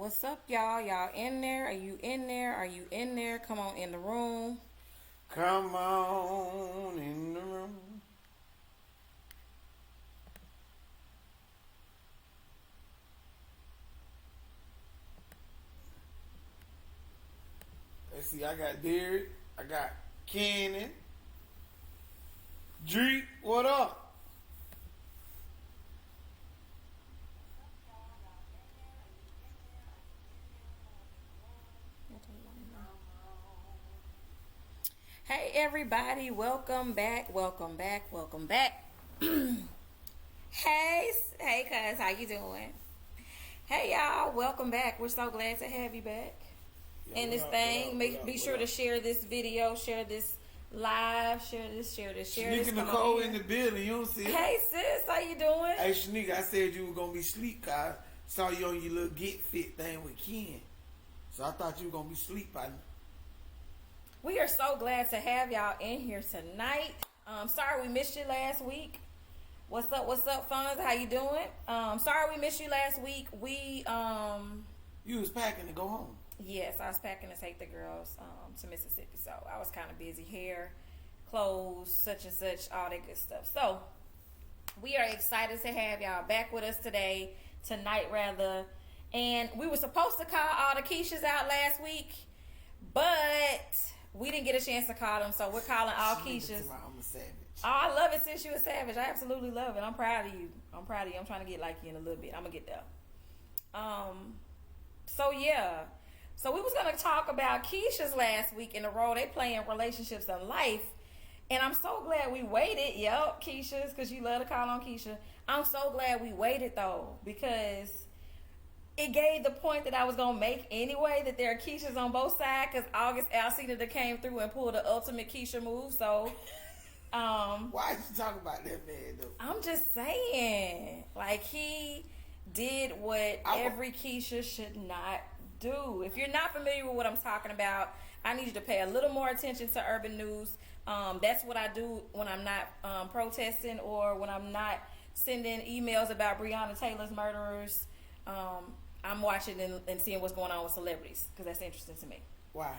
What's up, y'all? Y'all in there? Are you in there? Are you in there? Come on in the room. Come on in the room. Let's see, I got Derek, I got Cannon, Drake, what up? Hey everybody, welcome back. Hey cuz, how you doing? Hey y'all, welcome back. We're so glad to have you back. And this thing, be sure to share this video, share this live, share this. Shanika Nicole in the building, you don't see it. Hey sis, how you doing? Hey Shanika, I said you were gonna be sleep, cause I saw you on your little get fit thing with Ken. So I thought you were gonna be sleep by now. We are so glad to have y'all in here tonight. Sorry we missed you last week. What's up, Fonz? How you doing? Sorry we missed you last week. You was packing to go home. Yes, I was packing to take the girls to Mississippi. So I was kind of busy. Hair, clothes, such and such, all that good stuff. So we are excited to have y'all back with us tonight rather. And we were supposed to call all the Keishas out last week, but we didn't get a chance to call them, so we're calling all Keishas. I'm a savage. Oh, I love it since you're a savage. I absolutely love it. I'm proud of you. I'm trying to get like you in a little bit. I'm gonna get there. So yeah. So we was gonna talk about Keishas last week in the role they play in relationships and life. And I'm so glad we waited. Yup, Keishas, because you love to call on Keisha. I'm so glad we waited though, because it gave the point that I was going to make anyway, that there are Keishas on both sides, because August Alcina that came through and pulled the ultimate Keisha move. So, why you talking about that man, though? I'm just saying, like, he did what every Keisha should not do. If you're not familiar with what I'm talking about, I need you to pay a little more attention to urban news. That's what I do when I'm not protesting or when I'm not sending emails about Breonna Taylor's murderers. I'm watching and seeing what's going on with celebrities because that's interesting to me. Why?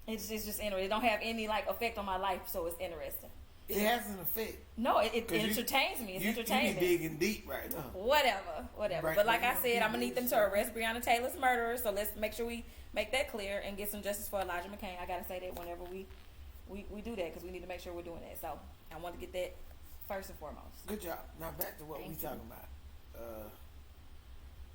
It's just interesting. It don't have any like effect on my life, so it's interesting. It has an effect. No, it entertains me. It's entertaining. You be digging deep right now. Whatever. Right, but like I said, I'm gonna need them to arrest Breonna Taylor's murderer. So let's make sure we make that clear and get some justice for Elijah McCain. I gotta say that whenever we do that because we need to make sure we're doing that. So I want to get that first and foremost. Good job. Now back to what we talking about.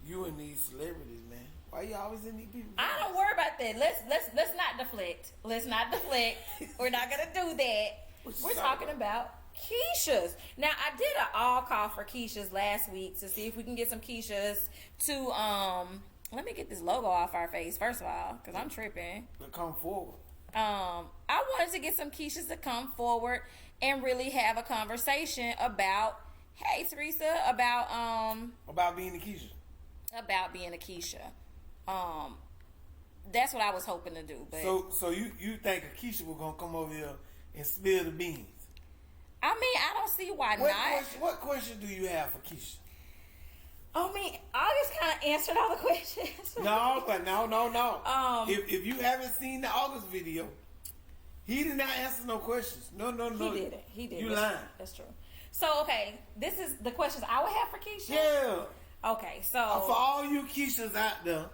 You and these celebrities, man. Why you always in these people? I don't worry about that. Let's not deflect. We're not gonna do that. We're talking about Keishas. Now I did an all call for Keishas last week to see if we can get some Keishas to let me get this logo off our face first of all, because I'm tripping. To come forward. I wanted to get some Keishas to come forward and really have a conversation about, hey Teresa, about being a Keisha. About being a Keisha. That's what I was hoping to do. But so you think a Keisha was gonna come over here and spill the beans? I mean, I don't see why not. What question do you have for Keisha? I mean, August kind of answered all the questions. No. If you haven't seen the August video, he did not answer no questions. No. He didn't. You lying. That's true. So okay, this is the questions I would have for Keisha. Yeah. Okay, so for all you Keishas out there,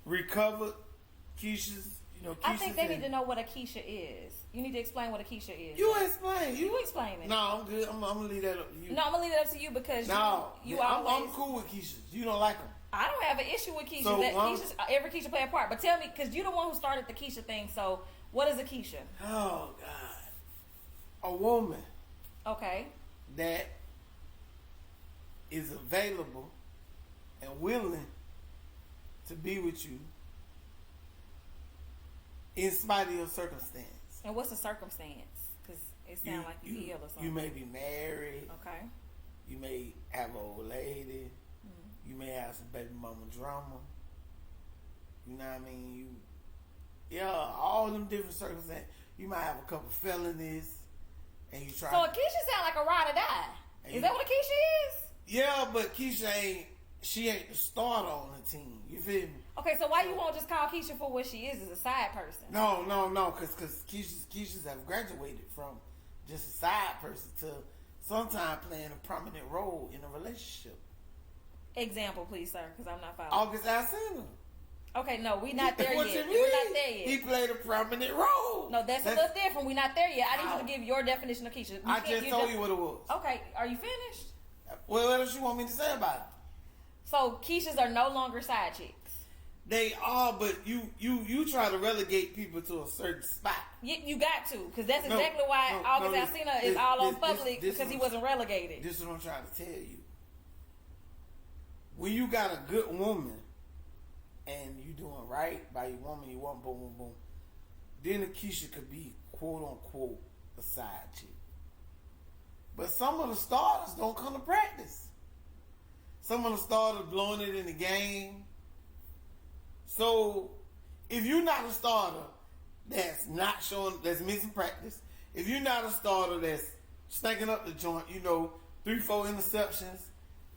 recovered Keishas, Keishas I think they need to know what a Keisha is. You need to explain what a Keisha is. You explain. You explain it. No, I'm good. I'm gonna leave that up to you. No, I'm gonna leave it up to you because I'm cool with Keishas. You don't like them. I don't have an issue with Keisha. So, every Keisha play a part. But tell me, because you're the one who started the Keisha thing. So, what is a Keisha? Oh God, a woman. Okay. That is available and willing to be with you in spite of your circumstance. And what's the circumstance? Because it sounds like you ill or something. You may be married. Okay. You may have an old lady. You may have some baby mama drama. You know what I mean? All them different circumstances. You might have a couple felonies. And you try. So a Keisha sound like a ride or die. Is that what a Keisha is? Yeah, but Keisha ain't she ain't the starter on the team. You feel me? Okay, so why you won't just call Keisha for what she is as a side person? No, because Keishas have graduated from just a side person to sometimes playing a prominent role in a relationship. Example, please, sir, because I'm not following. August Alsina. Okay, no, we not there What yet. you mean? We're not there yet. He played a prominent role. No, that's a little different. We're not there yet. I need you to give your definition of Keisha. I just told you what it was. Okay, are you finished? Well, what else you want me to say about it? So Keishas are no longer side chicks. They are, but you try to relegate people to a certain spot. You got to, because that's exactly why August Alsina is all on public, because he wasn't relegated. This is what I'm trying to tell you. When you got a good woman and you doing right by your woman, you want boom, boom, boom, then a Keisha could be quote unquote a side chick. But some of the starters don't come to practice. Some of the starters blowing it in the game. So if you're not a starter that's not showing, that's missing practice, if you're not a starter that's stinking up the joint, 3-4 interceptions,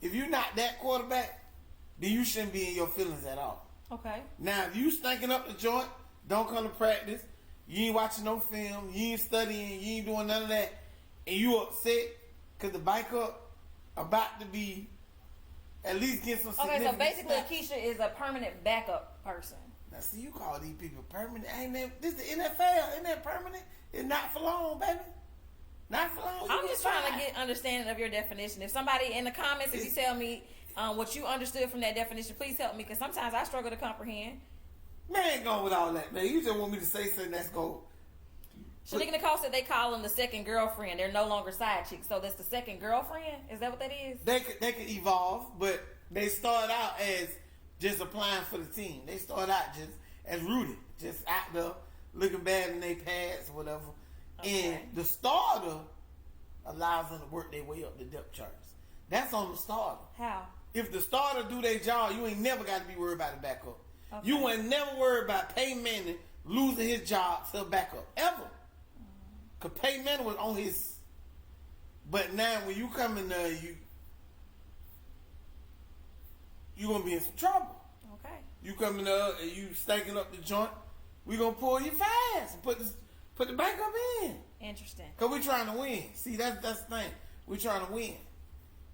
if you're not that quarterback, then you shouldn't be in your feelings at all. Okay. Now, if you stinking up the joint, don't come to practice, you ain't watching no film, you ain't studying, you ain't doing none of that, and you upset because the backup about to be at least get some significant Okay, so basically snaps. Keisha is a permanent backup person. Now, see, you call these people permanent. This is the NFL. Isn't that permanent? It's not for long, baby. Not for long. I'm just trying to get understanding of your definition. If somebody in the comments, if you tell me what you understood from that definition, please help me, because sometimes I struggle to comprehend. Man, ain't going with all that, man. You just want me to say something that's go. Shanika Nicole said they call them the second girlfriend. They're no longer side chicks. So that's the second girlfriend? Is that what that is? They could evolve, but they start out as just applying for the team. They start out just as rooted, just out there looking bad in their pads or whatever. Okay. And the starter allows them to work their way up the depth charts. That's on the starter. How? If the starter do their job, you ain't never got to be worried about the backup. Okay. You ain't never worried about Peyton Manning losing his job to a backup, ever. Because Peyton Manning was on his... But now when you come in there, you going to be in some trouble. Okay. You come in there and you stinking up the joint, we going to pull you fast and put the backup in. Interesting. Because we trying to win. See, that's the thing. We trying to win.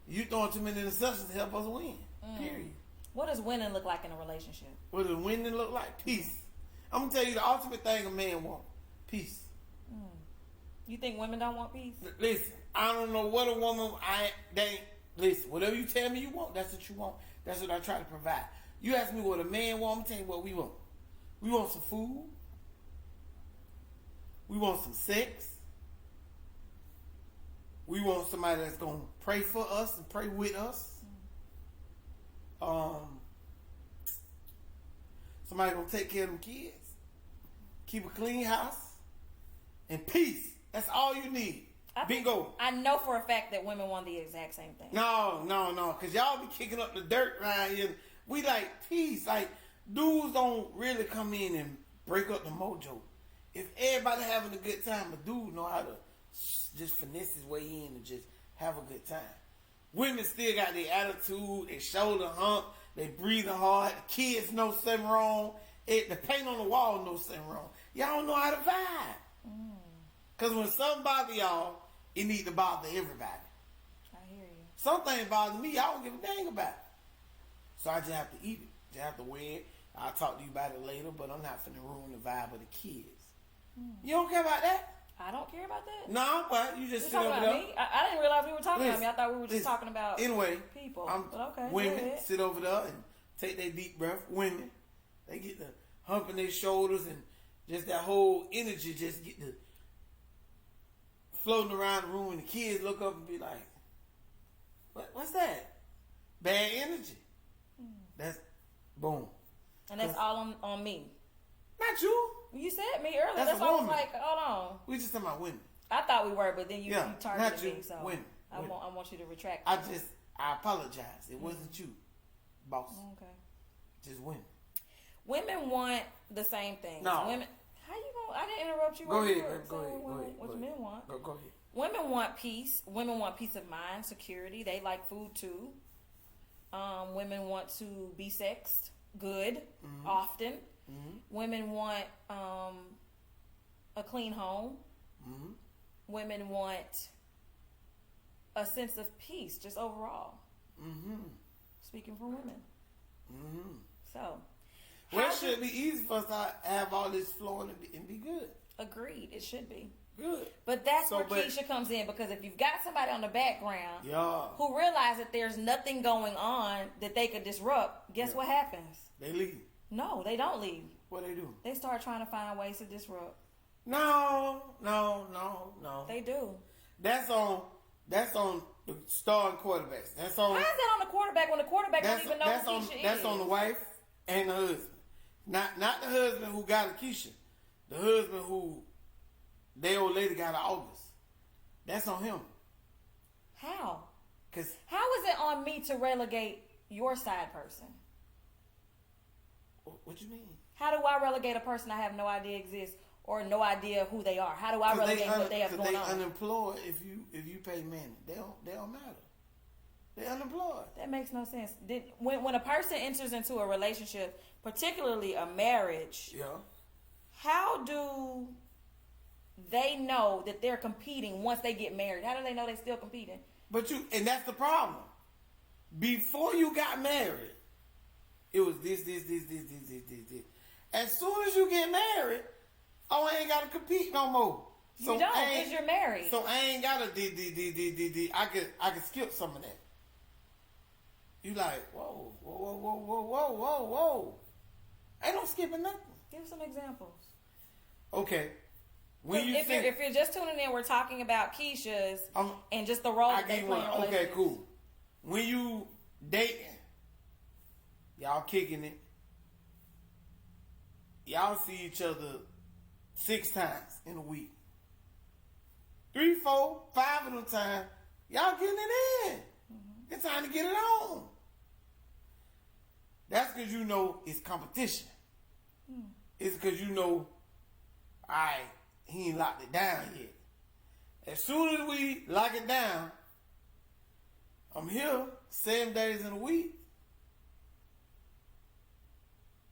You throwing too many interceptions to help us win. Period. What does winning look like in a relationship? What does winning look like? Peace. I'm going to tell you the ultimate thing a man wants. Peace. You think women don't want peace? Listen, I don't know what a woman... Listen, whatever you tell me you want, that's what you want. That's what I try to provide. You ask me what a man wants, I'm tell you what we want. We want some food. We want some sex. We want somebody that's going to pray for us and pray with us. Somebody going to take care of them kids. Keep a clean house. And peace. That's all you need. Bingo. I know for a fact that women want the exact same thing. No. Because y'all be kicking up the dirt around here. We like peace. Like, dudes don't really come in and break up the mojo. If everybody having a good time, a dude know how to just finesse his way in and just have a good time. Women still got their attitude, their shoulder hump, they breathing hard. The kids know something wrong. The paint on the wall knows something wrong. Y'all don't know how to vibe. Because when something bother y'all, it need to bother everybody. I hear you. Something bother me, I don't give a dang about it. So I just have to eat it. Just have to wear it. I'll talk to you about it later, but I'm not finna ruin the vibe of the kids. You don't care about that? I don't care about that. No, but you just sit talking over about there. me? I didn't realize we were talking about me. I thought we were just talking about people. But okay, women sit over there and take their deep breath. Women, they get the humping their shoulders and just that whole energy just get the floating around the room, and the kids look up and be like, what's that? Bad energy. That's boom. And that's all on me. Not you. You said me earlier. That's why I was like, hold on. We just talking about women. I thought we were, but then you targeted me. So women. I want you to retract. I apologize. It wasn't you, boss. Okay. Just women. Women want the same thing. No. Women. How you going? I didn't interrupt you. Go ahead. What men want? Go ahead. Women want peace. Women want peace of mind, security. They like food too. Women want to be sexed good, often. Women want a clean home. Women want a sense of peace, just overall. Speaking for women. So, well, it should be easy for us to have all this flowing and be good. Agreed, it should be. Good. But that's where Keisha comes in, because if you've got somebody on the background yeah. who realize that there's nothing going on that they could disrupt, guess what happens? They leave. No, they don't leave. What they do? They start trying to find ways to disrupt. No. They do. That's on the starting quarterbacks. That's on. Why is that on the quarterback when the quarterback don't even know who Keisha is? That's on the wife and the husband. Not the husband who got a Keisha. The husband who their old lady got an August. That's on him. How? How is it on me to relegate your side person? What you mean? How do I relegate a person I have no idea exists or no idea who they are? How do I relegate what they have going on? They unemployed if you pay money. They don't matter. They unemployed. That makes no sense. When a person enters into a relationship, particularly a marriage, how do they know that they're competing once they get married? How do they know they're still competing? And that's the problem. Before you got married, it was this. As soon as you get married, I ain't got to compete no more. So you don't, because you're married. So I ain't got to I could skip some of that. You like, whoa. Ain't no skipping nothing. Give some examples. Okay. If you're just tuning in, we're talking about Keishas and just the role that they play in relationships. Okay, cool. When you dating, y'all kicking it, y'all see each other 6 times in a week. 3, 4, 5 of them times, y'all getting it in. It's time to get it on. That's because you know it's competition. It's because you know, he ain't locked it down yet. As soon as we lock it down, I'm here 7 days in a week.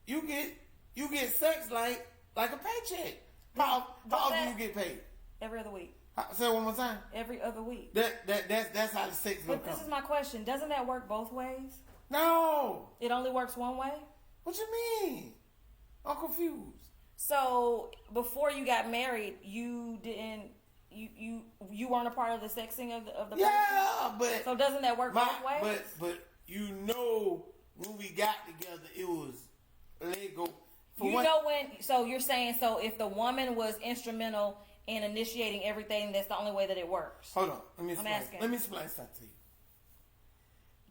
You get sex like a paycheck. How often you get paid? Every other week. Say it one more time. Every other week. That's how the sex gonna come. But this is my question. Doesn't that work both ways? No. It only works one way? What you mean? I'm confused. So before you got married, you didn't. You weren't a part of the sexing of the person? But so doesn't that work both ways? But you know when we got together, it was Lego. So you're saying if the woman was instrumental in initiating everything, that's the only way that it works. Hold on, let me explain something to you.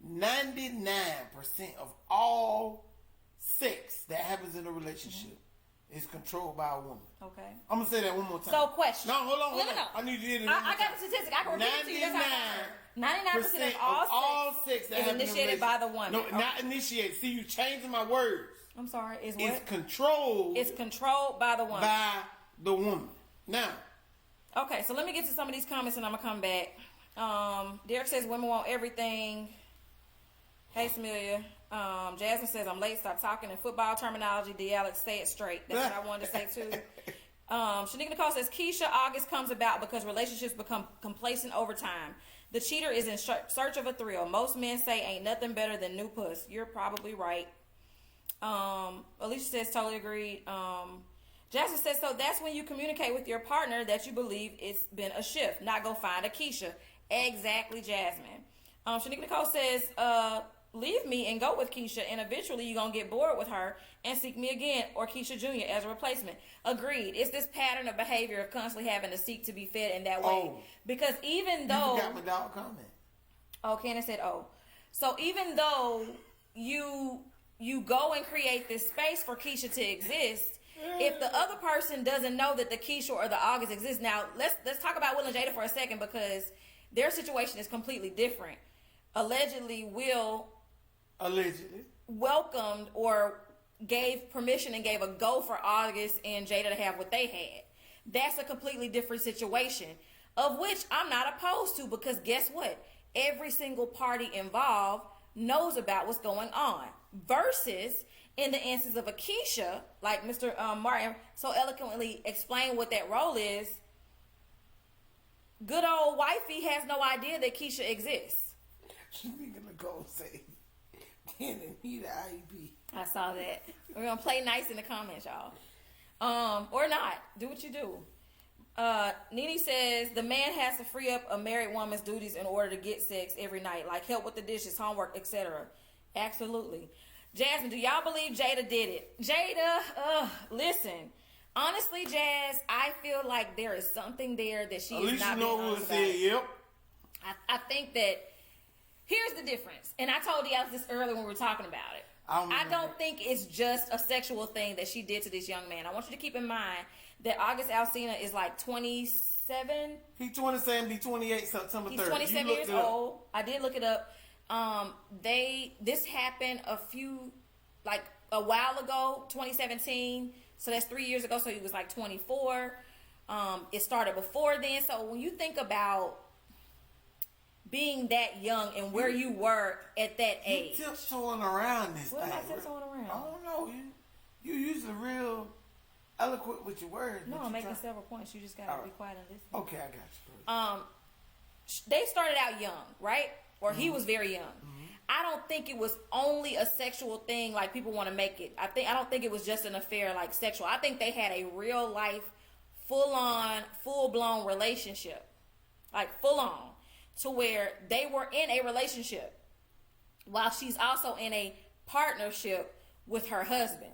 99% of all sex that happens in a relationship is controlled by a woman. Okay. I'm gonna say that one more time. So, question. No, hold on. No. I need you to hear this. I got the statistic. I can repeat it to you. 99% of all sex that is initiated by the woman. No, not initiated. See, you changing my words. I'm sorry. Is what? It's controlled. It's controlled by the woman. By the woman. Now. Okay, so let me get to some of these comments and I'm gonna come back. Derek says women want everything. Hey, Samilia. Jasmine says, I'm late. Stop talking in football terminology. D. Alex, say it straight. That's what I wanted to say, too. Shanika Nicole says, Keisha, August comes about because relationships become complacent over time. The cheater is in search of a thrill. Most men say ain't nothing better than new puss. You're probably right. Alicia says, totally agreed. Jasmine says, so that's when you communicate with your partner that you believe it's been a shift. Not go find a Keisha. Exactly, Jasmine. Shanika Nicole says, leave me and go with Keisha, and eventually you're going to get bored with her and seek me again or Keisha Jr. as a replacement. Agreed. It's this pattern of behavior of constantly having to seek to be fed in that way. Because even though... You got my dog comment. Oh, Candace said, So even though you go and create this space for Keisha to exist, if the other person doesn't know that the Keisha or the August exists... Now, let's talk about Will and Jada for a second because their situation is completely different. Allegedly, Will... welcomed or gave permission and gave a go for August and Jada to have what they had. That's a completely different situation, of which I'm not opposed to, because guess what? Every single party involved knows about what's going on. Versus in the instance of a Keisha, like Mr. Martin so eloquently explained what that role is, good old wifey has no idea that Keisha exists. You gonna go say, "Can he the IEP?" I saw that. We're gonna play nice in the comments, y'all. Or not. Do what you do. Nene says the man has to free up a married woman's duties in order to get sex every night, like help with the dishes, homework, etc. Absolutely. Jasmine, do y'all believe Jada did it? Jada, listen. Honestly, Jazz, I feel like there is something there that she is not being honest about. Yep. I think that here's the difference, and I told you this earlier when we were talking about it. I don't think it's just a sexual thing that she did to this young man. I want you to keep in mind that August Alsina is like 27. He's 27, be 28 September 3rd. He's 27 years old. I did look it up. This happened a while ago, 2017. So that's 3 years ago. So he was like 24. It started before then. So when you think about being that young and where you were at that age. You tiptoeing around this what thing. What am I tiptoeing around? I don't know. You usually real eloquent with your words. No, I'm making several points. You just got to be quiet and listen. Okay, I got you. They started out young, right? Or he was very young. Mm-hmm. I don't think it was only a sexual thing like people want to make it. I don't think it was just an affair like sexual. I think they had a real life, full blown relationship. Like full on. To where they were in a relationship while she's also in a partnership with her husband.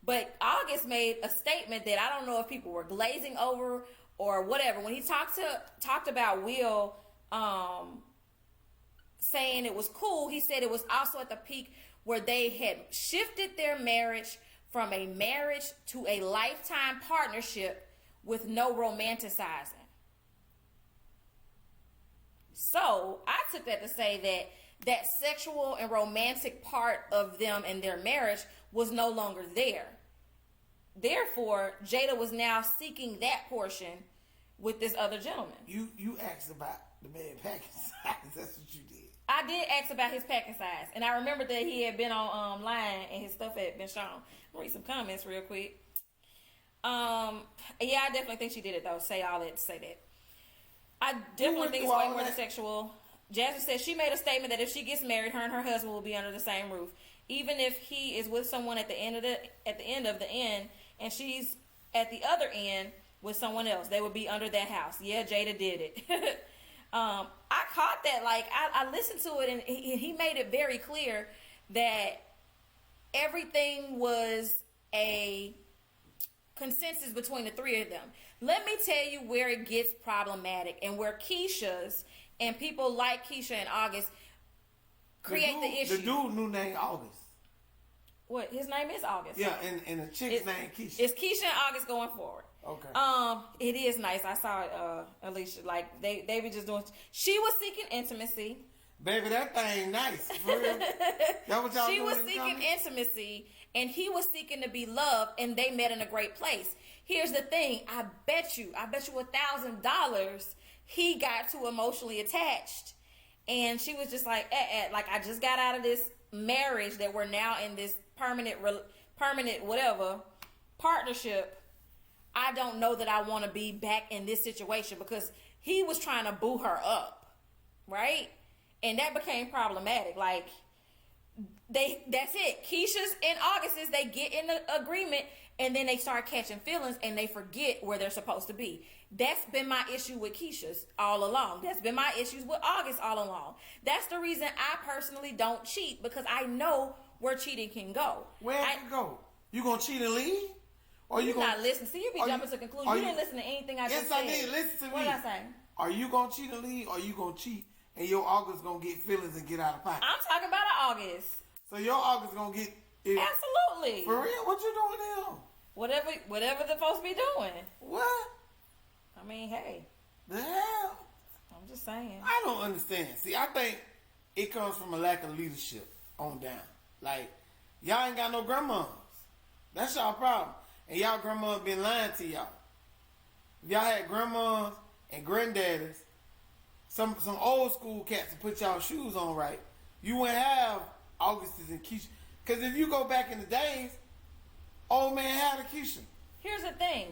But August made a statement that I don't know if people were glazing over or whatever. When he talked about Will saying it was cool, he said it was also at the peak where they had shifted their marriage from a marriage to a lifetime partnership with no romanticizing. So I took that to say that sexual and romantic part of them and their marriage was no longer there. Therefore, Jada was now seeking that portion with this other gentleman. You asked about the man packing size. That's what you did. I did ask about his packing size, and I remember that he had been online and his stuff had been shown. I'll read some comments real quick. Yeah, I definitely think she did it though. Say all that to say that. I definitely think it's way more than sexual. Jasmine says she made a statement that if she gets married, her and her husband will be under the same roof. Even if he is with someone at the end of the end, and she's at the other end with someone else, they would be under that house. Yeah, Jada did it. I caught that. Like I listened to it, and he made it very clear that everything was a consensus between the three of them. Let me tell you where it gets problematic and where Keishas and people like Keisha and August create the issue. The dude new name August. What? His name is August. Yeah, and the chick's name Keisha. It's Keisha and August going forward. Okay. It is nice. I saw it, Alicia. Like they were just doing. She was seeking intimacy. Baby, that thing nice. For real. That what y'all She was seeking intimacy, and he was seeking to be loved, and they met in a great place. Here's the thing. I bet you $1,000 he got too emotionally attached. And she was just like, like I just got out of this marriage that we're now in this permanent whatever partnership. I don't know that I want to be back in this situation, because he was trying to boo her up, right? And that became problematic. Like that's it. Keisha's and August's, they get in the agreement, and then they start catching feelings, and they forget where they're supposed to be. That's been my issue with Keisha's all along. That's been my issues with August all along. That's the reason I personally don't cheat, because I know where cheating can go. Where it can go? You gonna cheat and leave? Or you not listening? See, you be jumping to conclusions. You didn't listen to anything I just said. Yes, I did. Listen to me. What did I say? Are you gonna cheat and leave, or you gonna cheat and your August gonna get feelings and get out of pocket? I'm talking about August. So your August gonna get it. Absolutely. For real? What you doing now? Whatever they're supposed to be doing. What? I mean, hey. The hell? I'm just saying. I don't understand. See, I think it comes from a lack of leadership on down. Like, y'all ain't got no grandmas. That's y'all problem. And y'all grandmas been lying to y'all. If y'all had grandmas and granddaddies, some old school cats to put y'all shoes on right, You wouldn't have August and Keisha. Because if you go back in the days, old man had a Keisha. Here's the thing.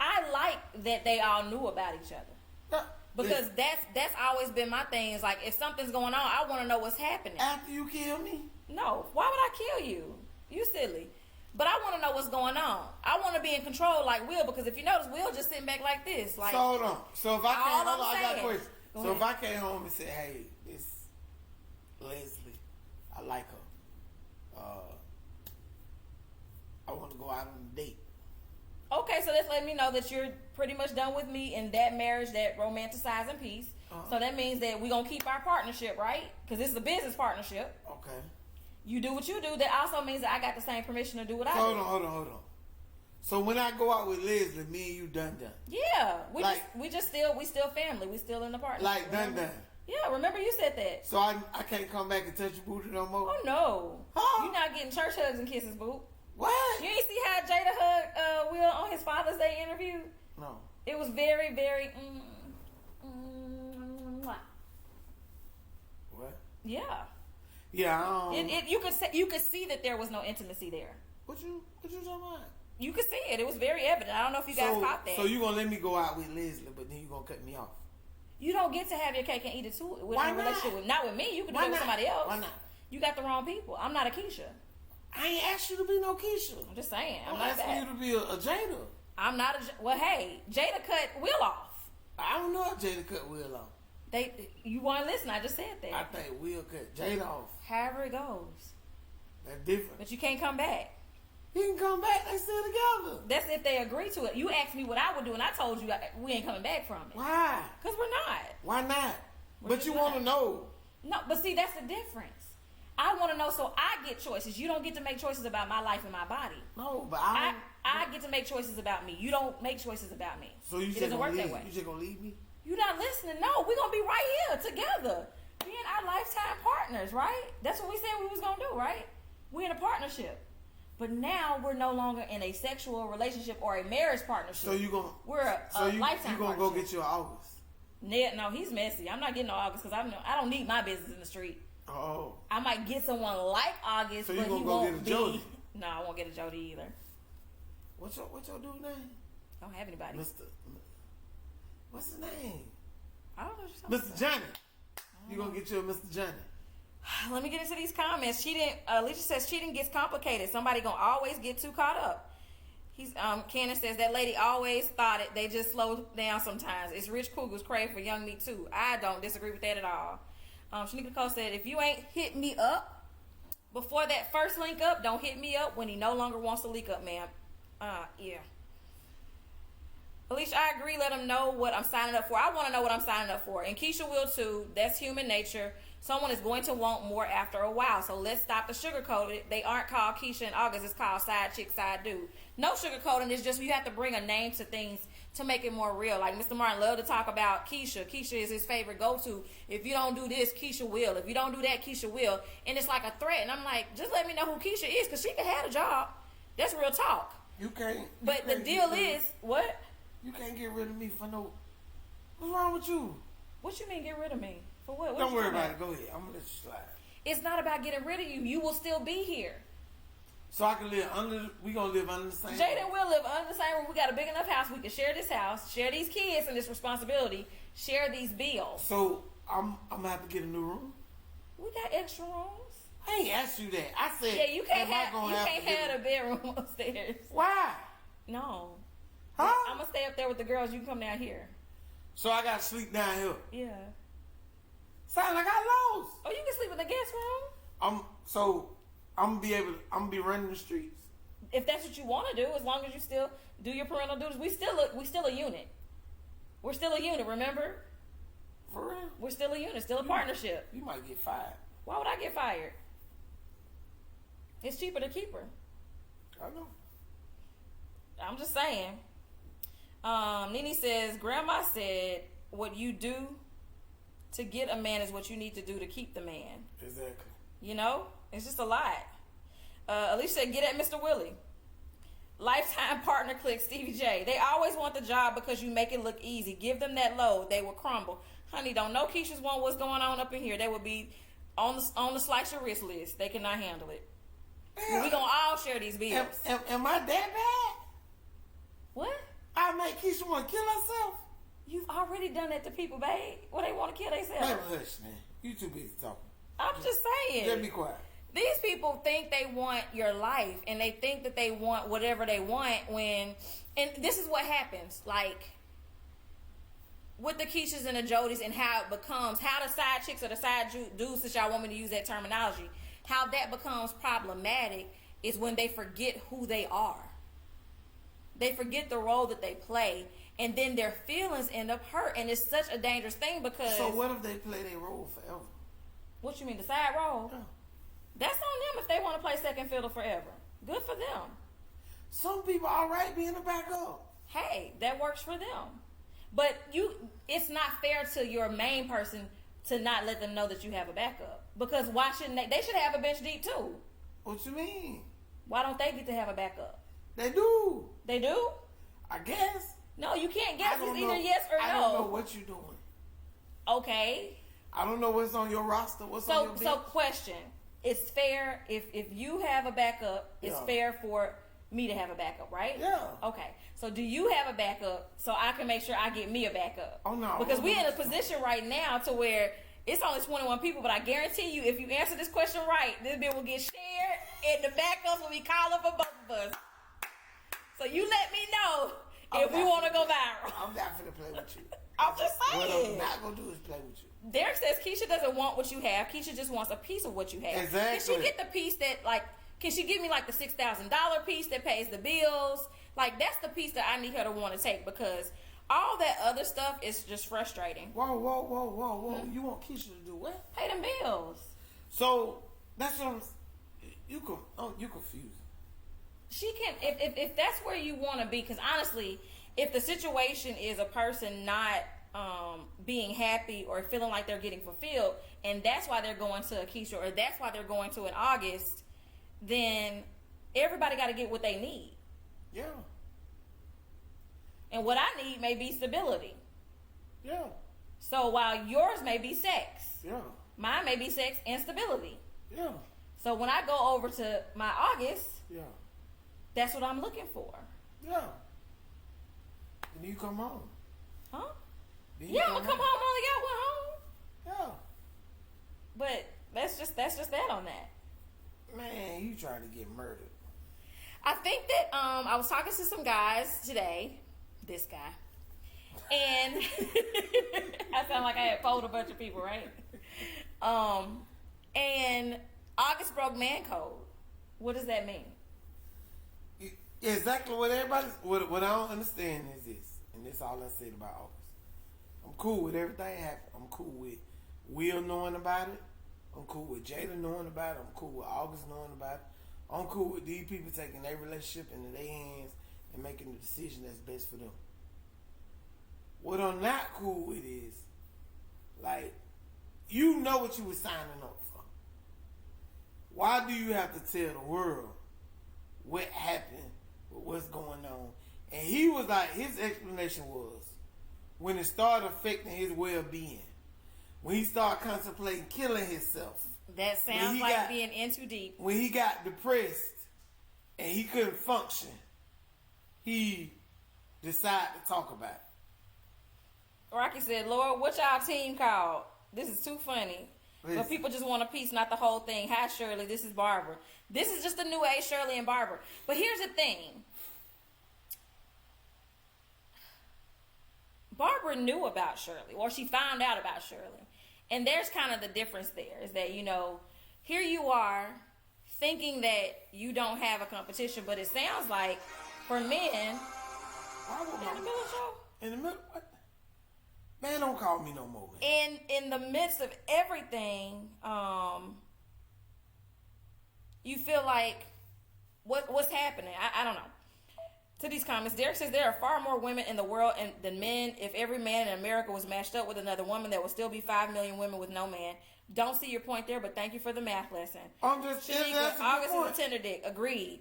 I like that they all knew about each other. Because that's always been my thing. Is like, if something's going on, I want to know what's happening. After you kill me? No. Why would I kill you? You silly. But I want to know what's going on. I want to be in control like Will, because if you notice, Will just sitting back like this. Like, so hold on. So if I came home, I got a question. Go So ahead. if I came home and said, hey, this Leslie, I like her. I want to go out on a date. Okay, so that's letting me know that you're pretty much done with me in that marriage, that romanticizing piece. So that means that we're going to keep our partnership, right? Because this is a business partnership. Okay. You do what you do. That also means that I got the same permission to do what I do. Hold on. So when I go out with Leslie, me and you done. Yeah. We Like- still family. We still in the partnership. Like done. Yeah, remember you said that. So I can't come back and touch your booty no more? Oh, no. Huh? You're not getting church hugs and kisses, boo. What? You ain't see how Jada hugged Will on his Father's Day interview? No. It was very, very... What? Yeah. Yeah, You could see that there was no intimacy there. What you talking about? You could see it. It was very evident. I don't know if you guys caught that. So you gonna let me go out with Leslie, but then you gonna cut me off? You don't get to have your cake and eat it too with Why a relationship. not? Not with me. You can do Why it with not? somebody else. Why not? You got the wrong people. I'm not a Keisha. I ain't asked you to be no Keisha. I'm just saying. I'm I'm not asking that. you to be a Jada. I'm not a... Well, hey, Jada cut Will off. I don't know if Jada cut Will off. You weren't listening. I just said that. I think Will cut Jada off. However it goes. That's different. But you can't come back. He can come back. They still together. That's if they agree to it. You asked me what I would do, and I told you we ain't coming back from it. Why? Because we're not. Why not? We're But just you not. want to know. No, but see, that's the difference. I want to know so I get choices. You don't get to make choices about my life and my body. No, but I get to make choices about me. You don't make choices about me. So you it just doesn't gonna work leave? that way. You just gonna leave me? You're not listening. No, we're going to be right here together. Being our lifetime partners, right? That's what we said we was going to do, right? We're in a partnership. But now we're no longer in a sexual relationship or a marriage partnership. So you gonna? We're a lifetime you gonna go partnership. get your August? No, he's messy. I'm not getting no August because I don't need my business in the street. Oh. I might get someone like August, So but you gonna he go won't get a Jody? No, I won't get a Jody either. What's your dude's name? I don't have anybody. What's his name? I don't know what you're talking Mr. Johnny. You gonna get you a Mr. Johnny? Let me get into these comments. Alicia says cheating gets complicated. Somebody gonna always get too caught up. Cannon says that lady always thought it. They just slow down sometimes. It's Rich Cougars crave for young meat too. I don't disagree with that at all. Shanika Cole said if you ain't hit me up before that first link up, don't hit me up when he no longer wants to link up, ma'am. Yeah. Alicia, I agree. Let him know what I'm signing up for. I want to know what I'm signing up for. And Keisha will too. That's human nature. Someone is going to want more after a while. So let's stop the sugarcoating. They aren't called Keisha and August. It's called side chick, side dude. No sugarcoating. It's just you have to bring a name to things to make it more real. Like Mr. Martin loved to talk about Keisha. Keisha is his favorite go-to. If you don't do this, Keisha will. If you don't do that, Keisha will. And it's like a threat. And I'm like, just let me know who Keisha is because she can have a job. That's real talk. You can't. But the deal is, what? You can't get rid of me for no. What's wrong with you? What you mean get rid of me? For what? Don't worry about it. Go ahead. I'm gonna let you slide. It's not about getting rid of you. You will still be here. So I can live under. We gonna live under the same. Jada and will live under the same room. We got a big enough house. We can share this house, share these kids and this responsibility, share these bills. So I'm gonna have to get a new room. We got extra rooms. I ain't asked you that. I said. Yeah, you can't am I have gonna have a bedroom upstairs. Why? No. Huh? I'm gonna stay up there with the girls. You can come down here. So I gotta sleep down here. Yeah. Sound like I lost. Oh, you can sleep in the guest room. I'm gonna be running the streets. If that's what you want to do, as long as you still do your parental duties, we still a unit. We're still a unit. Remember? For real? We're still a unit. Still a partnership. You might get fired. Why would I get fired? It's cheaper to keep her. I know. I'm just saying. Nene says, Grandma said, what you do to get a man is what you need to do to keep the man. Exactly. You know? It's just a lot. Alicia said, get at Mr. Willie. Lifetime partner click, Stevie J. They always want the job because you make it look easy. Give them that load. They will crumble. Honey, don't know Keisha's want what's going on up in here. They would be on the slice your wrist list. They cannot handle it. Yeah. We gonna all share these bills. Am I that bad? What? I make Keisha want to kill herself? You've already done that to people, babe. Well, they want to kill themselves. Baby, hush, man. You too busy talking. I'm just saying. Just be quiet. These people think they want your life, and they think that they want whatever they want when, and this is what happens, like, with the Keishas and the Jodis and how it becomes, how the side chicks or the side dudes, since y'all want me to use that terminology, how that becomes problematic is when they forget who they are. They forget the role that they play, and then their feelings end up hurt, and it's such a dangerous thing because... So what if they play their role forever? What you mean, the side role? Yeah. That's on them if they want to play second fiddle forever. Good for them. Some people all right being a backup. Hey, that works for them. But it's not fair to your main person to not let them know that you have a backup. Because why shouldn't they? They should have a bench deep too. What you mean? Why don't they get to have a backup? They do. They do? I guess. No, you can't guess. It's know. either yes or no. I don't know what you're doing. Okay. I don't know what's on your roster. What's on your bench. So question. It's fair if you have a backup, it's fair for me to have a backup, right? Yeah. Okay. So do you have a backup so I can make sure I get me a backup? Oh, no. Because we're in a position right now to where it's only 21 people, but I guarantee you if you answer this question right, this bill will get shared and the backups will be calling for both of us. So you let me know if we want to go viral. I'm not finna play with you. I'm just saying. What I'm not gonna do is play with you. Derek says Keisha doesn't want what you have. Keisha just wants a piece of what you have. Exactly. Can she get the piece that, like, can she give me, like, the $6,000 piece that pays the bills? Like, that's the piece that I need her to want to take because all that other stuff is just frustrating. Whoa. Mm-hmm. You want Keisha to do what? Pay them bills. So, that's what I'm... You confusing. She can, if that's where you want to be, because honestly, if the situation is a person not being happy or feeling like they're getting fulfilled, and that's why they're going to a Keisha or that's why they're going to an August, then everybody got to get what they need. Yeah. And what I need may be stability. Yeah. So while yours may be sex, Yeah. mine may be sex and stability. Yeah. So when I go over to my August, Yeah. that's what I'm looking for. Yeah. And you come home. Huh? Yeah, I'm gonna come home. I only got one home. Yeah. But that's just that on that. Man, you trying to get murdered. I think that I was talking to some guys today. This guy. And I sound like I had polled a bunch of people, right? And August broke man code. What does that mean? Exactly what what I don't understand is this, and this is all I said about August. I'm cool with everything happened. I'm cool with Will knowing about it. I'm cool with Jada knowing about it. I'm cool with August knowing about it. I'm cool with these people taking their relationship into their hands and making the decision that's best for them. What I'm not cool with is, like, you know what you were signing up for. Why do you have to tell the world what happened with what's going on? And he was like, his explanation was, when it started affecting his well-being, when he started contemplating killing himself. That sounds like being in too deep. When he got depressed and he couldn't function, he decided to talk about it. Rocky said, Lord, what y'all team called? This is too funny. But people just want a piece, not the whole thing. Hi, Shirley. This is Barbara. This is just the new age Shirley and Barbara. But here's the thing. Barbara knew about Shirley, or she found out about Shirley. And there's kind of the difference there, is that, you know, here you are thinking that you don't have a competition, but it sounds like for men, Why would in the middle of the show? In the middle? What? Man, don't call me no more, man. In the midst of everything, you feel like, what's happening? I don't know. To these comments, Derek says there are far more women in the world than men. If every man in America was matched up with another woman, there would still be 5 million women with no man. Don't see your point there, but thank you for the math lesson. I'm just Shanika, August is a tender dick. Agreed.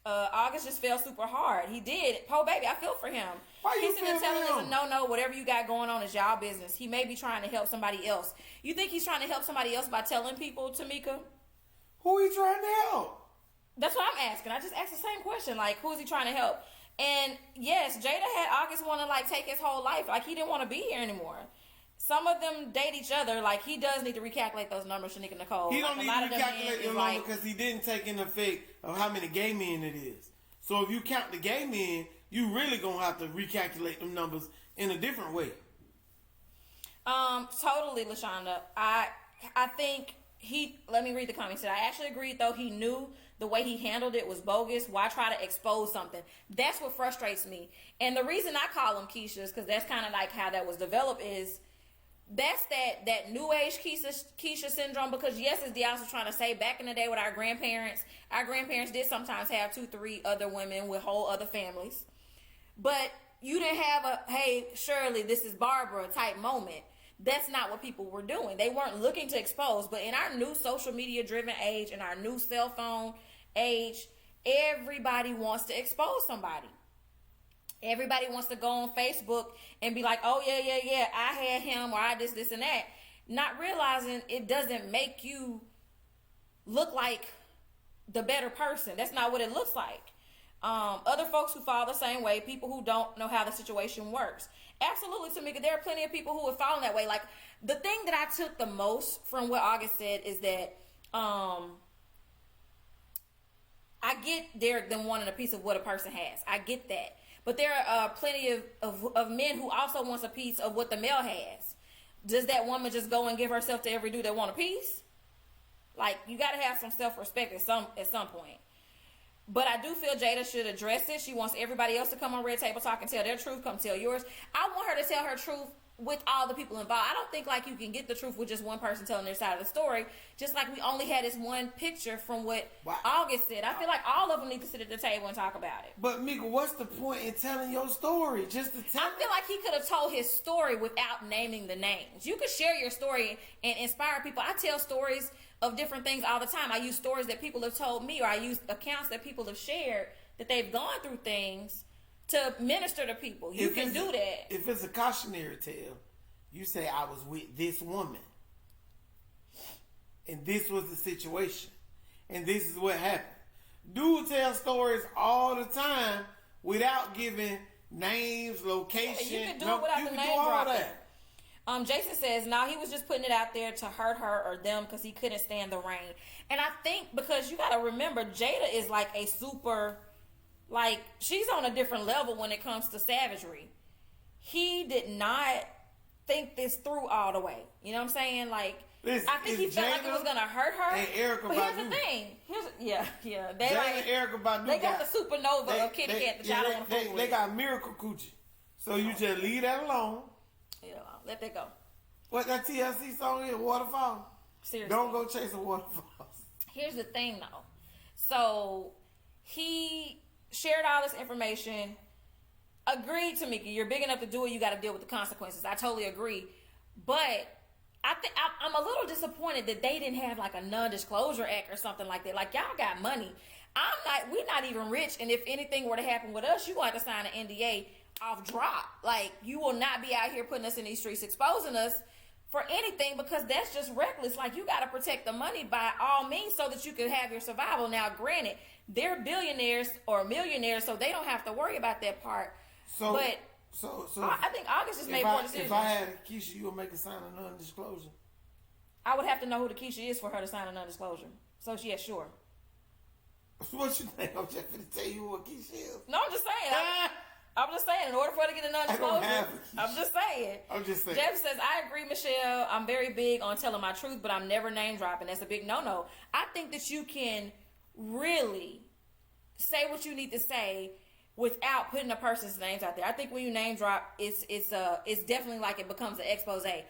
August just fell super hard. He did. Poor baby, I feel for him. Why you He's sitting there feel for telling us him? no, whatever you got going on is y'all business. He may be trying to help somebody else. You think he's trying to help somebody else by telling people, Tamika? Who he trying to help? That's what I'm asking. I just asked the same question. Like, who is he trying to help? And yes, Jada had August want to like take his whole life. Like, he didn't want to be here anymore. Some of them date each other. Like, he does need to recalculate those numbers, Shanika Nicole. He don't like, need to recalculate the number because he didn't take in effect of how many gay men it is. So if you count the gay men, you really gonna have to recalculate them numbers in a different way. Totally, LaShonda. I think let me read the comments. He said, I actually agreed, though he knew the way he handled it was bogus. Why try to expose something? That's what frustrates me. And the reason I call them Keishas, because that's kind of like how that was developed, is that's that new age Keisha syndrome. Because yes, as Diaz was trying to say, back in the day with our grandparents did sometimes have 2, 3 other women with whole other families. But you didn't have a, hey, Shirley, this is Barbara type moment. That's not what people were doing. They weren't looking to expose. But in our new social media driven age, in our new cell phone age, everybody wants to expose somebody. Everybody wants to go on Facebook and be like, oh, yeah, I had him, or I this, and that. Not realizing it doesn't make you look like the better person. That's not what it looks like. Other folks who fall the same way, people who don't know how the situation works. Absolutely, Tamika, there are plenty of people who have fallen that way. Like, the thing that I took the most from what August said is that I get them wanting a piece of what a person has. I get that. But there are plenty of men who also wants a piece of what the male has. Does that woman just go and give herself to every dude that want a piece? Like, you got to have some self-respect at some point. But I do feel Jada should address it. She wants everybody else to come on Red Table Talk and tell their truth. Come tell yours. I want her to tell her truth with all the people involved. I don't think like you can get the truth with just one person telling their side of the story. Just like we only had this one picture from what August said. I feel like all of them need to sit at the table and talk about it. But Mika, what's the point in telling your story? Just to tell I feel like he could have told his story without naming the names. You could share your story and inspire people. I tell stories of different things all the time. I use stories that people have told me, or I use accounts that people have shared that they've gone through things to minister to people. You can do that. If it's a cautionary tale, you say, I was with this woman, and this was the situation, and this is what happened. Dude tell stories all the time without giving names, location. Yeah, you can do it without the name dropping. Jason says, no, he was just putting it out there to hurt her or them because he couldn't stand the rain. And I think because you got to remember, Jada is like a super, like, she's on a different level when it comes to savagery. He did not think this through all the way. You know what I'm saying? Like, I think he felt like it was going to hurt her. And Erykah but here's the thing. Yeah. They Jada like, and Erykah Badu they got the supernova of Kitty Cat that y'all don't want to fool with. They got miracle coochie. So you just leave that alone. Yeah, let that go. What that TLC song is, Waterfall? Seriously. Don't go chasing waterfalls. Here's the thing, though. So, he shared all this information. Agreed, Tamika. You're big enough to do it. You got to deal with the consequences. I totally agree. But I think I'm a little disappointed that they didn't have like a non-disclosure act or something like that. Like, y'all got money. We're not even rich. And if anything were to happen with us, you going to have to sign an NDA off drop. Like, you will not be out here putting us in these streets, exposing us for anything, because that's just reckless. Like, you got to protect the money by all means so that you can have your survival. Now, granted, they're billionaires or millionaires, so they don't have to worry about that part. So I think August just made poor decisions. If I had a Keisha, you would make a sign of non-disclosure? I would have to know who the Keisha is for her to sign a non-disclosure. So, yeah, sure. What you think? I'm just going to tell you what Keisha is. No, I'm just saying. I'm just saying, in order for her to get a non-disclosure, I'm just saying. Jeff says, I agree, Michelle. I'm very big on telling my truth, but I'm never name dropping. That's a big no-no. I think that you can really say what you need to say without putting a person's names out there. I think when you name drop, it's definitely like it becomes an expose. I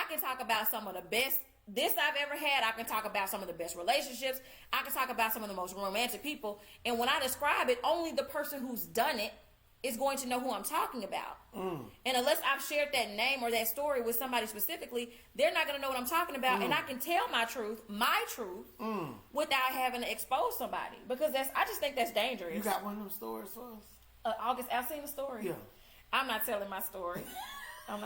can talk about some of the best I've ever had. I can talk about some of the best relationships. I can talk about some of the most romantic people. And when I describe it, only the person who's done it is going to know who I'm talking about. And unless I've shared that name or that story with somebody specifically, they're not going to know what I'm talking about. And I can tell my truth, without having to expose somebody. Because I just think that's dangerous. You got one of them stories for us? August, I've seen the story. Yeah. I'm not telling my story. Maybe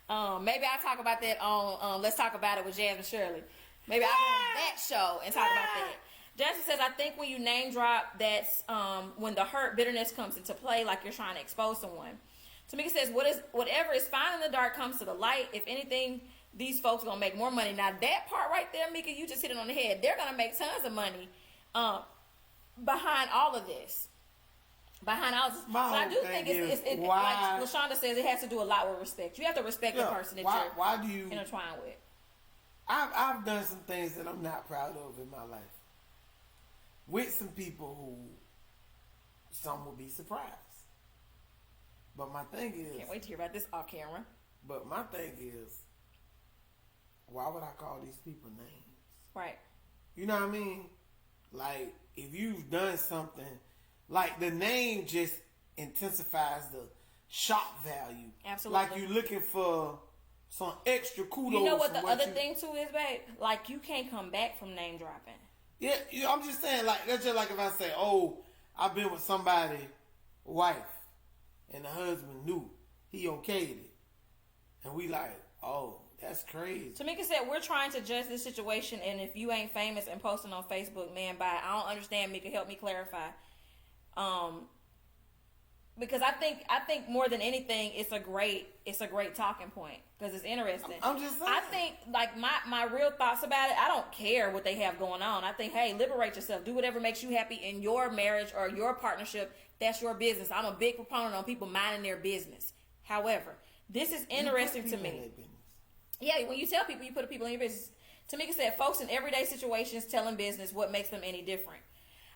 I'll talk about that on Let's Talk About It with Jasmine Shirley. Maybe I'll go on that show and talk about that. Jasmine says, I think when you name drop, that's when the hurt, bitterness comes into play, like you're trying to expose someone. Tamika says, whatever is found in the dark comes to the light. If anything, these folks are going to make more money. Now, that part right there, Mika, you just hit it on the head. They're going to make tons of money behind all of this. Behind all this. So I do think it's like LaShonda says, it has to do a lot with respect. You have to respect the person that you're intertwined with. I've done some things that I'm not proud of in my life. With some people who some will be surprised. But my thing is... Can't wait to hear about this off camera. But my thing is, why would I call these people names? Right. You know what I mean? Like, if you've done something, like the name just intensifies the shock value. Absolutely. Like you're looking for some extra kudos. You know what the other thing too is, babe? Like, you can't come back from name dropping. Yeah, I'm just saying, like, that's just like if I say, oh, I've been with somebody's wife, and the husband knew, he okayed it. And we like, oh, that's crazy. Tamika said, we're trying to judge this situation, and if you ain't famous and posting on Facebook, man, bye. I don't understand, Mika, help me clarify. Because I think more than anything, it's a great talking point because it's interesting. I'm just saying. I think, like, my real thoughts about it, I don't care what they have going on. I think, hey, liberate yourself. Do whatever makes you happy in your marriage or your partnership. That's your business. I'm a big proponent on people minding their business. However, this is interesting to me. Yeah, when you tell people, you put people in your business. Tamika said, folks in everyday situations telling business, what makes them any different?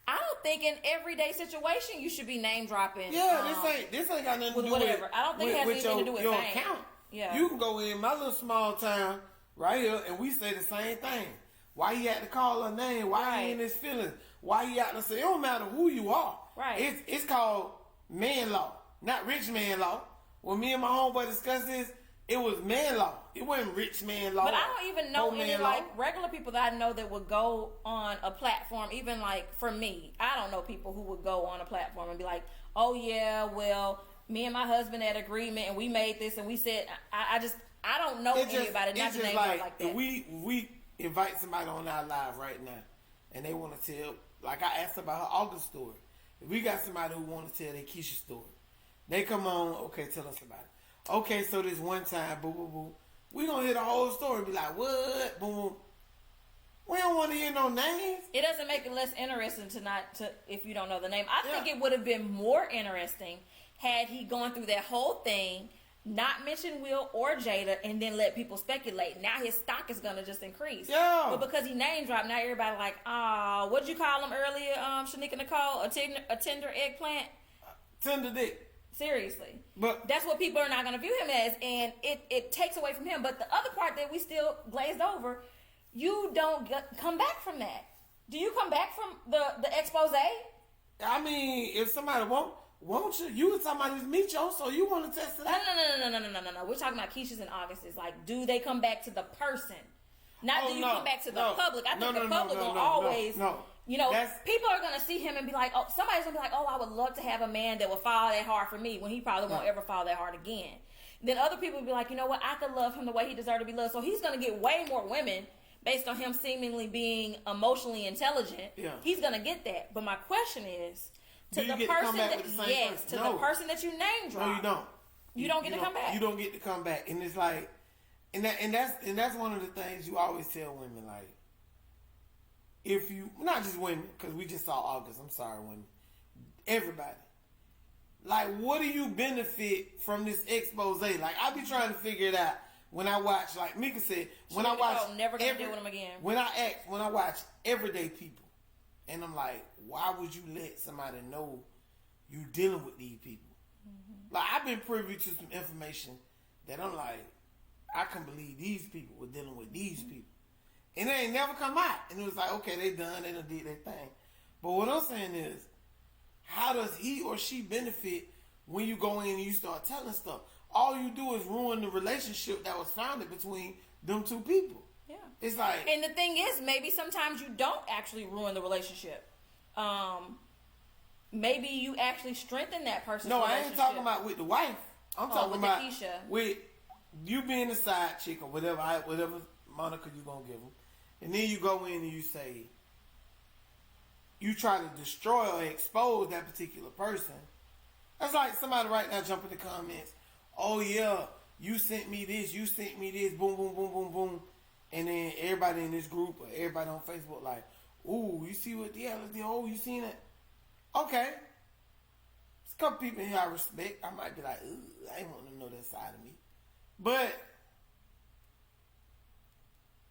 I don't think in everyday situation you should be name dropping. Yeah, this ain't got nothing to do whatever. with. I don't think it has anything to do with your fame. account. Yeah, you can go in my little small town right here, and we say the same thing. Why you had to call her name? Why he in his feelings? Why you had to say? It don't matter who you are. Right. It's called man law, not rich man law. When me and my homeboy discussed this, it was man law. It wasn't rich man law. But I don't even know any like regular people that I know that would go on a platform. Even like for me, I don't know people who would go on a platform and be like, "Oh yeah, well, me and my husband had agreement and we made this and we said." I don't know anybody. Not to name like that. If we invite somebody on our live right now, and they want to tell, like I asked about her August story. If we got somebody who want to tell their Keisha story, they come on. Okay, tell us about it. Okay, so this one time, boo, boo, boo. We gonna hear the whole story and be like, what? Boom, boom. We don't want to hear no names. It doesn't make it less interesting if you don't know the name. I think it would have been more interesting had he gone through that whole thing, not mention Will or Jada, and then let people speculate. Now his stock is gonna just increase. Yeah. But because he name dropped, now everybody like, what'd you call him earlier, Shanika Nicole? A tender eggplant? Tender dick. Seriously. But that's what people are not going to view him as, and it takes away from him. But the other part that we still glazed over, you don't come back from that. Do you come back from the expose? I mean, if somebody won't you was talking about this Micho, so you want to test it out? No. We're talking about Keishas and August. It's like, do they come back to the person? Not do you come back to the public. I think the public will always... You know, people are going to see him and be like, oh, somebody's going to be like, oh, I would love to have a man that would fall that hard for me, when he probably won't ever fall that hard again. Then other people will be like, you know what, I could love him the way he deserved to be loved. So he's going to get way more women based on him seemingly being emotionally intelligent. Yeah. He's going to get that. But my question is, to the person the person that you name drop. No, you don't. You don't get to come back. You don't get to come back. And it's like, and that's one of the things you always tell women, like, if you, not just women, because we just saw August, I'm sorry, women, everybody. Like, what do you benefit from this expose? Like, I be trying to figure it out when I watch, like Mika said, when I watch, never gonna deal with them again. When I watch everyday people, and I'm like, why would you let somebody know you dealing with these people? Mm-hmm. Like, I've been privy to some information that I'm like, I can't believe these people were dealing with these people. And they ain't never come out. And it was like, okay, they done, they done did their thing. But what I'm saying is, how does he or she benefit when you go in and you start telling stuff? All you do is ruin the relationship that was founded between them two people. Yeah. It's like... And the thing is, maybe sometimes you don't actually ruin the relationship. Maybe you actually strengthen that person's relationship. No, I ain't talking about with the wife. I'm talking with about Keisha. with you being the side chick or whatever moniker you gonna give them. And then you go in and you say, you try to destroy or expose that particular person. That's like somebody right now jump in the comments. Oh yeah, you sent me this, boom, boom, boom, boom, boom. And then everybody in this group or everybody on Facebook like, ooh, you see what the hell is the you seen it? Okay. There's a couple people in here I respect. I might be like, ooh, I ain't want to know that side of me. But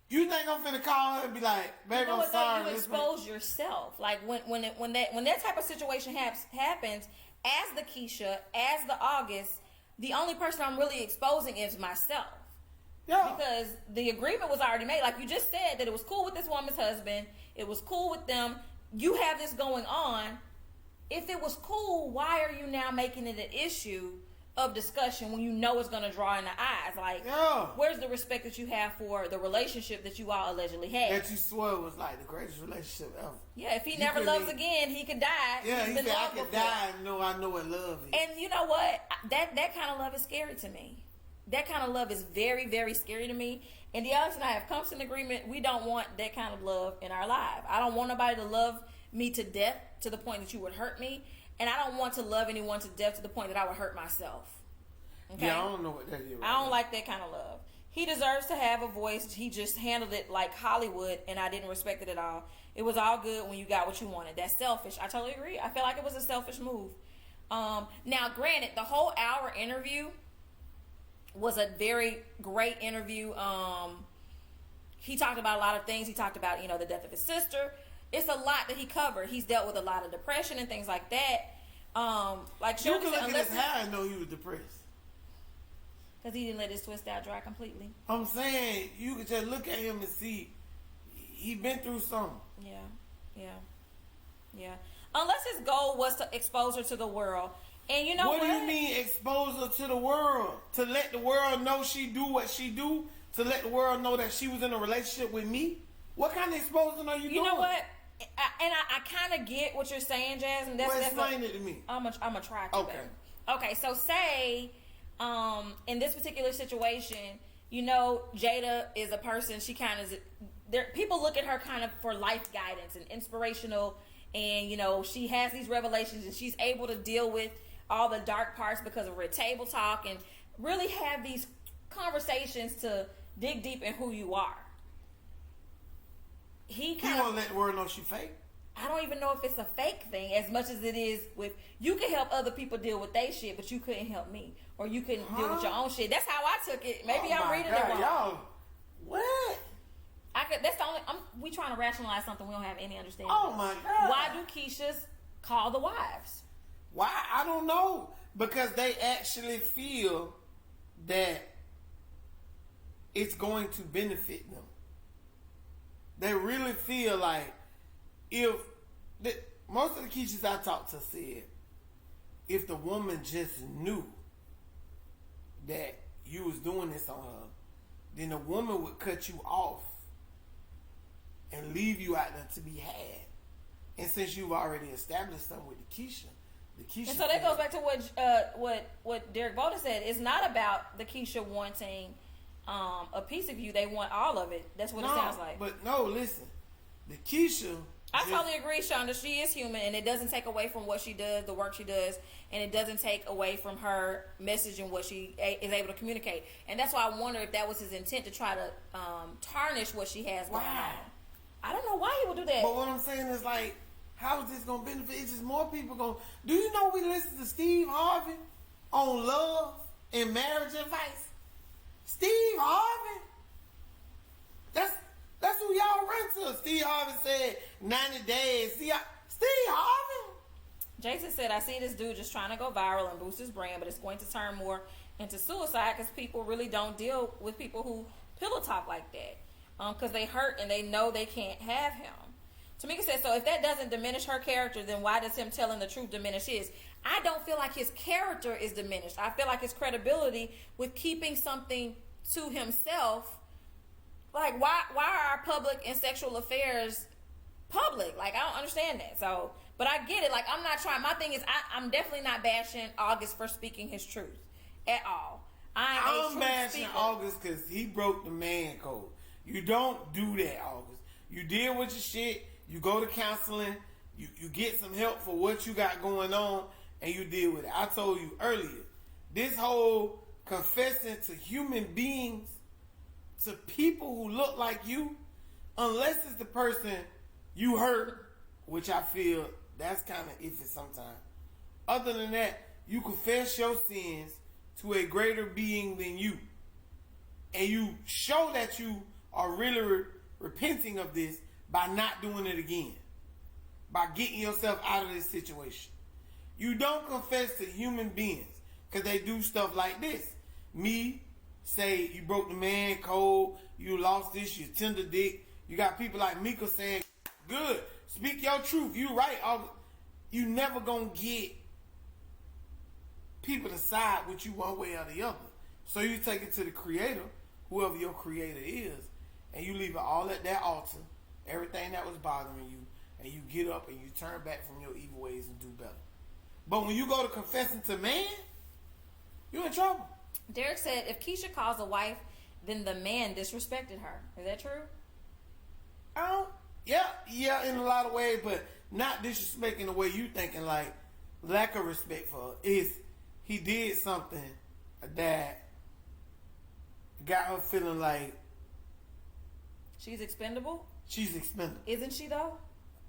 you think I'm finna call her and be like, baby, I'm sorry. You expose yourself. Like when that type of situation happens, as the Keisha, as the August, the only person I'm really exposing is myself. Yeah. Because the agreement was already made. Like you just said, that it was cool with this woman's husband. It was cool with them. You have this going on. If it was cool, why are you now making it an issue of discussion when you know it's going to draw in the eyes? Like, where's the respect that you have for the relationship that you all allegedly had? That you swore was like the greatest relationship ever. Yeah, if he never loves again, he could die. Yeah, he said, I could die and know I know what love is. And you know what? That kind of love is scary to me. That kind of love is very, very scary to me. And Alex and I have come to an agreement. We don't want that kind of love in our life. I don't want nobody to love me to death to the point that you would hurt me. And I don't want to love anyone to death to the point that I would hurt myself. Okay? Yeah, I don't know what that is. I don't like that kind of love. He deserves to have a voice. He just handled it like Hollywood, and I didn't respect it at all. It was all good when you got what you wanted. That's selfish. I totally agree. I feel like it was a selfish move. Now, granted, the whole hour interview was a very great interview. He talked about a lot of things. He talked about, the death of his sister. It's a lot that he covered. He's dealt with a lot of depression and things like that. You can look at his hair and know he was depressed. Because he didn't let his twist out dry completely. I'm saying, you can just look at him and see he been through something. Yeah. Unless his goal was to expose her to the world. And you know what? What do you mean expose her to the world? To let the world know she do what she do? To let the world know that she was in a relationship with me? What kind of exposing are you doing? You know what? I kind of get what you're saying, Jasmine. Explain it to me. I'm gonna try to. Okay. Okay, so say, in this particular situation, Jada is a person, she kind of, people look at her kind of for life guidance and inspirational, and, she has these revelations and she's able to deal with all the dark parts because of her table talk and really have these conversations to dig deep in who you are. He won't let the world know she fake. I don't even know if it's a fake thing as much as it is with, you can help other people deal with their shit, but you couldn't help me. Or you couldn't deal with your own shit. That's how I took it. Maybe I'm reading it wrong. Y'all, what? That's the only, we trying to rationalize something we don't have any understanding of. My God. Why do Keishas call the wives? Why? I don't know. Because they actually feel that it's going to benefit them. They really feel like most of the Keishas I talked to said, if the woman just knew that you was doing this on her, then the woman would cut you off and leave you out there to be had. And since you've already established something with the Keisha, and so that goes back to what Derek Bolden said. It's not about the Keisha wanting a piece of you. They want all of it. That's what it sounds like. But no, listen. The Keisha... I totally agree, Shonda. She is human, and it doesn't take away from what she does, the work she does, and it doesn't take away from her message and what she is able to communicate. And that's why I wonder if that was his intent, to try to tarnish what she has going on. I don't know why he would do that. But what I'm saying is, like, how is this going to benefit? It's just more people going... Do you know we listen to Steve Harvey on love and marriage advice? Steve Harvey? That's who y'all run to. Steve Harvey said 90 days. Steve Harvey? Jason said, I see this dude just trying to go viral and boost his brand, but it's going to turn more into suicide because people really don't deal with people who pillow talk like that. Because they hurt and they know they can't have him. Tamika says, so if that doesn't diminish her character, then why does him telling the truth diminish his? I don't feel like his character is diminished. I feel like his credibility with keeping something to himself. Like, why are our public and sexual affairs public? Like, I don't understand that. So, but I get it. Like, I'm not trying. My thing is, I'm definitely not bashing August for speaking his truth at all. I'm bashing August because he broke the man code. You don't do that, August. You deal with your shit. You go to counseling. You get some help for what you got going on, and you deal with it. I told you earlier, this whole confessing to human beings, to people who look like you, unless it's the person you hurt, which I feel that's kind of iffy sometimes. Other than that, you confess your sins to a greater being than you. And you show that you are really repenting of this by not doing it again. By getting yourself out of this situation. You don't confess to human beings because they do stuff like this. Me, say you broke the man code, you lost this, you tender dick. You got people like Mika saying, good, speak your truth, you right. You never gonna get people to side with you one way or the other. So you take it to the creator, whoever your creator is, and you leave it all at that altar, everything that was bothering you, and you get up and you turn back from your evil ways and do better. But when you go to confessing to man, you're in trouble. Derek said, if Keisha calls a wife, then the man disrespected her. Is that true? Yeah, in a lot of ways, but not disrespecting the way you thinking, like lack of respect for her. Is he did something that got her feeling like she's expendable? She's expendable. Isn't she though?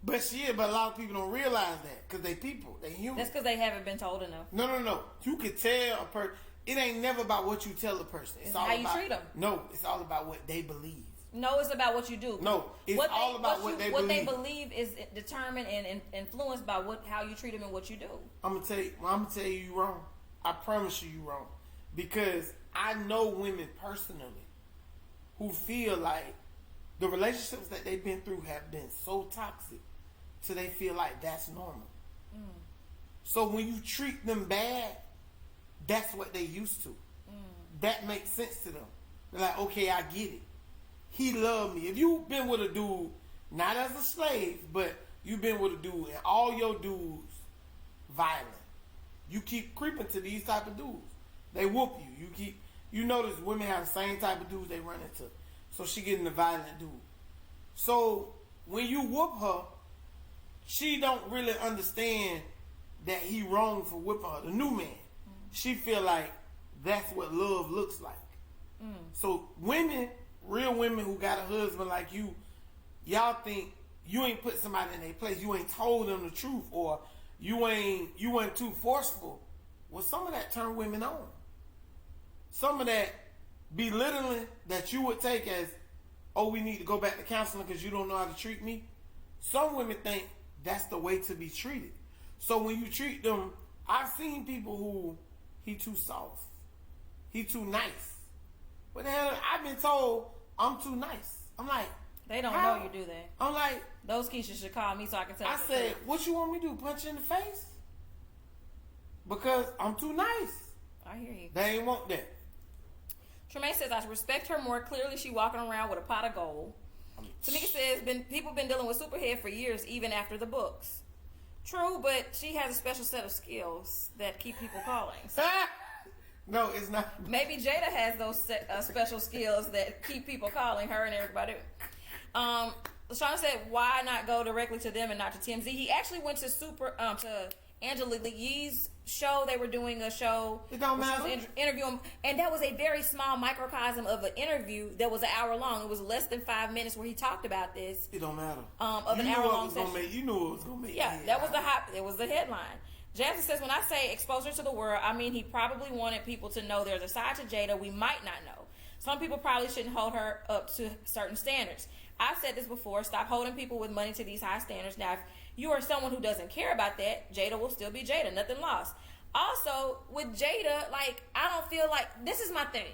But she is, but a lot of people don't realize that because they people, they human. That's because they haven't been told enough. No. You could tell a person. It ain't never about what you tell a person. It's all how about you treat them. No, it's all about what they believe. No, it's about what you do. No, it's all about what they believe. What they believe is determined and influenced by how you treat them and what you do. I'm gonna tell you you wrong. I promise you wrong. Because I know women personally who feel like the relationships that they've been through have been so toxic so they feel like that's normal. So when you treat them bad, that's what they used to. That makes sense to them. They're like, okay, I get it. He loved me. If you've been with a dude, not as a slave, but you've been with a dude and all your dudes violent, you keep creeping to these type of dudes. They whoop you. You notice women have the same type of dudes they run into. So she getting the violent dude. So when you whoop her, she don't really understand that he wrong for whooping her. The new man. She feel like that's what love looks like. So women, real women who got a husband like you, y'all think you ain't put somebody in their place. You ain't told them the truth, or you weren't too forceful. Well, some of that turn women on. Some of that belittling that you would take as, oh, we need to go back to counseling because you don't know how to treat me. Some women think that's the way to be treated. So when you treat them, I've seen people who, he too soft. He too nice. But the hell, I've been told I'm too nice. I'm like, they don't know you do that. I'm like, those Keishas should call me so I can tell them. I said, what you want me to do? Punch you in the face? Because I'm too nice. I hear you. They ain't want that. Tremaine says, I respect her more. Clearly, she walking around with a pot of gold. Tamika says, people been dealing with Superhead for years, even after the books. True, but she has a special set of skills that keep people calling. So no, it's not. Maybe Jada has those special skills that keep people calling her and everybody. LaShawn said, why not go directly to them and not to TMZ? He actually went to Angela Yee's show. They were doing a show. It don't matter. Interviewing, and that was a very small microcosm of an interview that was an hour long. It was less than 5 minutes where he talked about this. It don't matter. Of an hour long session. You knew it was gonna make. Yeah, that was it was the headline. Jansen says, when I say exposure to the world, I mean he probably wanted people to know there's a side to Jada we might not know. Some people probably shouldn't hold her up to certain standards. I've said this before. Stop holding people with money to these high standards. Now, if you are someone who doesn't care about that, Jada will still be Jada. Nothing lost. Also, with Jada, like, I don't feel like, this is my thing.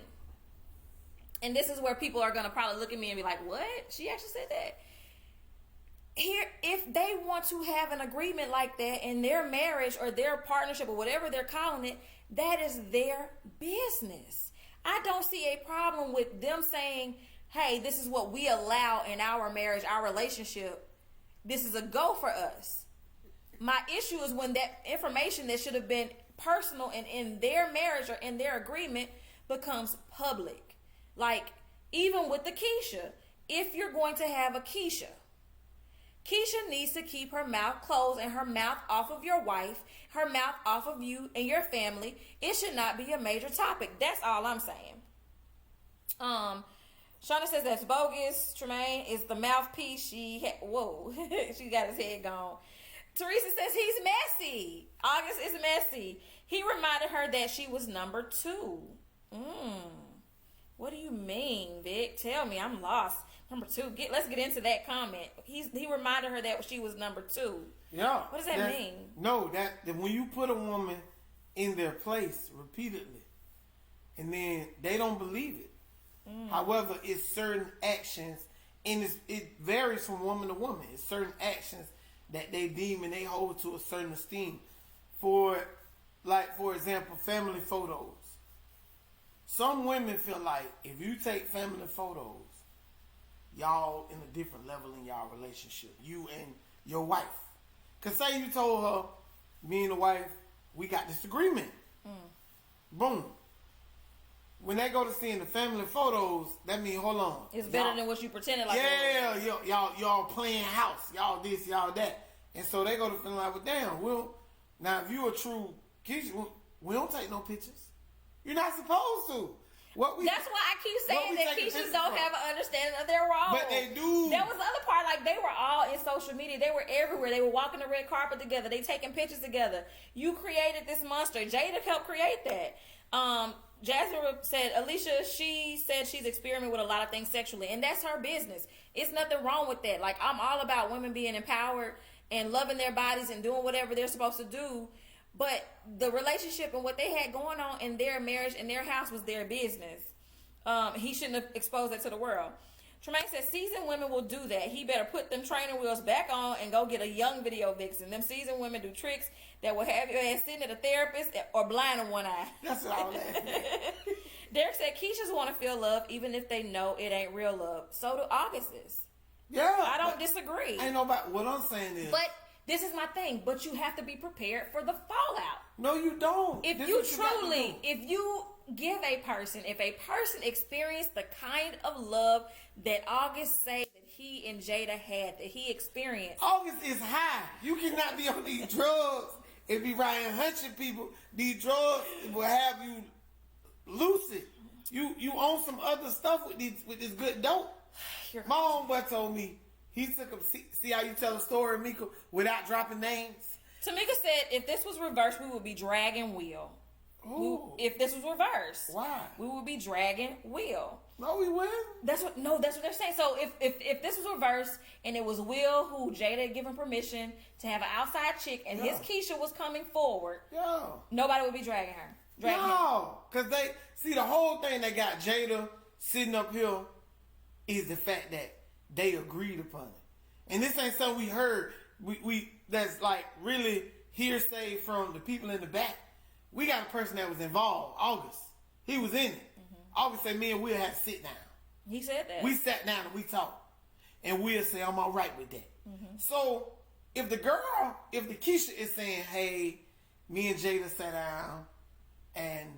And this is where people are going to probably look at me and be like, what? She actually said that. here, if they want to have an agreement like that in their marriage or their partnership or whatever they're calling it, that is their business. I don't see a problem with them saying, hey, this is what we allow in our marriage, our relationship. This is a go for us. My issue is when that information that should have been personal and in their marriage or in their agreement becomes public. Like, even with the Keisha, if you're going to have a Keisha needs to keep her mouth closed and her mouth off of your wife, her mouth off of you and your family. It should not be a major topic. That's all I'm saying. Shauna says that's bogus. Tremaine is the mouthpiece. She got his head gone. Teresa says he's messy. August is messy. He reminded her that she was number 2. What do you mean, Vic? Tell me, I'm lost. Number 2. Let's get into that comment. He reminded her that she was number 2. Yeah. What does that mean? No, that when you put a woman in their place repeatedly, and then they don't believe it. However, it's certain actions, and it varies from woman to woman. It's certain actions that they deem and they hold to a certain esteem. For example, family photos. Some women feel like if you take family photos, y'all in a different level in y'all relationship. You and your wife. Because say you told her, me and the wife, we got this agreement. Boom. When they go to seeing the family photos, that means, hold on. It's better than what you pretended like. Yeah, y'all playing house. Y'all this, y'all that. And so they go to feeling like, well, damn, now if you a true Keisha, we don't take no pictures. You're not supposed to. That's why I keep saying that Keishas don't have an understanding of their role. But they do. That was the other part. Like, they were all in social media. They were everywhere. They were walking the red carpet together. They taking pictures together. You created this monster. Jada helped create that. Jasmine said, Alicia, she said she's experimenting with a lot of things sexually, and that's her business. It's nothing wrong with that. Like, I'm all about women being empowered and loving their bodies and doing whatever they're supposed to do. But the relationship and what they had going on in their marriage and their house was their business. He shouldn't have exposed that to the world. Tremaine says seasoned women will do that. He better put them training wheels back on and go get a young video vixen. Them seasoned women do tricks that will have your ass sitting at a therapist or blind in one eye. That's what I was laughing at. Derek said Keishas want to feel love even if they know it ain't real love. So do August's. Yeah. I don't disagree. Ain't nobody. What I'm saying is. But this is my thing. But you have to be prepared for the fallout. No, you don't. If a person experienced the kind of love that August said that he and Jada had, that he experienced. August is high. You cannot be on these drugs and be riding hunching people. These drugs will have you lucid. You on some other stuff with this good dope. My homeboy told me he took him. See how you tell a story, Mika, without dropping names. Tamika said if this was reversed, we would be dragging Will. If this was reversed, why? We would be dragging Will. No, we wouldn't. That's what they're saying. So if this was reversed and it was Will who Jada had given permission to have an outside chick and his Keisha was coming forward, nobody would be dragging her. Because they see the whole thing that got Jada sitting up here is the fact that they agreed upon it, and this ain't something we heard. We that's like really hearsay from the people in the back. We got a person that was involved, August. He was in it. August said, me and Will had to sit down. He said that. We sat down and we talked. And Will said, I'm all right with that. So, if the Keisha is saying, hey, me and Jada sat down and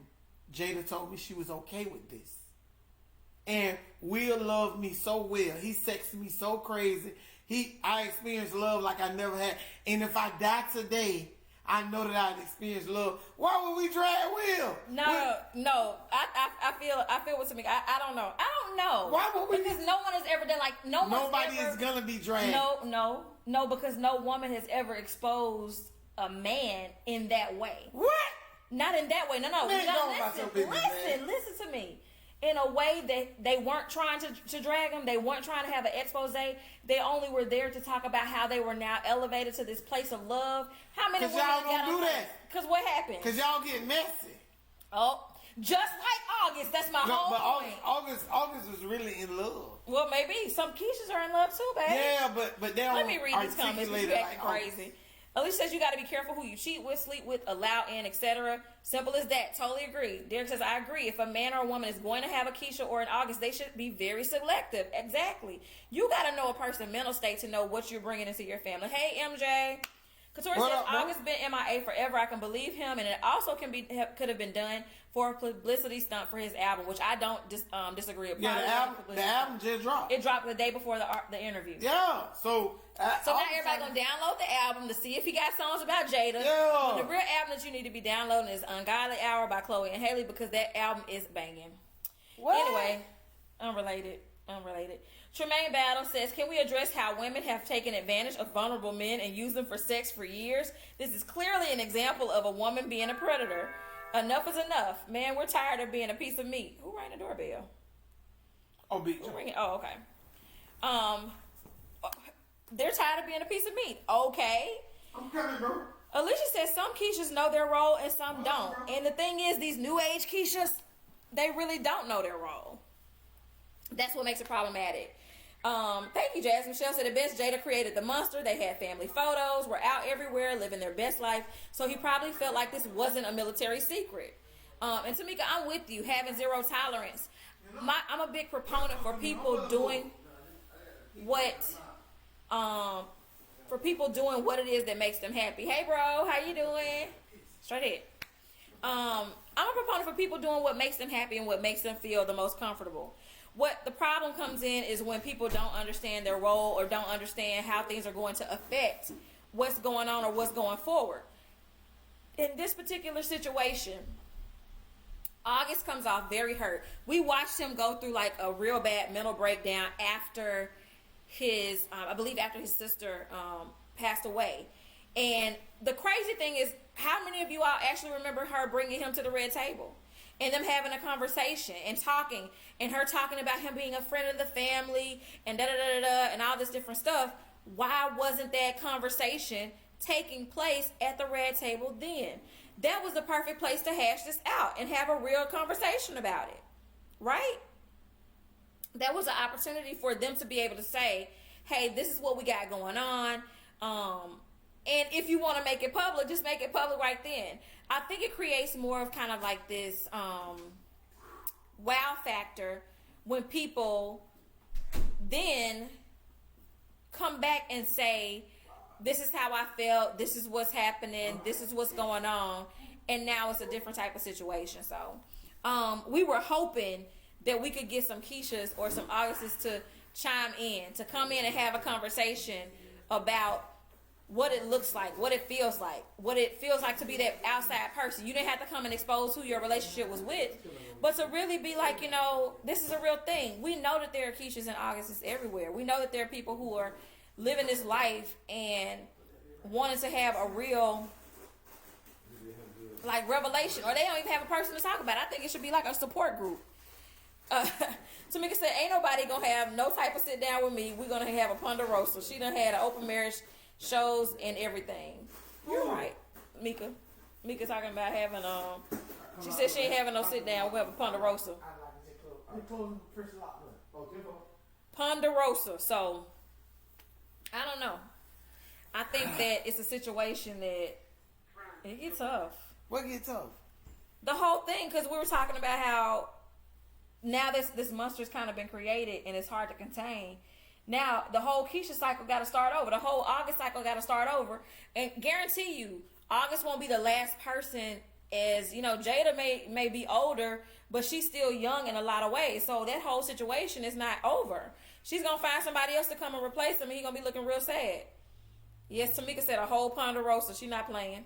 Jada told me she was okay with this. And Will loved me so well. He sexted me so crazy. I experienced love like I never had. And if I die today, I know that I've experienced love. Why would we drag Will? No. I feel what's something. I don't know. Why would we? Because no one has ever done nobody is gonna be dragged. No, because no woman has ever exposed a man in that way. What? Not in that way. No. Listen to me. In a way that they weren't trying to drag him. They weren't trying to have an expose. They only were there to talk about how they were now elevated to this place of love. How many women y'all don't do that? Because what happened? Because y'all get messy. Oh, Just like August. That's my No, whole but point. August was really in love. Well, maybe some Keishas are in love too, baby. Yeah, but they don't. Let me read these comments. You acting crazy. Alicia says you got to be careful who you cheat with, sleep with, allow in, etc. Simple as that. Totally agree. Derek says I agree. If a man or a woman is going to have a Keisha or an August, they should be very selective. Exactly. You got to know a person's mental state to know what you're bringing into your family. Hey, MJ. Couture says August been MIA forever. I can believe him, and it also could have been done for a publicity stunt for his album, which I don't disagree with. Yeah, the album just dropped. It dropped the day before the interview. Yeah, so now everybody gonna download the album to see if he got songs about Jada. Yeah. But the real album that you need to be downloading is Ungodly Hour by Chloe and Haley, because that album is banging. What? Anyway, unrelated. Tremaine Battle says, can we address how women have taken advantage of vulnerable men and used them for sex for years? This is clearly an example of a woman being a predator. Enough is enough. Man, we're tired of being a piece of meat. Who rang the doorbell? Oh, beat. Oh, okay. They're tired of being a piece of meat. Okay. I'm coming, bro. Alicia says some Keishas know their role and some don't. And the thing is, these new age Keishas, they really don't know their role. That's what makes it problematic. Thank you, Jasmine. Michelle said the best Jada created the monster. They had family photos, were out everywhere, living their best life. So he probably felt like this wasn't a military secret. And Tamika, I'm with you, having zero tolerance. I'm a big proponent for people doing what it is that makes them happy. Hey, bro, how you doing? Straight ahead. I'm a proponent for people doing what makes them happy and what makes them feel the most comfortable. What the problem comes in is when people don't understand their role or don't understand how things are going to affect what's going on or what's going forward. In this particular situation, August comes off very hurt. We watched him go through like a real bad mental breakdown after his, I believe after his sister passed away. And the crazy thing is, how many of you all actually remember her bringing him to the red table? And them having a conversation and talking, and her talking about him being a friend of the family and and all this different stuff. Why wasn't that conversation taking place at the red table then? That was the perfect place to hash this out and have a real conversation about it, right? That was an opportunity for them to be able to say, hey, this is what we got going on. And if you want to make it public, just make it public right then. I think it creates more of kind of like this wow factor when people then come back and say, this is how I felt, this is what's happening, this is what's going on, and now it's a different type of situation. So we were hoping that we could get some Keishas or some Augusts to chime in, to come in and have a conversation about what it looks like, what it feels like to be that outside person. You didn't have to come and expose who your relationship was with, but to really be like, you know, this is a real thing. We know that there are Keishas and Augusts everywhere. We know that there are people who are living this life and wanting to have a real, like, revelation, or they don't even have a person to talk about it. I think it should be like a support group. Tamika said, ain't nobody gonna have no type of sit down with me. We're gonna have a ponderosa. She done had an open marriage shows and everything. You're right, Mika. Mika talking about having she said she ain't having no sit down. We'll have a ponderosa. Ponderosa. So I don't know. I think that it's a situation that it gets tough. What gets tough? The whole thing, because we were talking about how now this monster's kind of been created and it's hard to contain. Now, the whole Keisha cycle got to start over. The whole August cycle got to start over. And guarantee you, August won't be the last person. As, you know, Jada may be older, but she's still young in a lot of ways. So that whole situation is not over. She's going to find somebody else to come and replace him, and he's going to be looking real sad. Yes, Tamika said a whole ponderosa. She not playing.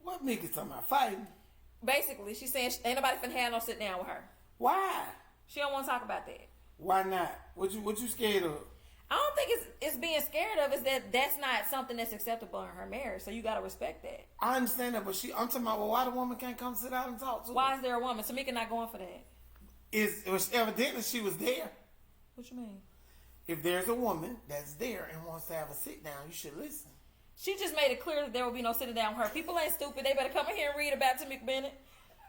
What Mika talking about? Fighting? Basically, she's saying ain't nobody finna have no sit down with her. Why? She don't want to talk about that. Why not? What you scared of? I don't think it's being scared of. Is that's not something that's acceptable in her marriage. So you got to respect that. I understand that, but I'm talking about, well, why the woman can't come sit out and talk to her? Why is there a woman? Tamika not going for that. It was evidently she was there. What you mean? If there's a woman that's there and wants to have a sit down, you should listen. She just made it clear that there will be no sitting down with her. People ain't stupid. They better come in here and read about Tamika Bennett.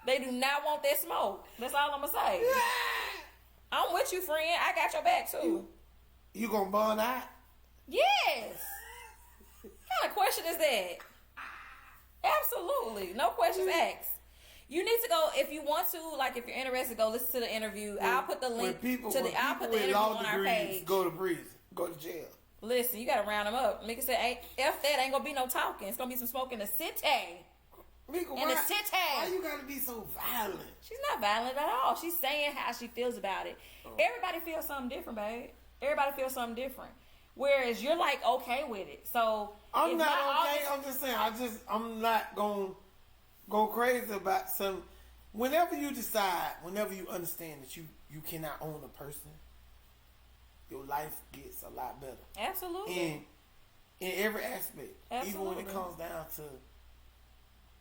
They do not want that smoke. That's all I'm gonna say. I'm with you, friend. I got your back too. You gonna burn out? Yes. What kind of question is that? Absolutely. No questions asked. You need to go if you want to, like if you're interested, go listen to the interview. I'll put the link I'll put the interview on our page. Go to prison. Go to jail. Listen, you gotta round them up. Mika said, F that, ain't gonna be no talking. It's gonna be some smoke in the city. Mika, in the city. Why you gotta be so violent? She's not violent at all. She's saying how she feels about it. Everybody feels something different, babe. Everybody feels something different. Whereas you're like okay with it. So I'm not okay. I'm just saying. I'm not gonna go crazy about some. Whenever you decide, whenever you understand that you cannot own a person, your life gets a lot better. Absolutely. In every aspect. Absolutely. Even when it comes down to,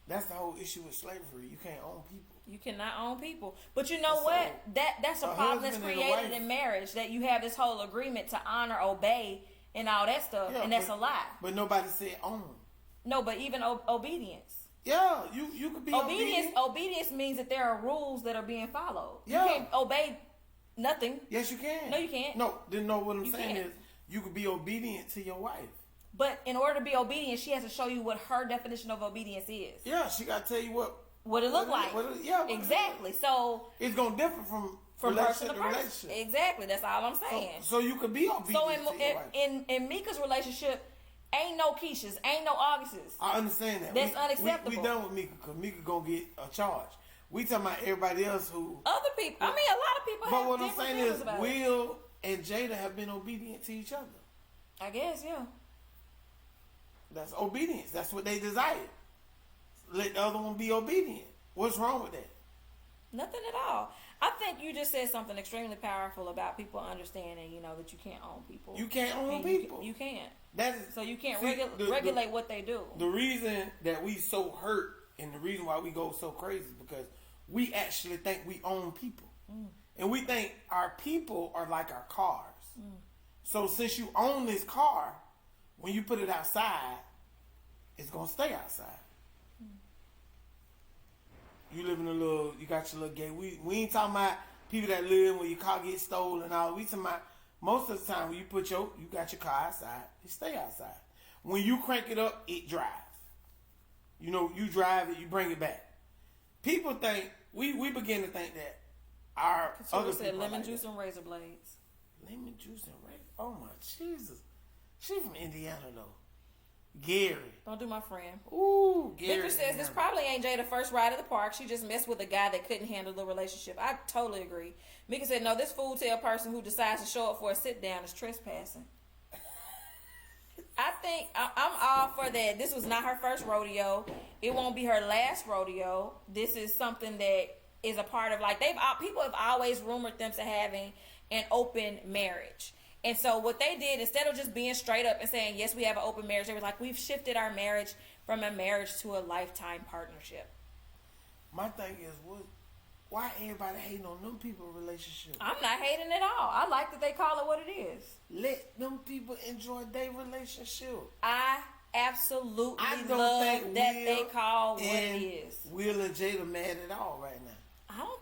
that's the whole issue with slavery. You can't own people. You cannot own people. But you know what? That's a problem that's created in marriage, that you have this whole agreement to honor, obey, and all that stuff, and that's a lie. But nobody said own. No, but even obedience. Yeah, you could be obedient. Obedience means that there are rules that are being followed. Yeah. You can't obey nothing. Yes, you can. No, you can't. No, then no. What I'm saying is, you could be obedient to your wife. But in order to be obedient, she has to show you what her definition of obedience is. Yeah, she got to tell you what it look like. Exactly. So it's gonna differ from person to person. Exactly. That's all I'm saying. So you could be obedient to your wife. In Mika's relationship, ain't no Keishas, ain't no Augusts. I understand that. That's unacceptable. We done with Mika because Mika gonna get a charge. We talking about everybody else who other people. I mean, a lot of people. But what I'm saying is, Will and Jada have been obedient to each other. I guess, yeah. That's obedience. That's what they desire. Let the other one be obedient. What's wrong with that? Nothing at all. I think you just said something extremely powerful about people understanding, that you can't own people. You can't own people. You can't. So you can't regulate what they do. The reason that we so hurt and the reason why we go so crazy is because we actually think we own people. And we think our people are like our cars. So since you own this car, when you put it outside, it's going to stay outside. You live in you got your little gate. We ain't talking about people that live when your car gets stolen and all. We talking about most of the time when you got your car outside, it stay outside. When you crank it up, it drives. You drive it, you bring it back. People think, we begin to think that our other said people lemon like juice that. and razor blades. Lemon juice and razor. Oh my Jesus. She from Indiana though. Gary. Don't do my friend. Ooh, Gary. Victor says this probably ain't Jada's first ride at the park. She just messed with a guy that couldn't handle the relationship. I totally agree. Mika said, no, this fool tale person who decides to show up for a sit down is trespassing. I think I'm all for that. This was not her first rodeo. It won't be her last rodeo. This is something that is a part of people have always rumored them to having an open marriage. And so what they did, instead of just being straight up and saying, yes, we have an open marriage, they were like, we've shifted our marriage from a marriage to a lifetime partnership. My thing is, why everybody hating on them people relationship? I'm not hating at all. I like that they call it what it is. Let them people enjoy their relationship. I absolutely love that they call what it is. Will and Jada mad at all right now. I don't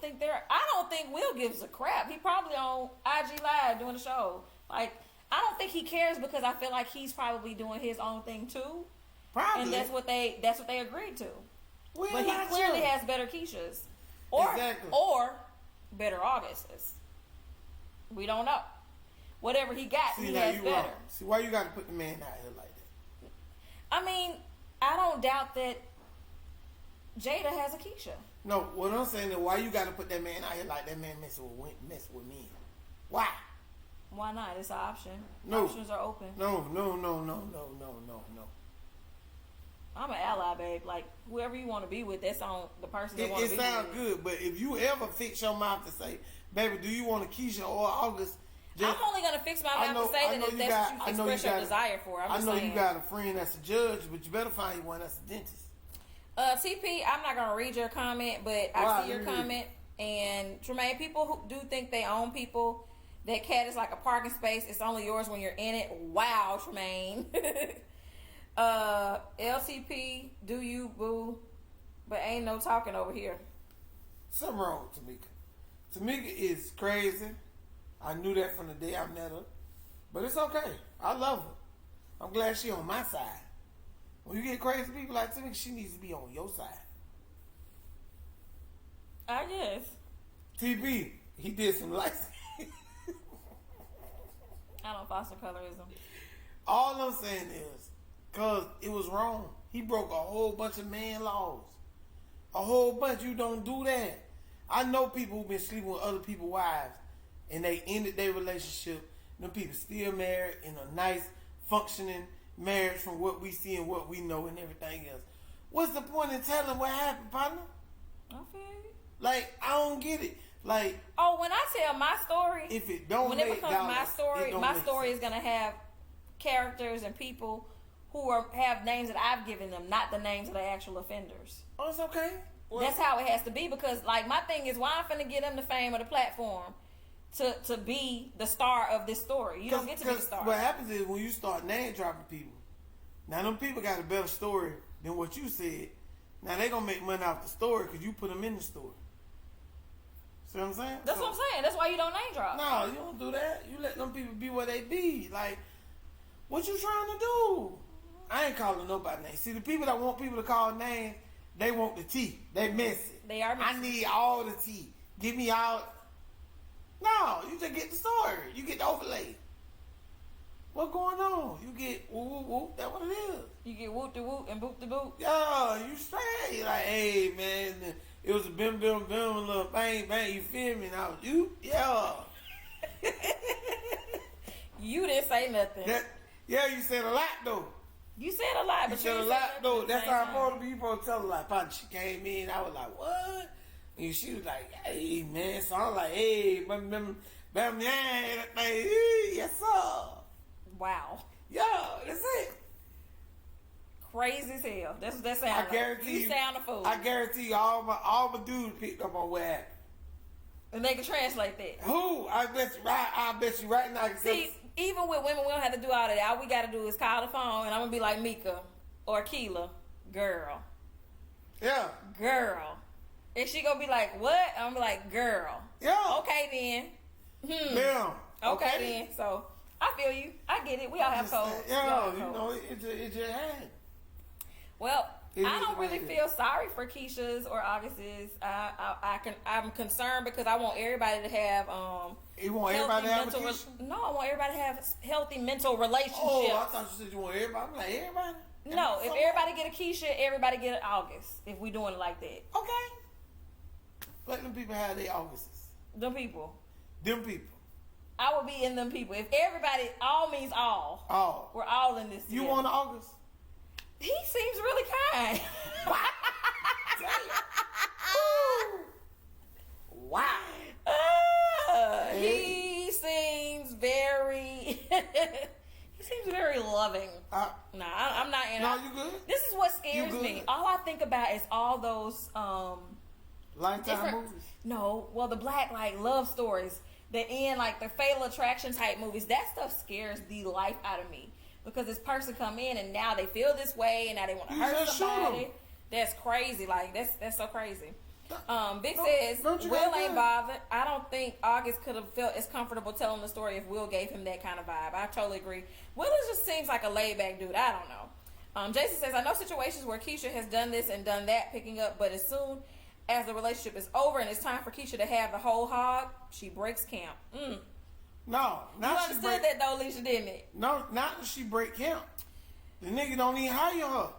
think Will gives a crap. He probably on IG Live doing the show. I don't think he cares because I feel like he's probably doing his own thing too. Probably. And that's what they agreed to. But he clearly has better Keishas. Or better Augusts. We don't know. Whatever he got, he has better. Wrong. See, why you got to put the man out here like that? I mean, I don't doubt that Jada has a Keisha. No, what I'm saying is why you got to put that man out here like that man mess with men? Why? Why not? It's an option. No. Options are open. No. I'm an ally, babe. Like, whoever you want to be with, that's on the person that want to be with. It sounds good, but if you ever fix your mouth to say, baby, do you want a Keisha or August? I'm only going to fix my mouth to say that if that's what you express your desire for. I know you got a friend that's a judge, but you better find you one that's a dentist. TP, I'm not going to read your comment, but I see your comment. And, Tremaine, people who do think they own people, that cat is like a parking space. It's only yours when you're in it. Wow, Tremaine. LCP, do you, boo? But ain't no talking over here. Something wrong with Tamika. Tamika is crazy. I knew that from the day I met her. But it's okay. I love her. I'm glad she on my side. When you get crazy people like Tamika, she needs to be on your side. I guess. TB, he did some lights. I don't foster colorism. All I'm saying is, cause it was wrong. He broke a whole bunch of man laws. A whole bunch. You don't do that. I know people who've been sleeping with other people's wives, and they ended their relationship. Them people still married in a nice, functioning marriage from what we see and what we know and everything else. What's the point in telling what happened, partner? I feel you. Like, I don't get it. Like, oh, when I tell my story, if it don't when make it becomes dollars, my story is gonna have characters and people who have names that I've given them, not the names of the actual offenders. Oh, it's okay. Well, that's how it has to be, because like my thing is, why I'm finna give them the fame or the platform to be the star of this story. You don't get to be the star. What happens is when you start name dropping people, now them people got a better story than what you said. Now they gonna make money off the story because you put them in the story. See what I'm saying? That's what I'm saying. That's why you don't name drop. No, you don't do that. You let them people be where they be. Like, what you trying to do? I ain't calling nobody names. See, the people that want people to call names, they want the tea. They messy. They are messy. I need all the tea. Give me all. No, you just get the story. You get the overlay. What going on? You get whoop whoop whoop. That's what it is. You get whoop de whoop and boop de boop. Yeah, you straight. Like, hey man, it was a bim bim bim, a little bang bang. You feel me? Now you, yeah. You didn't say nothing. Yeah, you said a lot though. You said a lot, but you said a lot though. That's how I'm supposed to be. You supposed to tell her like, partner, she came in. I was like, what? And she was like, hey man. So I'm like, hey, yes sir. Wow. Yeah, that's it. Crazy as hell. That's what that sounds I like. guarantee You sound a fool. I guarantee you all my dudes picked up on what happened. And they can translate that. Who? I bet you right now. I can see, even with women, we don't have to do all that. All we got to do is call the phone, and I'm gonna be like Mika or Keela, girl. Yeah. Girl. And she gonna be like, what? I'm gonna be like, girl. Yeah. Okay then. Yeah. Okay then. So I feel you. I get it. We all have codes. Yeah, you know, it just happened. Well, I don't really feel sorry for Keisha's or August's. I'm concerned because I want everybody to have you want everybody to have a Keisha? No, I want everybody to have healthy mental relationships. Oh, I thought you said you want everybody. I'm like, everybody? No, if everybody get a Keisha, everybody get an August. If we doing it like that. Okay. Let them people have their Augusts. Them people. I would be in them people. If everybody, all means all. All. We're all in this together. You want an August? He seems really kind. Wow. He seems very... He seems very loving. I'm not in. No, you good? This is what scares me. All I think about is all those Lifetime movies. No, well, the black like love stories that end like the Fatal Attraction type movies. That stuff scares the life out of me because this person come in and now they feel this way and now they want to hurt somebody. That's crazy. Like that's so crazy. Vic says Will ain't bothered. I don't think August could have felt as comfortable telling the story if Will gave him that kind of vibe. I totally agree. Will just seems like a laid back dude. I don't know. Jason says I know situations where Keisha has done this and done that, picking up, but as soon as the relationship is over and it's time for Keisha to have the whole hog, she breaks camp. No, you understood that though, Alicia, didn't it? No, not that she break camp. The nigga don't even hire her.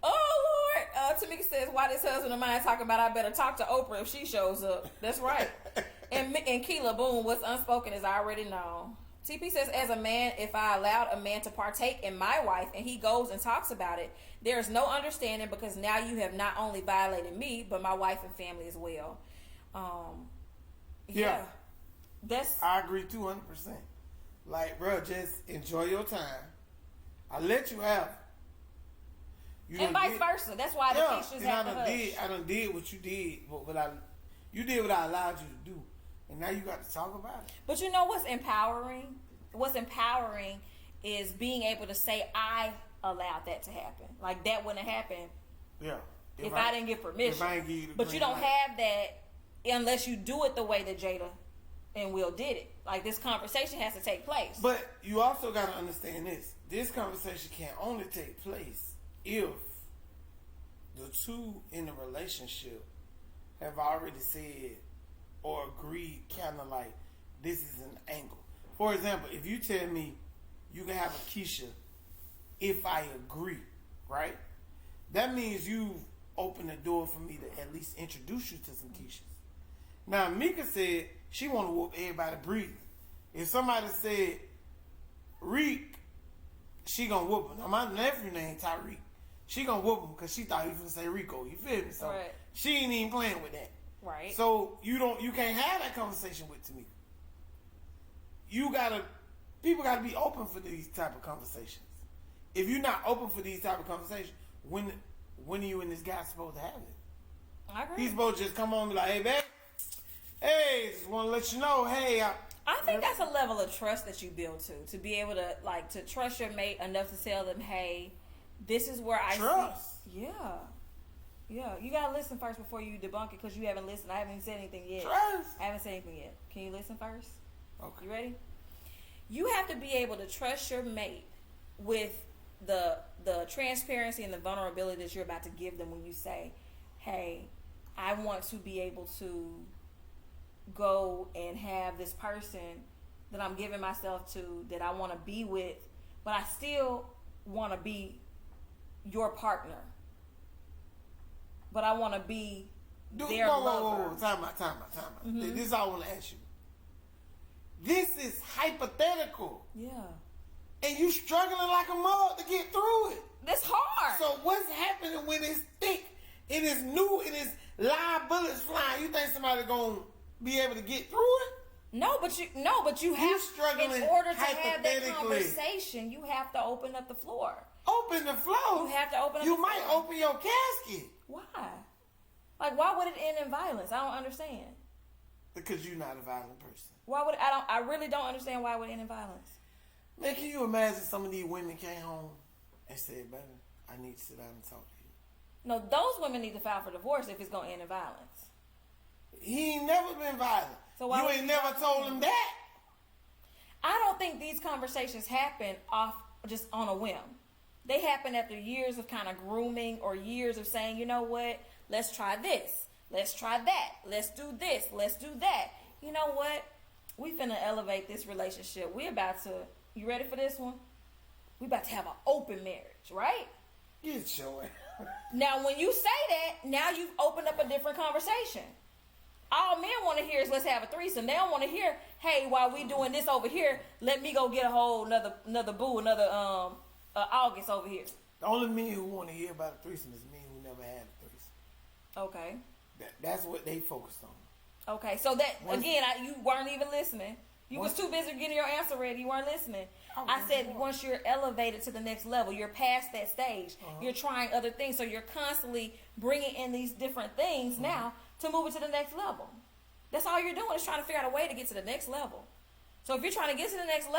Oh Lord! Tamika says, "Why this husband of mine talking about? I better talk to Oprah if she shows up." That's right. and Keela, boom. What's unspoken is already known. TP says, as a man, if I allowed a man to partake in my wife and he goes and talks about it, there is no understanding because now you have not only violated me, but my wife and family as well. Yeah. I agree 200%. Like, bro, just enjoy your time. I let you have it. And vice versa. That's why the Keishas have to hush. I done did what you did, but you did what I allowed you to do. And now you got to talk about it. But you know what's empowering? What's empowering is being able to say, I allowed that to happen. Like, that wouldn't have happened. Yeah. if I didn't get permission. If I ain't give you the but you don't light. have that unless you do it the way that Jada and Will did it. Like, this conversation has to take place. But you also got to understand this. This conversation can only take place if the two in the relationship have already said or agreed, kind of like, this is an angle. For example, if you tell me you can have a Keisha if I agree, right? That means you've opened the door for me to at least introduce you to some Keishas. Now, Mika said she want to whoop everybody breathing. If somebody said Reek, she gonna whoop him. Now, my nephew named Tyreek. She gonna whoop him because she thought he was gonna say Rico. You feel me? So right. She ain't even playing with that. Right. So you can't have that conversation with Tamika. People gotta be open for these type of conversations. If you're not open for these type of conversations, when are you and this guy supposed to have it? I agree. He's supposed to just come on and be like, hey, babe, hey, just want to let you know, hey. I think that's a level of trust that you build to be able to, like, to trust your mate enough to tell them, hey, this is where I trust. Yeah. Yeah. You got to listen first before you debunk it because you haven't listened. I haven't even said anything yet. Trust. I haven't said anything yet. Can you listen first? Okay. You ready? You have to be able to trust your mate with the transparency and the vulnerability that you're about to give them when you say, hey, I want to be able to go and have this person that I'm giving myself to, that I want to be with, but I still want to be your partner. But I want to be their lover. Whoa. Time out. Mm-hmm. This is all I want to ask you. This is hypothetical. Yeah. And you struggling like a mug to get through it. That's hard. So what's happening when it's thick, it is new, it is live bullets flying? You think somebody gonna be able to get through it? No, but you have, struggling in order to have that hypothetically. conversation, you have to open up the floor. Open the floor. You have to open up You the might floor. open your casket. Why? Like, why would it end in violence? I don't understand. Because you're not a violent person. Why would I really don't understand why it would end in violence. Man, can you imagine some of these women came home and said, baby, I need to sit down and talk to you? No, those women need to file for divorce if it's going to end in violence. He ain't never been violent. So why you would ain't you never talk to told him? him that. I don't think these conversations happen off just on a whim. They happen after years of kind of grooming or years of saying, you know what, let's try this. Let's try that. Let's do this. Let's do that. You know what? We finna elevate this relationship. You ready for this one? We about to have an open marriage, right? Get your ass. Now, when you say that, now you've opened up a different conversation. All men want to hear is let's have a threesome. They don't want to hear, hey, while we doing this over here, let me go get a whole another boo, another August over here. The only men who want to hear about a threesome is men who never had a threesome. Okay. That's what they focused on. Okay, so that, again, you weren't even listening. You was too busy getting your answer ready. You weren't listening. I said once you're elevated to the next level, you're past that stage. You're trying other things. So you're constantly bringing in these different things now to move it to the next level. That's all you're doing is trying to figure out a way to get to the next level. So if you're trying to get to the next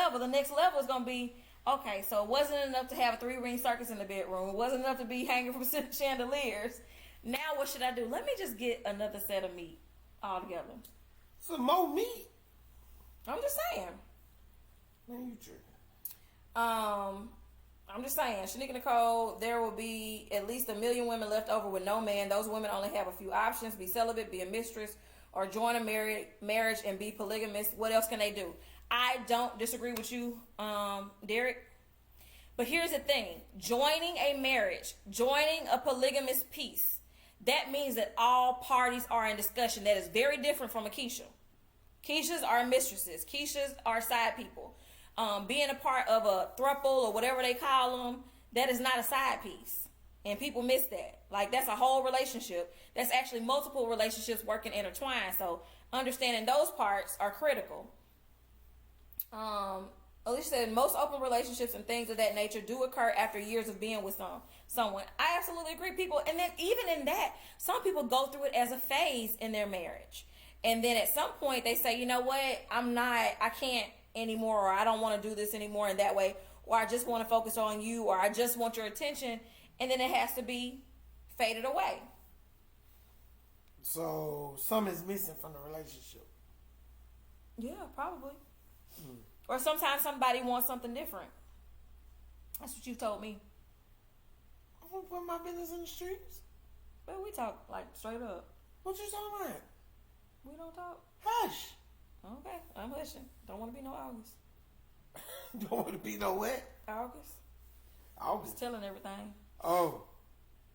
level is going to be, okay, so it wasn't enough to have a 3-ring circus in the bedroom. It wasn't enough to be hanging from chandeliers. Now what should I do? Let me just get another set of meat altogether. Some more meat. I'm just saying. Man, you tripping. I'm just saying, Shanika Nicole, there will be at least 1 million women left over with no man. Those women only have a few options: be celibate, be a mistress, or join a marriage and be polygamous. What else can they do? I don't disagree with you, Derek. But here's the thing. Joining a marriage, joining a polygamous piece, that means that all parties are in discussion. That is very different from a Keisha. Keishas are mistresses. Keishas are side people. Being a part of a throuple or whatever they call them, that is not a side piece. And people miss that. Like, that's a whole relationship. That's actually multiple relationships working intertwined. So understanding those parts are critical. Alicia said most open relationships and things of that nature do occur after years of being with someone. I absolutely agree. People, and then even in that, some people go through it as a phase in their marriage. And then at some point they say, you know what, I can't anymore, or I don't want to do this anymore in that way, or I just want to focus on you, or I just want your attention. And then it has to be faded away. So some is missing from the relationship. Yeah, probably. Or sometimes somebody wants something different. That's what you told me. I'm gonna put my business in the streets. But we talk like straight up. What you talking about? We don't talk. Hush. Okay, I'm hushing. Don't want to be no August. Don't want to be no what? August. August. Just telling everything. Oh.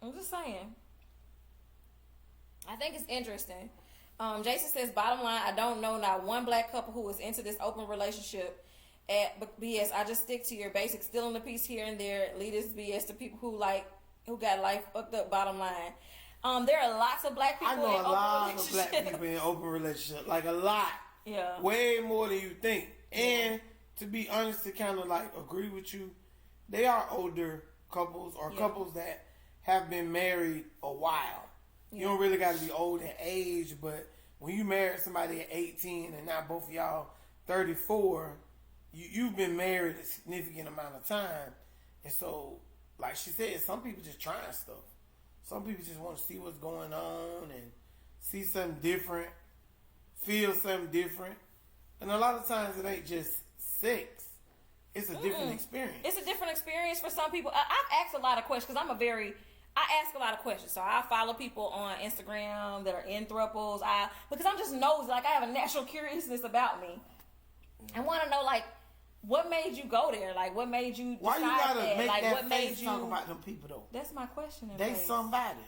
I'm just saying. I think it's interesting. Jason says, bottom line, I don't know not one black couple who is into this open relationship at BS. I just stick to your basics, stealing the piece here and there, lead this BS to people who got life fucked up, bottom line. There are lots of black people I know in a lot open of black people in open relationships. Like a lot. Yeah. Way more than you think. And to be honest, to kind of like agree with you, they are older couples or couples that have been married a while. You don't really got to be old in age, but when you marry somebody at 18 and now both of y'all 34, you've been married a significant amount of time. And so, like she said, some people just trying stuff. Some people just want to see what's going on and see something different, feel something different. And a lot of times it ain't just sex. It's a different experience. It's a different experience for some people. I've asked a lot of questions because I ask a lot of questions. So I follow people on Instagram that are in thruples. Because I'm just nosy. Like, I have a natural curiousness about me. I want to know, like, what made you go there? Like, what made you decide Why you gotta that? make Like, that what face made talk you about them people, though? That's my question. They somebody.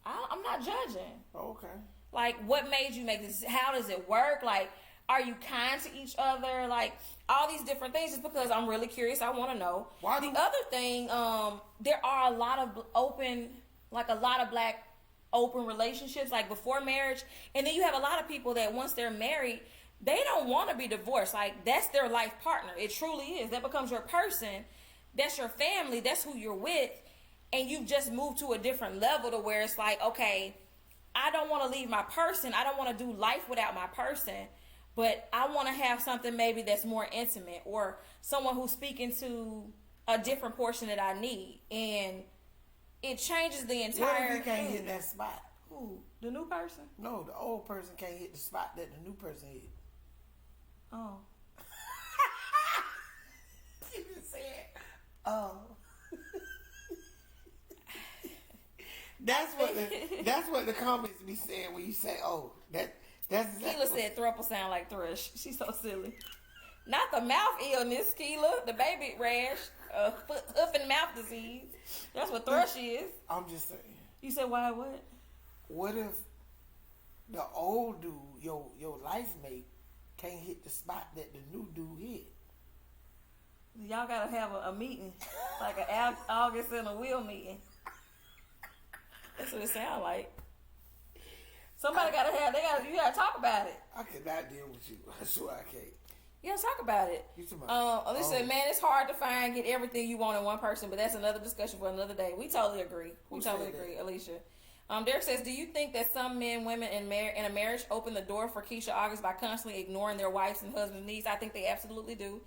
I'm not judging. Okay. Like, what made you make this? How does it work? Like, are you kind to each other? Like, all these different things. Just because I'm really curious, I want to know. The other thing, there are a lot of black open relationships, like before marriage, and then you have a lot of people that once they're married, they don't want to be divorced. Like, that's their life partner. It truly is. That becomes your person. That's your family. That's who you're with. And you've just moved to a different level to where it's like, okay, I don't want to leave my person. I don't want to do life without my person. But I want to have something maybe that's more intimate, or someone who's speaking to a different portion that I need. And it changes the entire What if he can't hit that spot? Who? The new person? No, the old person can't hit the spot that the new person hit. Oh. You just said, oh. That's what the comments be saying when you say, oh. That's Keila said thruple sound like thrush. She's so silly. Not the mouth illness, Keila. The baby rash. Hoof and mouth disease. That's what thrush is. I'm just saying. You said why what? What if the old dude, your life mate, can't hit the spot that the new dude hit? Y'all gotta have a meeting. Like an August and a Will meeting. That's what it sounds like. Somebody you gotta talk about it. I cannot deal with you. I swear I can't. You gotta talk about it. Listen, man, it's hard to get everything you want in one person, but that's another discussion for another day. We totally agree. We totally agree, Alicia. Derek says, do you think that some men, women in a marriage open the door for Keisha August by constantly ignoring their wives' and husbands' needs? I think they absolutely do.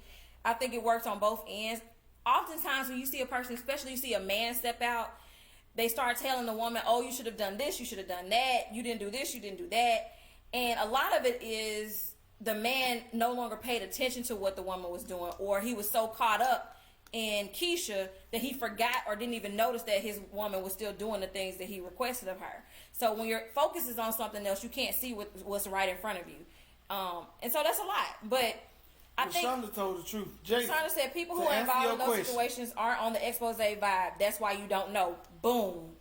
I think it works on both ends. Oftentimes when you see a person, especially you see a man step out, they start telling the woman, oh, you should have done this, you should have done that, you didn't do this, you didn't do that. And a lot of it is the man no longer paid attention to what the woman was doing, or he was so caught up in Keisha that he forgot or didn't even notice that his woman was still doing the things that he requested of her. So when your focus is on something else, you can't see what's right in front of you. And so that's a lot. But I think Shonda told the truth. Jason, Shonda said people who are involved in those situations aren't on the expose vibe. That's why you don't know. Boom.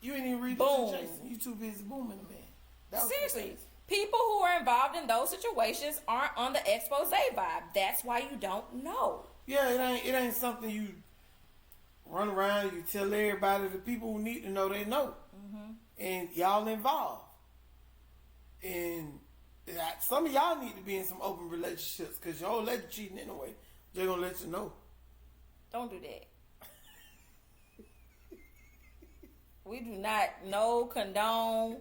You ain't even read the Jason. You too busy booming the man. Seriously. People who are involved in those situations aren't on the expose vibe. That's why you don't know. Yeah, it ain't something you run around, you tell everybody. The people who need to know, they know. Mm-hmm. And y'all involved. And some of y'all need to be in some open relationships, because y'all let you cheating anyway. They're going to let you know. Don't do that. We do not condone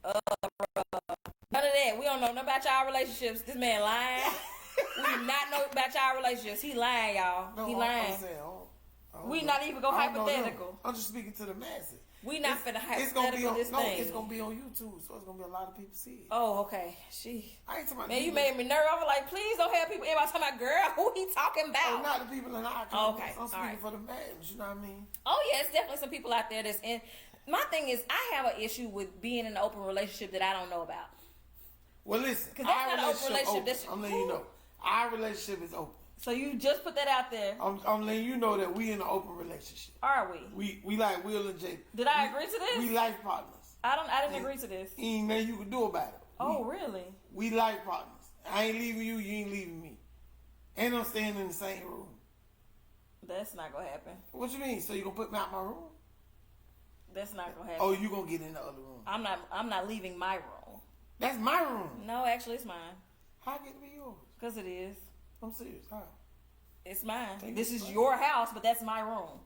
none of that. We don't know nothing about y'all relationships. This man lying. We do not know about y'all relationships. He lying, y'all. No, he lying. I'm saying, I We not even go hypothetical. I'm just speaking to the masses. We not finna hypothetical this thing. It's gonna be on YouTube, so it's gonna be a lot of people see it. Oh, okay. I ain't talking about. Man, you made me nervous. I was like, please don't have people. Everybody talking about, girl, who he talking about? Oh, not the people in our comments. Okay, I'm speaking for the masses. You know what I mean? Oh yeah, it's definitely some people out there that's in. My thing is, I have an issue with being in an open relationship that I don't know about. Well, listen, because that's not an open relationship. I'm letting you know, our relationship is open. So you just put that out there. I'm letting you know that we in an open relationship. Are we? We like Will and Jay. Did I agree to this? We life partners. I didn't agree to this. Ain't nothing you can do about it. Oh, really? We life partners. I ain't leaving you. You ain't leaving me. And I'm staying in the same room. That's not gonna happen. What you mean? So you gonna put me out my room? That's not gonna happen. Oh, you gonna get in the other room? I'm not leaving my room. That's my room. No, actually, it's mine. How can it be yours? Because it is. I'm serious. How? It's mine. This is your house, but that's my room.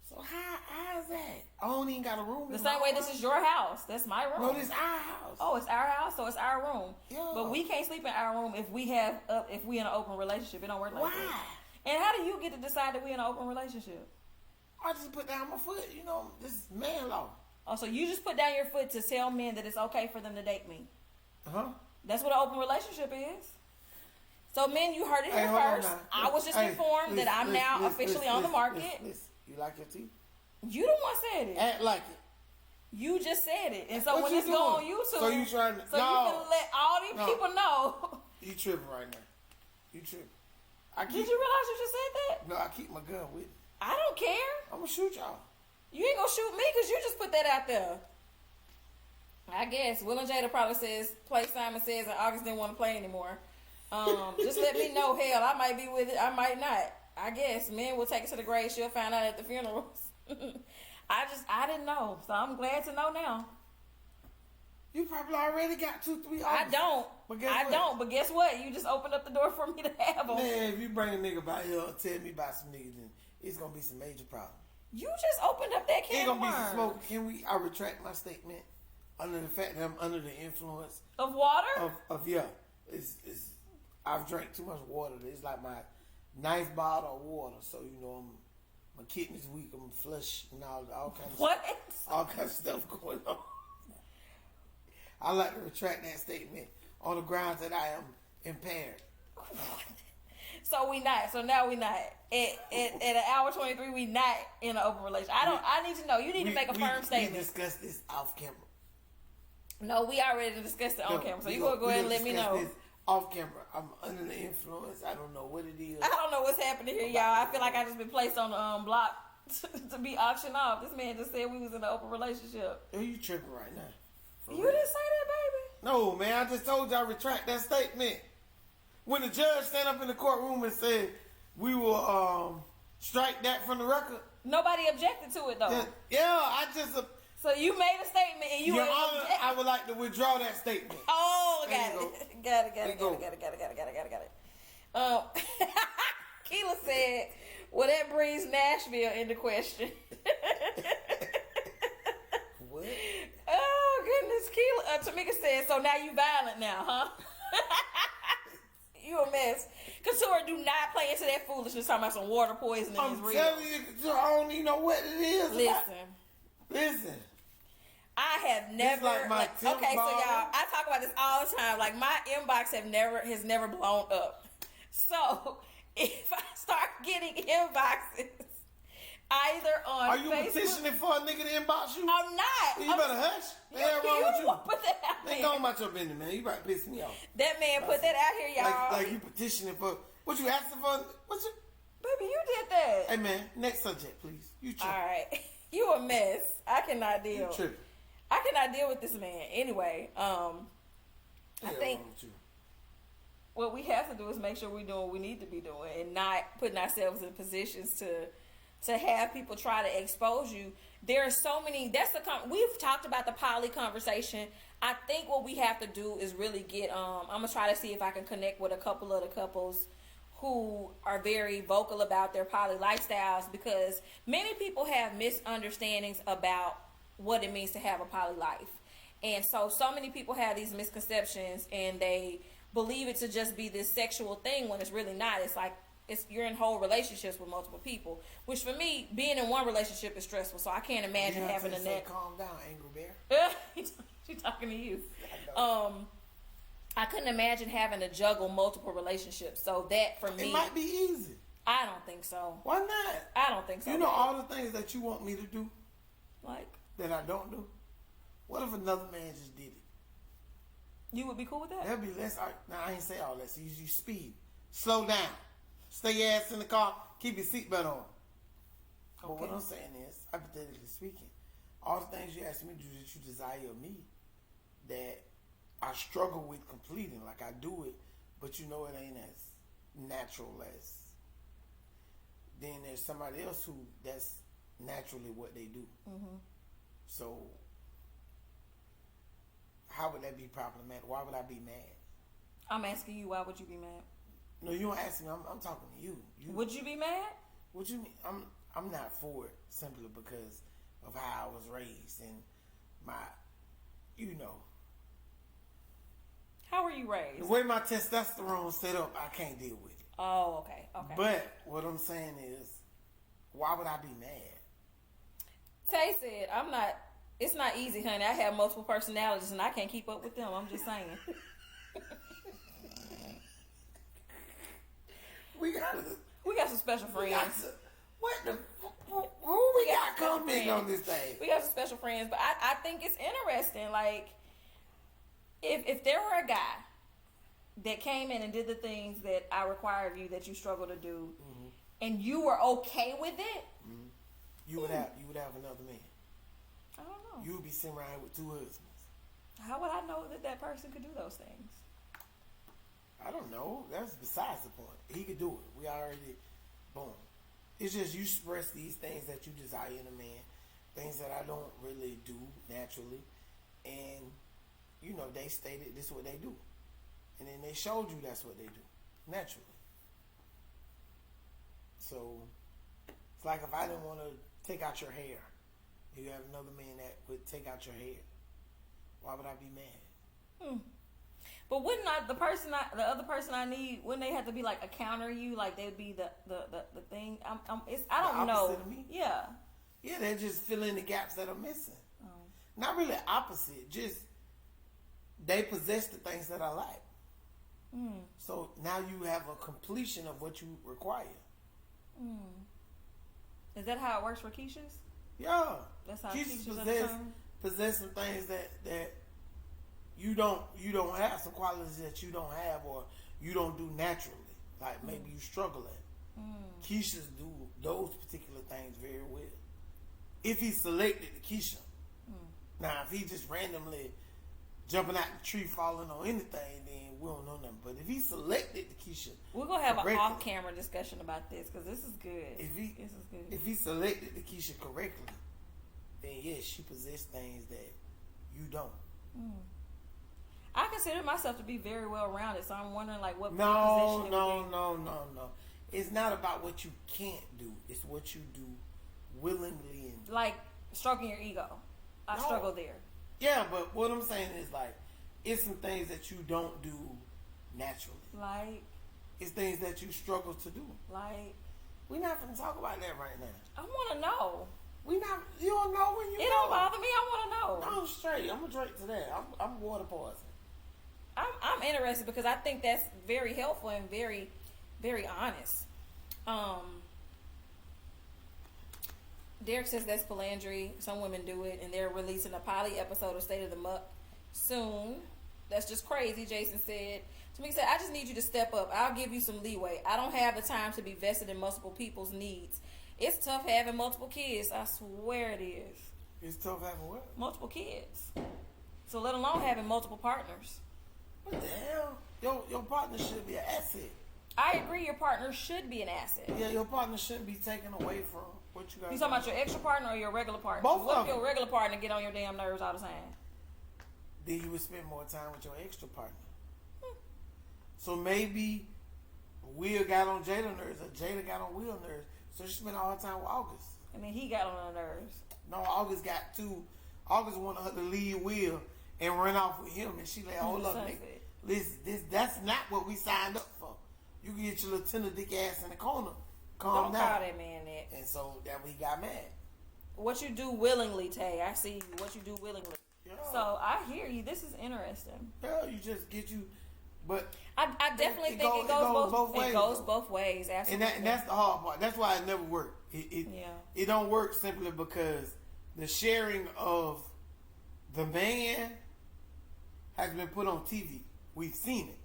So how is that? I don't even got a room. The same way this is your house. That's my room. No, this is our house. Oh, it's our house, so it's our room. Yeah. But we can't sleep in our room if we in an open relationship. It don't work like that. Why? And how do you get to decide that we in an open relationship? I just put down my foot. You know, this is man law. Oh, so you just put down your foot to tell men that it's okay for them to date me? Uh-huh. That's what an open relationship is. So, men, you heard it here first. I was just informed that I'm now officially on the market. Listen. You like your teeth? You the one said it. Act like it. You just said it. And so what when it's going on YouTube, so you trying to, so you can let all these people know. You tripping right now. You tripping. Did you realize you just said that? No, I keep my gun with me. I don't care. I'm going to shoot y'all. You ain't going to shoot me because you just put that out there. I guess. Will and Jada probably says, Simon says, and August didn't want to play anymore. Just let me know. Hell, I might be with it. I might not. I guess men will take it to the grave. She'll find out at the funerals. I didn't know, so I'm glad to know now. You probably already got 2-3 offers. I don't. But guess what? You just opened up the door for me to have them. Man, if you bring a nigga by here and tell me about some niggas, then it's gonna be some major problems. You just opened up that can of worms. It's gonna be some smoke. I retract my statement under the fact that I'm under the influence of water. I've drank too much water. It's like my ninth bottle of water, so you know my kidneys weak. I'm flush and all kinds of all kinds of stuff going on. I like to retract that statement on the grounds that I am impaired. So we not. So now we not. At an hour 23, we not in an open relationship. I need to know. You need to make a firm statement. We discussed this off camera. No, we already discussed it on camera. So you gonna go ahead and let me know. This off camera. I'm under the influence. I don't know what it is. I don't know what's happening here, y'all. I feel like I just been placed on the block to be auctioned off. This man just said we was in an open relationship. Are you tripping right now? You didn't say that, baby. No, man. I just told you I retract that statement. When the judge stand up in the courtroom and said we will strike that from the record. Nobody objected to it though. Yeah, I just. So you made a statement and you. Your Honor, I would like to withdraw that statement. Oh, got it. Keila said, "Well, that brings Nashville into question." What? Oh goodness, Keila. Tamika said, "So now you violent now, huh?" You a mess. Couture, do not play into that foolishness talking about some water poisoning. I'm telling you, Couture, I don't even know what it is. Listen. I have never. Okay, so y'all, I talk about this all the time. Like my inbox has never blown up. So if I start getting inboxes, either on Are you Facebook, petitioning for a nigga to inbox you? I'm not. You better hush. You put that out there. Ain't going about your business, man. You about to piss me off. That man put that out here, y'all. Like you petitioning for what you asking for? Baby, you did that. Hey man, next subject, please. You tripping. All right. You a mess. I cannot deal. You tripping. I cannot deal with this man. Anyway, I think what we have to do is make sure we're doing what we need to be doing and not putting ourselves in positions to have people try to expose you. There are so many. We've talked about the poly conversation. I think what we have to do is really get. I'm gonna try to see if I can connect with a couple of the couples who are very vocal about their poly lifestyles, because many people have misunderstandings about what it means to have a poly life. And so many people have these misconceptions and they believe it to just be this sexual thing when it's really not. It's like you're in whole relationships with multiple people. Which for me, being in one relationship is stressful. So I can't imagine having a next. Calm down, Angry Bear. She's talking to you. I couldn't imagine having to juggle multiple relationships. So that for me, it might be easy. I don't think so. Why not? I don't think so. You know all the things that you want me to do, like that I don't do. What if another man just did it? You would be cool with that? That'd be less. Now I ain't say all that. So you speed, slow down, stay your ass in the car, keep your seatbelt on. But what I'm saying is, hypothetically speaking, all the things you ask me to do that you desire of me, that I struggle with completing, like I do it, but you know it ain't as natural as. Then there's somebody else who that's naturally what they do. Mm-hmm. So how would that be problematic? Why would I be mad? I'm asking you, why would you be mad? No, you don't ask me. I'm talking to you. Would you be mad? What you mean? I'm not for it simply because of how I was raised and my, you know. How were you raised? The way my testosterone set up, I can't deal with it. Oh, okay. But what I'm saying is, why would I be mad? Tay said, it's not easy, honey. I have multiple personalities and I can't keep up with them. I'm just saying. We got some special friends. Who we got commenting on this thing? We got some special friends, but I think it's interesting. Like, if there were a guy that came in and did the things that I require of you that you struggle to do, mm-hmm. and you were okay with it, mm-hmm. you would have another man. I don't know. You would be sitting around with two husbands. How would I know that person could do those things? I don't know. That's besides the point. He could do it. We already, boom. It's just you express these things that you desire in a man, things that I don't really do naturally, and you know they stated this is what they do. And then they showed you that's what they do, naturally. So, it's like if I didn't want to take out your hair, you have another man that would take out your hair. Why would I be mad? But wouldn't the other person I need, wouldn't they have to be like a counter you? Like they would be the thing? I don't know. Of me? Yeah. Yeah, they just fill in the gaps that are missing. Oh. Not really opposite, just they possess the things that I like. So now you have a completion of what you require. Is that how it works for Keishas? Yeah. That's how Keishas possess some things that you don't have, some qualities that you don't have or you don't do naturally. Like maybe you struggle at. Keishas do those particular things very well. If he selected the Keisha. Now if he just randomly jumping out the tree, falling on anything, then we don't know nothing. But if he selected the Keisha, we're gonna have an off-camera discussion about this because this is good. If he selected the Keisha correctly, then yes, she possessed things that you don't. I consider myself to be very well rounded, so I'm wondering like what No. It's not about what you can't do. It's what you do willingly and like stroking your ego. I struggle there. Yeah, but what I'm saying is like, it's some things that you don't do naturally. Like? It's things that you struggle to do. Like? We're not going to talk about that right now. I want to know. You don't know when you know. It don't bother me. I want to know. No, I'm straight. I'm going to drink to that. I'm water poisoning. I'm interested because I think that's very helpful and very, very honest. Derek says that's philandry. Some women do it, and they're releasing a pilot episode of State of the Muck soon. That's just crazy, Jason said. Tamika said, I just need you to step up. I'll give you some leeway. I don't have the time to be vested in multiple people's needs. It's tough having multiple kids. I swear it is. It's tough having what? Multiple kids. So let alone having multiple partners. What the hell? Your partner should be an asset. I agree your partner should be an asset. Yeah, your partner shouldn't be taken away from what you got. You talking about your extra partner or your regular partner? Both what of if your regular partner get on your damn nerves all the time? Then you would spend more time with your extra partner. So maybe Will got on Jada nerves or Jada got on Will nerves. So she spent all her time with August. And then he got on her nerves. No, August got two. August wanted her to leave Will and run off with him. And she like, hold up, nigga. Listen, that's not what we signed up for. You can get your little tender dick ass in the corner. Calm Don't down. call that man that. And so that he got mad. What you do willingly, Tay. I see you. What you do willingly. Yeah. So I hear you. This is interesting. Yeah, you just get you. But I definitely think it goes both ways. It goes both ways. Absolutely. And that's the hard part. That's why it never worked. It don't work simply because the sharing of the man has been put on TV. We've seen it.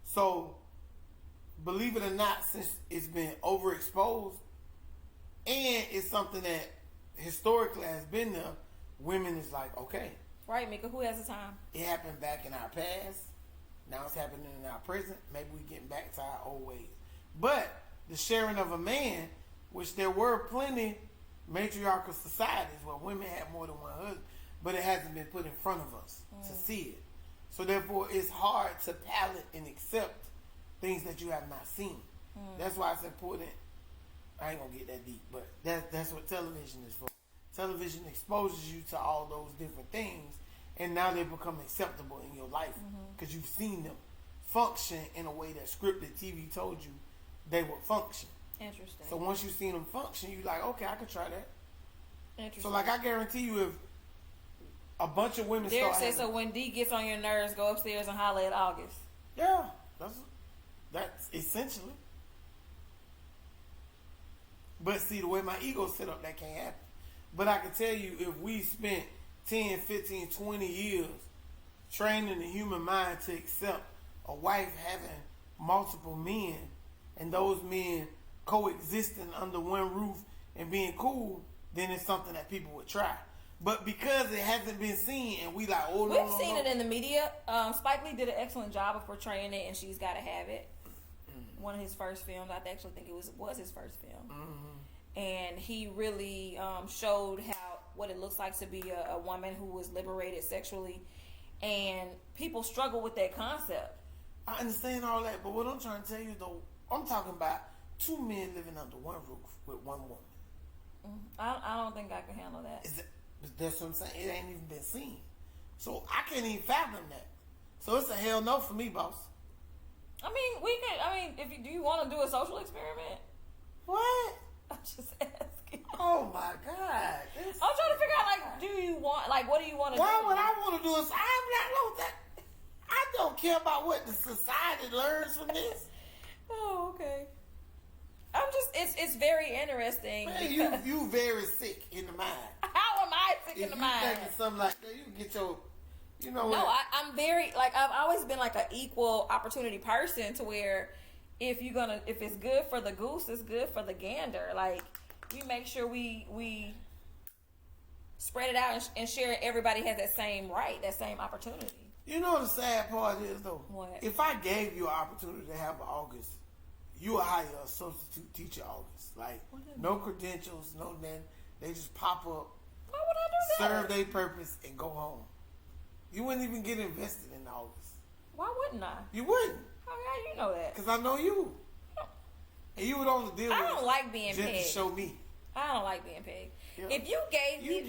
So, believe it or not, since it's been overexposed, and it's something that historically has been there, women is like, okay. Right, Mika, who has the time? It happened back in our past. Now it's happening in our present. Maybe we're getting back to our old ways. But the sharing of a man, which there were plenty matriarchal societies where women had more than one husband, but it hasn't been put in front of us to see it. So therefore, it's hard to palate and accept things that you have not seen. That's why it's important. I ain't gonna get that deep, but that's what television is for. Television exposes you to all those different things, and now they become acceptable in your life because you've seen them function in a way that scripted TV told you they would function. Interesting. So once you've seen them function, you're like, okay, I could try that. Interesting. So like, I guarantee you, if a bunch of women Derek start says, so when D gets on your nerves, go upstairs and holler at August. Yeah, that's essentially. But see, the way my ego's set up, that can't happen. But I can tell you, if we spent 10, 15, 20 years training the human mind to accept a wife having multiple men and those men coexisting under one roof and being cool, then it's something that people would try. But because it hasn't been seen and we like, oh, no, We've seen it in the media. Spike Lee did an excellent job of portraying it, and She's Gotta Have It. One of his first films. I actually think it was his first film. And he really showed what it looks like to be a woman who was liberated sexually, and people struggle with that concept. I understand all that, but what I'm trying to tell you though, I'm talking about two men living under one roof with one woman. I don't think I can handle that. That's what I'm saying. It ain't even been seen, so I can't even fathom that. So it's a hell no for me, boss. I mean, we can. I mean, do you want to do a social experiment? What? I'm just asking. Oh my God! I'm trying to figure out, like, do you want, like, what do you want to do? Why would I want to do this? I don't care about what the society learns from this. Oh, okay. I'm just, it's very interesting. Man, you very sick in the mind. How am I sick in the mind? If you thinking something like that, you can get your, you know what? No, I'm very, like, I've always been like an equal opportunity person to where if it's good for the goose, it's good for the gander. Like, we make sure we spread it out and share it. Everybody has that same right, that same opportunity. You know what the sad part is, though? What? If I gave you an opportunity to have an August, you would hire a substitute teacher August. Like, no credentials, no nothing. They just pop up, Why would I do that? serve their purpose, and go home. You wouldn't even get invested in August. Why wouldn't I? You wouldn't. How you know that? Because I know you. And you would only deal with I don't like being just pegged. to show me. I don't like being pegged. Yeah. If you gave me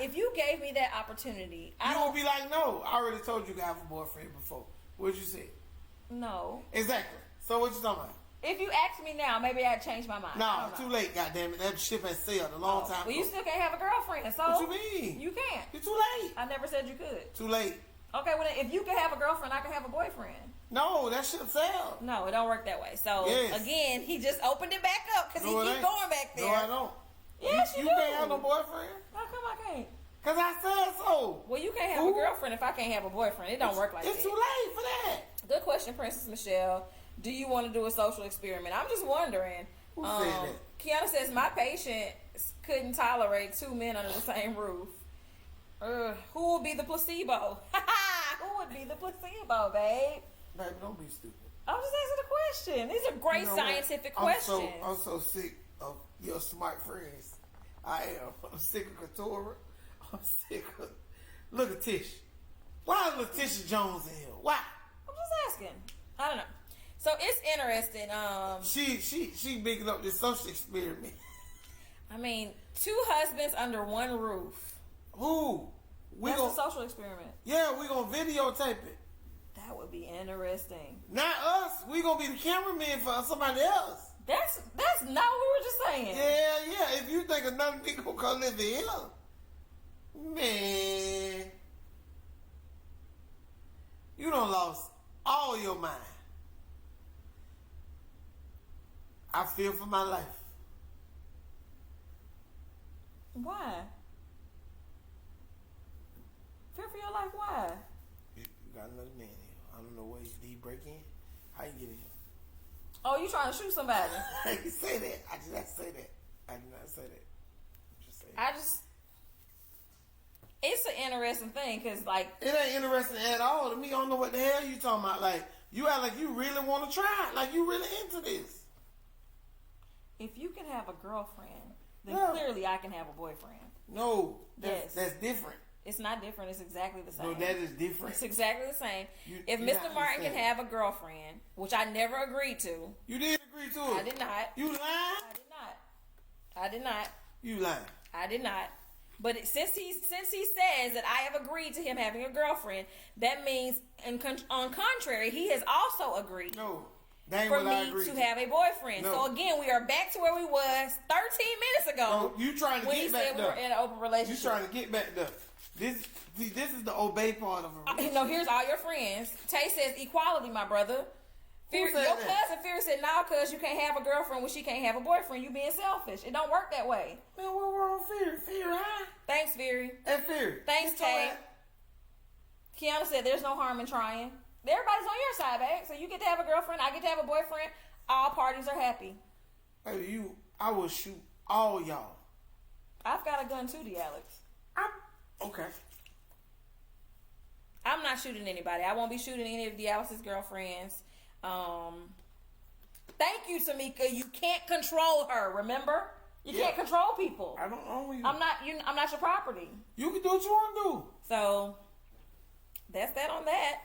if you gave me that opportunity, You would be like, no, I already told you to have a boyfriend before. What'd you say? No. Exactly. So what you talking about? If you ask me now, maybe I'd change my mind. No, too late, goddammit. That ship has sailed a long time ago. Well, you still can't have a girlfriend, so What you mean? You can't. You're too late. I never said you could. Too late. Okay, well, if you can have a girlfriend, I can have a boyfriend. No, that ship sailed. No, it don't work that way. So, Yes. Again, he just opened it back up because he keep going back there. No, I don't. Yes, you do. You can't have no boyfriend? How come I can't? Because I said so. Well, you can't have a girlfriend if I can't have a boyfriend. It don't work like that. It's too late for that. Good question, Princess Michelle. Do you want to do a social experiment? I'm just wondering. Who said that? Kiana says, my patient couldn't tolerate two men under the same roof. Who would be the placebo? Who would be the placebo, babe? Baby, don't be stupid. I'm just asking a question. These are great scientific questions. I'm so sick of your smart friends. I am. I'm sick of Katora. I'm sick of... Look at Tish. Why is Letitia Jones in here? Why? I'm just asking. I don't know. So it's interesting. She bigging up this social experiment. I mean, two husbands under one roof. Who? That's a social experiment. Yeah, we gonna videotape it. That would be interesting. Not us. We gonna be the cameraman for somebody else. That's not what we were just saying. Yeah. If you think another nigga gonna come live here, man, you done lost all your mind. I feel for my life. Why? Fear for your life? Why? You got another man here. I don't know where did he break in? How you get in here? Oh, you trying to shoot somebody? I didn't say that. I did not say that. Just say it. It's an interesting thing because, like, it ain't interesting at all to me. I don't know what the hell you talking about. Like, you act like you really want to try it. Like, you really into this. If you can have a girlfriend, then Yeah. clearly I can have a boyfriend. No, Yes. that's different. It's not different. It's exactly the same. No, that is different. It's exactly the same. If you're Mr. not Martin can understanding. have a girlfriend, which I never agreed to. You did agree to it. I did not. You lying? I did not. You lying? I did not. But since he says that I have agreed to him having a girlfriend, that means, on contrary, he has also agreed No, that ain't for what I me agreed to have a boyfriend. No. So again, we are back to where we was 13 minutes ago. No, you trying to when he get back said we there. were in an open You relationship. trying to get back there. This is the obey part of a relationship. No, here's all your friends. Tay says equality, my brother. Your said that? cousin Fury said, "No, cuz you can't have a girlfriend when she can't have a boyfriend. You being selfish. It don't work that way." Man, what wrong with Fury? Fury high? Thanks, Fury. Hey, Fury. Thanks, Get your Tay. ass- Kiana said, "There's no harm in trying." Everybody's on your side, babe. So you get to have a girlfriend. I get to have a boyfriend. All parties are happy. Hey, I will shoot all y'all. I've got a gun too, D. Alex. Okay. I'm not shooting anybody. I won't be shooting any of D. Alex's girlfriends. Thank you, Tamika. You can't control her. Remember, you can't control people. I don't own you. I'm not your property. You can do what you want to do. So that's that on that.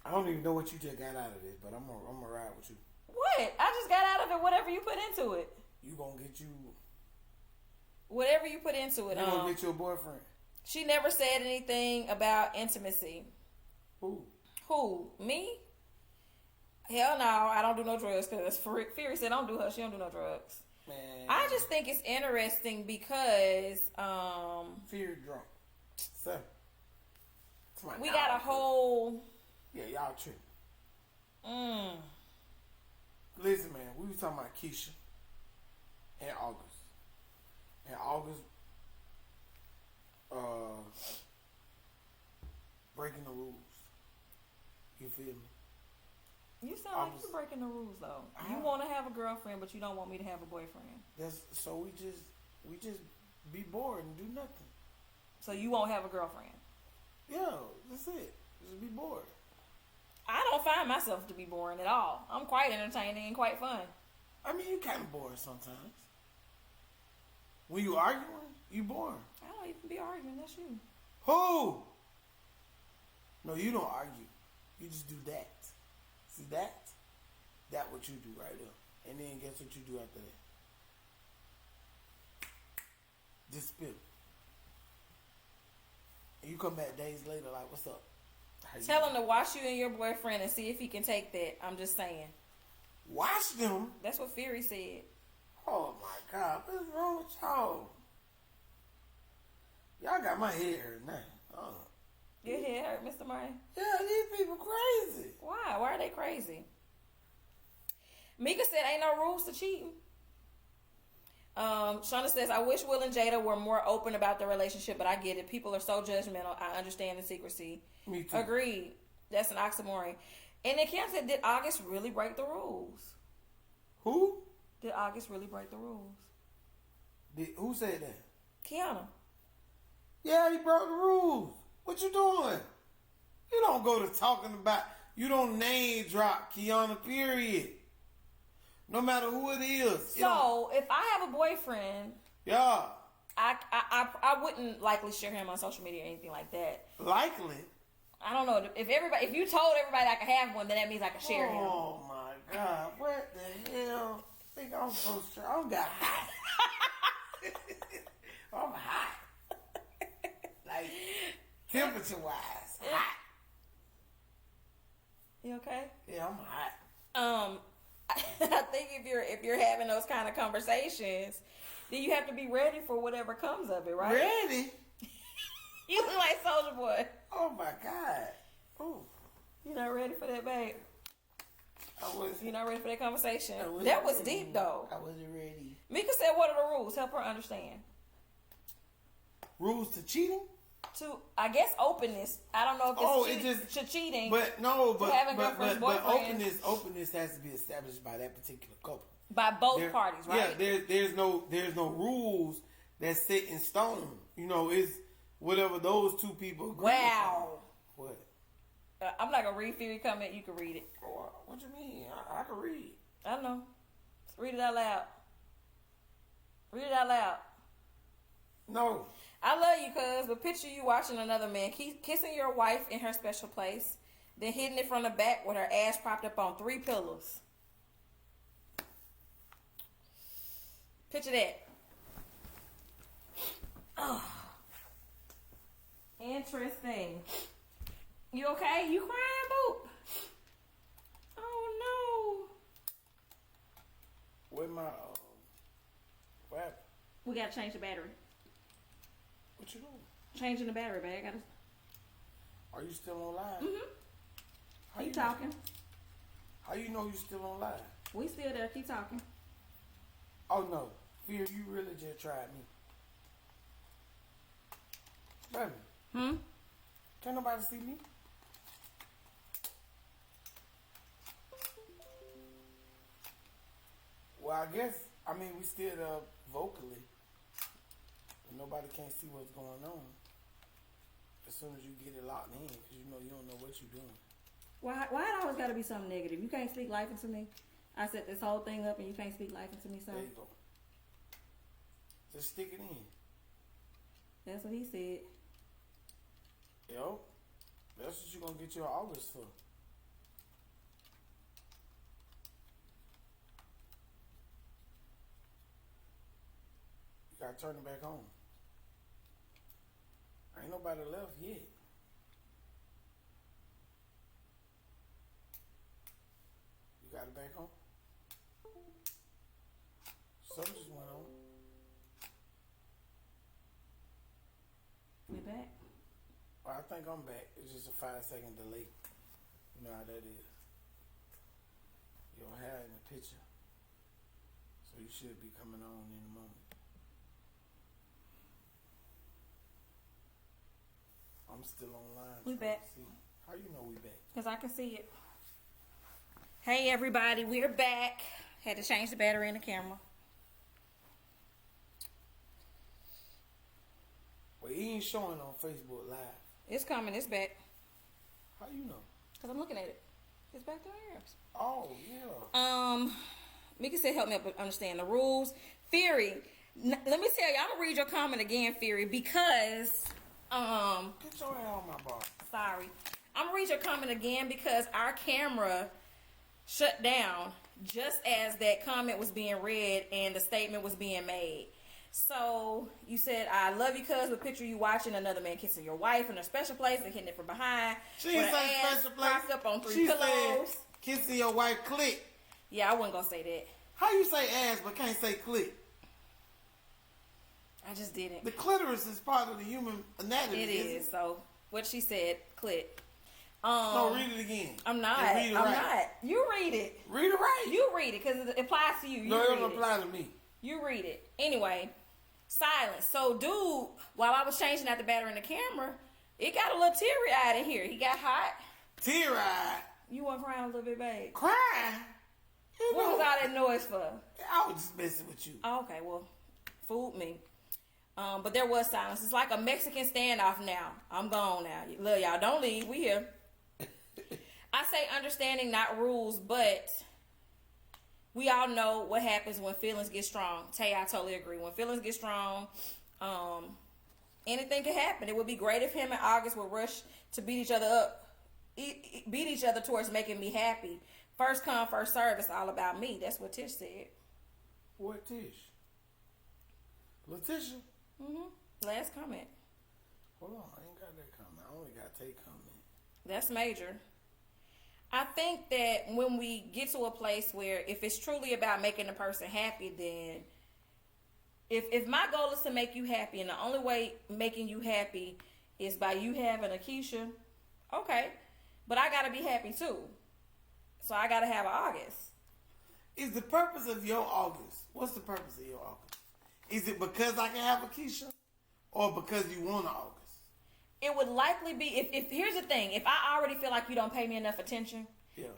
I don't even know what you just got out of this, but I'm gonna ride with you. What? I just got out of it. Whatever you put into it. You gonna get you. Whatever you put into it. You gonna get you a boyfriend. She never said anything about intimacy. Who? Who? Me? Hell no, I don't do no drugs because Fury said don't do her. She don't do no drugs. Man. I just think it's interesting because Fury drunk. So. we got a whole. Yeah, y'all tripping. Listen, man, we was talking about Keisha and August. And August breaking the rules. You feel me? You sound like you're breaking the rules though. You want to have a girlfriend, but you don't want me to have a boyfriend. So we just be bored and do nothing. So you won't have a girlfriend. Yeah, that's it. Just be bored. I don't find myself to be boring at all. I'm quite entertaining and quite fun. I mean, you kind of bored sometimes. When you arguing, you boring. I don't even be arguing. That's you. Who? No, you don't argue. You just do that. See that? That what you do right there. And then guess what you do after that? Just spill. And you come back days later like, what's up? Tell him to watch you and your boyfriend and see if he can take that. I'm just saying. Watch them? That's what Fury said. Oh my God, what's wrong with y'all? Y'all got my head hurt now. Your head hurt, Mr. Martin? Yeah, these people crazy. Why? Why are they crazy? Mika said ain't no rules to cheating. Shauna says, I wish Will and Jada were more open about their relationship, but I get it. People are so judgmental. I understand the secrecy. Me too. Agreed. That's an oxymoron. And then Kim said, did August really break the rules? Who? Did August really break the rules? Who said that? Kiana. Yeah, he broke the rules. What you doing? You don't go to talking about, you don't name drop Kiana, period. No matter who it is. So, if I have a boyfriend, yeah. I wouldn't likely share him on social media or anything like that. Likely? I don't know. If you told everybody I could have one, then that means I could share him. Oh my God. What the hell? I think I'm so strong. I'm got hot. I'm hot. Like, temperature wise, hot. You okay? Yeah, I'm hot. I think if you're having those kind of conversations, then you have to be ready for whatever comes of it, right? Ready? You look like Soulja Boy. Oh my God. Ooh. You not ready for that, babe? You not ready for that conversation? That was ready. deep, though. I wasn't ready. Mika said, "What are the rules? Help her understand." Rules to cheating? To, I guess, openness. I don't know if it's to cheating. But no, but boyfriends. openness has to be established by that particular couple. By both parties, right? Yeah, there's no rules that's set in stone. You know, it's whatever those two people agree Wow. upon. What? I'm not gonna read Fury comment. You can read it. Oh, what you mean? I can read. I know. Read it out loud. Read it out loud. No. I love you, cuz, but picture you watching another man kissing your wife in her special place, then hitting it from the back with her ass propped up on 3 pillows. Picture that. Oh. Interesting. You okay? You crying, boo? Oh, Where my what happened? no. We gotta change the battery. What you doing? Changing the battery, babe. Are you still on live? Mm-hmm. Keep talking. How you know you still on live? We still there. Keep talking. Oh no, Fear, you really just tried me, baby. Can't nobody see me. Well, I mean, we still vocally. But nobody can't see what's going on. As soon as you get it locked in, because you know you don't know what you're doing. Why it always got to be something negative? You can't speak life into me. I set this whole thing up and you can't speak life into me, so. There you go. Just stick it in. That's what he said. Yo, that's what you're going to get your August for. You got to turn it back on. Ain't nobody left yet. You got it back on? Something just went on. We back? Well, I think I'm back. It's just a 5-second delay. You know how that is. Your hair in the picture. So you should be coming on in a moment. I'm still online. We back. How you know we back? Because I can see it. Hey, everybody. We're back. Had to change the battery in the camera. Well, he ain't showing on Facebook Live. It's coming. It's back. How you know? Because I'm looking at it. It's back there. Oh, yeah. Mika said, help me understand the rules. Fury, let me tell you, I'm going to read your comment again, Fury, because... Get your ass on my bar. Sorry. I'm going to read your comment again because our camera shut down just as that comment was being read and the statement was being made. So you said, I love you, cuz, but picture you watching another man kissing your wife in a special place and hitting it from behind. She didn't say special place. Propped up on 3 she pillows. Said, kissing your wife click. Yeah, I wasn't going to say that. How you say ass but can't say click? I just didn't. The clitoris is part of the human anatomy. It is. So what she said, click. No, read it again. I'm not. Read it right. Not. You read it. Read it right. You read it because it applies to you. No, it don't apply to me. You read it. Anyway, silence. So, dude, while I was changing out the battery in the camera, it got a little teary-eyed in here. He got hot. Teary-eyed? You weren't crying a little bit, babe? Crying? What was all that noise for? I was just messing with you. Oh, okay, well, fooled me. But there was silence. It's like a Mexican standoff now. I'm gone now. Look, y'all, don't leave. We here. I say understanding, not rules, but we all know what happens when feelings get strong. Tay, I totally agree. When feelings get strong, anything could happen. It would be great if him and August would rush to beat each other up, beat each other towards making me happy. First come, first serve. It's all about me. That's what Tish said. What Tish? Letitia? Last comment. Hold on, I ain't got that comment. I only got Tay comment. That's major. I think that when we get to a place where if it's truly about making the person happy, then if my goal is to make you happy and the only way making you happy is by you having a Keisha, okay. But I gotta be happy too. So I gotta have an August. Is the purpose of your August? What's the purpose of your August? Is it because I can have a Keisha? Or because you want an August? It would likely be, if here's the thing, if I already feel like you don't pay me enough attention,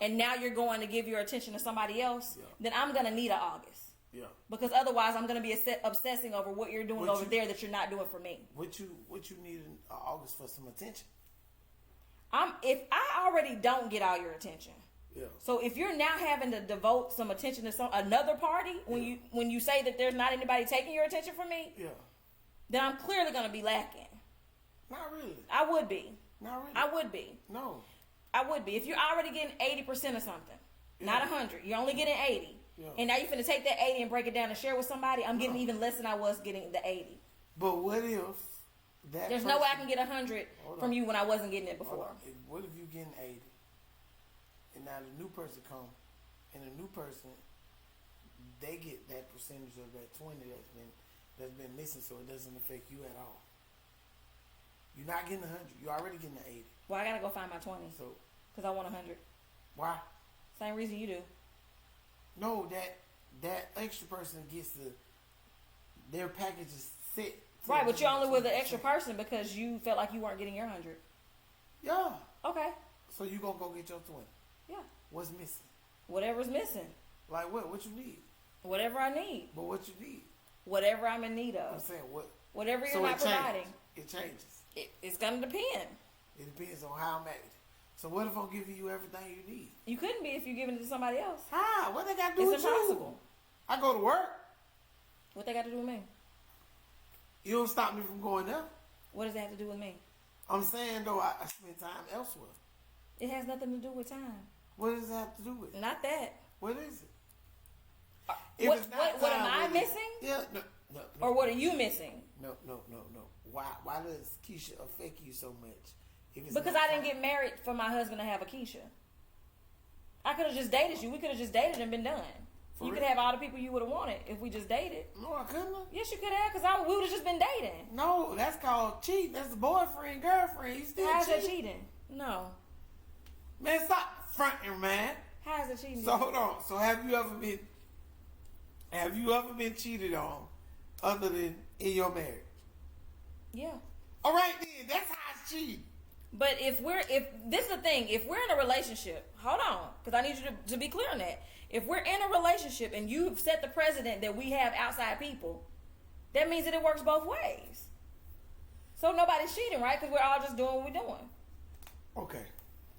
and now you're going to give your attention to somebody else, then I'm going to need an August. Yeah. Because otherwise I'm going to be obsessing over what you're doing over there that you're not doing for me. What you need an August for some attention? If I already don't get all your attention. Yeah. So if you're now having to devote some attention to another party when you say that there's not anybody taking your attention from me, then I'm clearly going to be lacking. Not really. I would be. Not really. I would be. No. I would be. If you're already getting 80% of something, not 100, you're only getting 80. Yeah. And now you're finna take that 80 and break it down and share with somebody, I'm getting even less than I was getting the 80. But what if that There's no way I can get 100 from you when I wasn't getting it before. What if you getting 80? And now the new person come, and the new person, they get that percentage of that 20 that's been missing, so it doesn't affect you at all. You're not getting 100. You're already getting the 80. Well, I gotta go find my 20. So, because I want 100. Why? Same reason you do. No, that extra person gets their package is set. Right, but you're only with the extra person because you felt like you weren't getting your 100. Yeah. Okay. So you gonna go get your 20? Yeah. What's missing? Whatever's missing. Like what? What you need? Whatever I need. But what you need? Whatever I'm in need of. I'm saying what? Whatever you're not providing. It changes. It's gonna depend. It depends on how I'm acting. So what if I'm giving you everything you need? You couldn't be if you're giving it to somebody else. How? What they got to do with you? It's impossible. I go to work. What they got to do with me? You don't stop me from going there. What does that have to do with me? I'm saying though, I spend time elsewhere. It has nothing to do with time. What does it have to do with? Not that. What is it? What am I missing? Yeah, no. Or what are you missing? No. Why does Keisha affect you so much? Because I didn't get married for my husband to have a Keisha. I could have just dated you. We could have just dated and been done. You could have all the people you would have wanted if we just dated. No, I couldn't. Yes, you could have, because we would have just been dating. No, that's called cheating. That's the boyfriend, girlfriend. You still How's that cheating? No. Man, stop fronting, man. How's it cheating? So hold on. So have you ever been cheated on other than in your marriage? Yeah. All right then, that's how it's cheating. But if this is the thing, if we're in a relationship, hold on, because I need you to be clear on that. If we're in a relationship and you've set the precedent that we have outside people, that means that it works both ways. So nobody's cheating, right? Because we're all just doing what we're doing. Okay.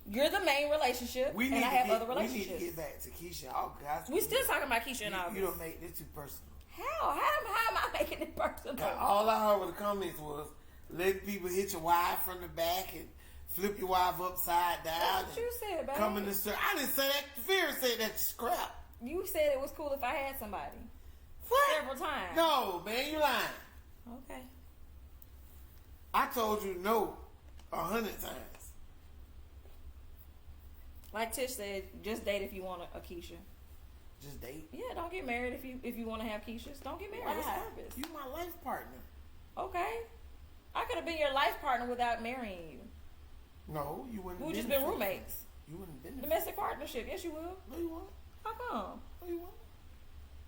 You're the main relationship, and I have other relationships. We need to get back to Keisha and August. We still talking about Keisha and August. You don't make this too personal. How? How am I making it personal? All I heard with the comments was letting people hit your wife from the back and flip your wife upside down. That's what you said, baby. Come in the store. I didn't say that. Fear said that scrap. You said it was cool if I had somebody. What? Several times. No, man, you lying. Okay. I told you no 100 times. Like Tish said, just date if you want a Keisha. Just date? Yeah, don't get married if you want to have Keishas. Don't get married. What's the purpose? You my life partner. Okay. I could have been your life partner without marrying you. No, you wouldn't. We've just been roommates. You wouldn't have been domestic partnership. Yes, you will. No, you won't. How come? No, you won't.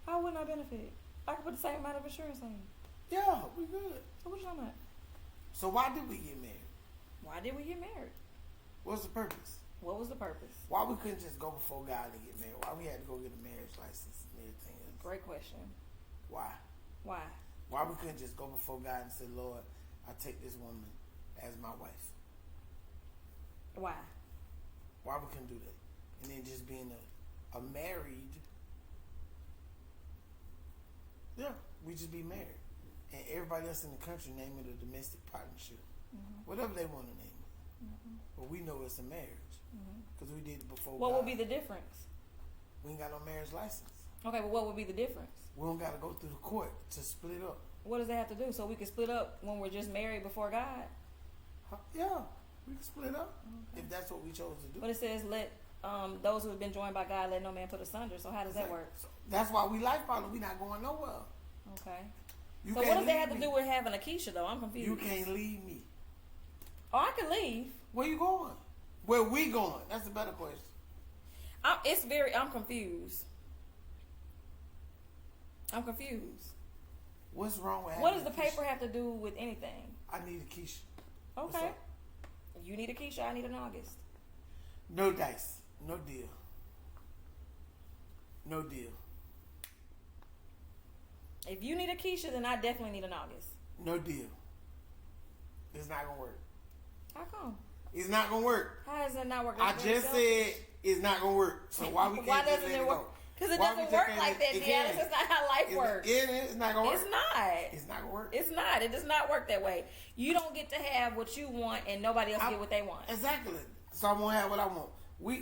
How wouldn't I benefit? I could put the same amount of insurance on you. Yeah, we good. So what you talking about? So why did we get married? Why did we get married? What's the purpose? What was the purpose? Why we couldn't just go before God to get married? Why we had to go get a marriage license and everything else? Great question. Why? Why? Why we couldn't just go before God and say, Lord, I take this woman as my wife? Why? Why we couldn't do that? And then just being a married, yeah, we just be married. And everybody else in the country name it a domestic partnership. Mm-hmm. Whatever they want to name it. Mm-hmm. But we know it's a marriage. Because we did it before. What would be the difference? We ain't got no marriage license. Okay, but what would be the difference? We don't got to go through the court to split up. What does that have to do? So we can split up when we're just married before God? Yeah, we can split up if that's what we chose to do. But it says let those who have been joined by God, let no man put asunder. So how does that work? So that's why we life partners. We not going nowhere. Okay. You so what does that have to do with having a Keisha, though? I'm confused. You can't leave me. Oh, I can leave. Where you going? Where we going? That's a better question. I'm confused. I'm confused. What's wrong with having What does the a Keisha? paper have to do with anything? I need a Keisha. Okay. You need a Keisha, I need an August. No dice. No deal. No deal. If you need a Keisha, then I definitely need an August. No deal. It's not gonna work. How come? It's not gonna work. How does it not work? I just said it's not gonna work. So why we can't just let it go? Because it doesn't work like that, Deanna. That's not how life works. It's not gonna work. It's not. It's not gonna work. It's not. It does not work that way. You don't get to have what you want, and nobody else get what they want. Exactly. So I'm gonna have what I want.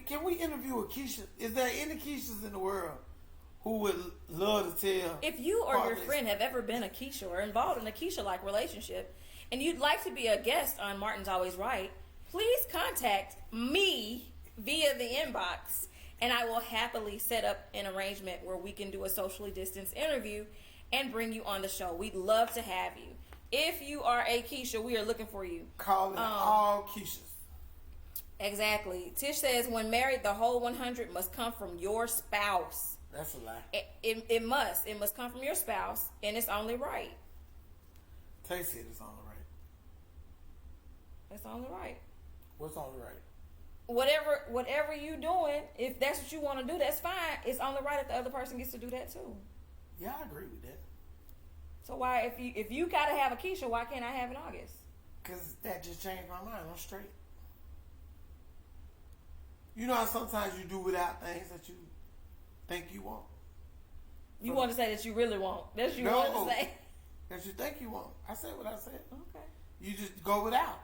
Can we interview a Keisha? Is there any Keishas in the world who would love to tell? If you or your friend have ever been a Keisha or involved in a Keisha-like relationship, and you'd like to be a guest on Martin's Always Right, please contact me via the inbox, and I will happily set up an arrangement where we can do a socially distanced interview and bring you on the show. We'd love to have you. If you are a Keisha, we are looking for you. Call it all Keishas. Exactly. Tish says, when married, the whole 100 must come from your spouse. That's a lie. It must. It must come from your spouse, and it's only right. Tay said it's only right. It's only right. What's only right? Whatever you doing, if that's what you want to do, that's fine. It's only right if the other person gets to do that too. Yeah, I agree with that. So why, if you gotta have a Keisha, why can't I have an August? Because that just changed my mind. I'm straight. You know how sometimes you do without things that you think you want? You want to say that you really want. That's what you want to say. That you think you want. I said what I said. Okay. You just go without.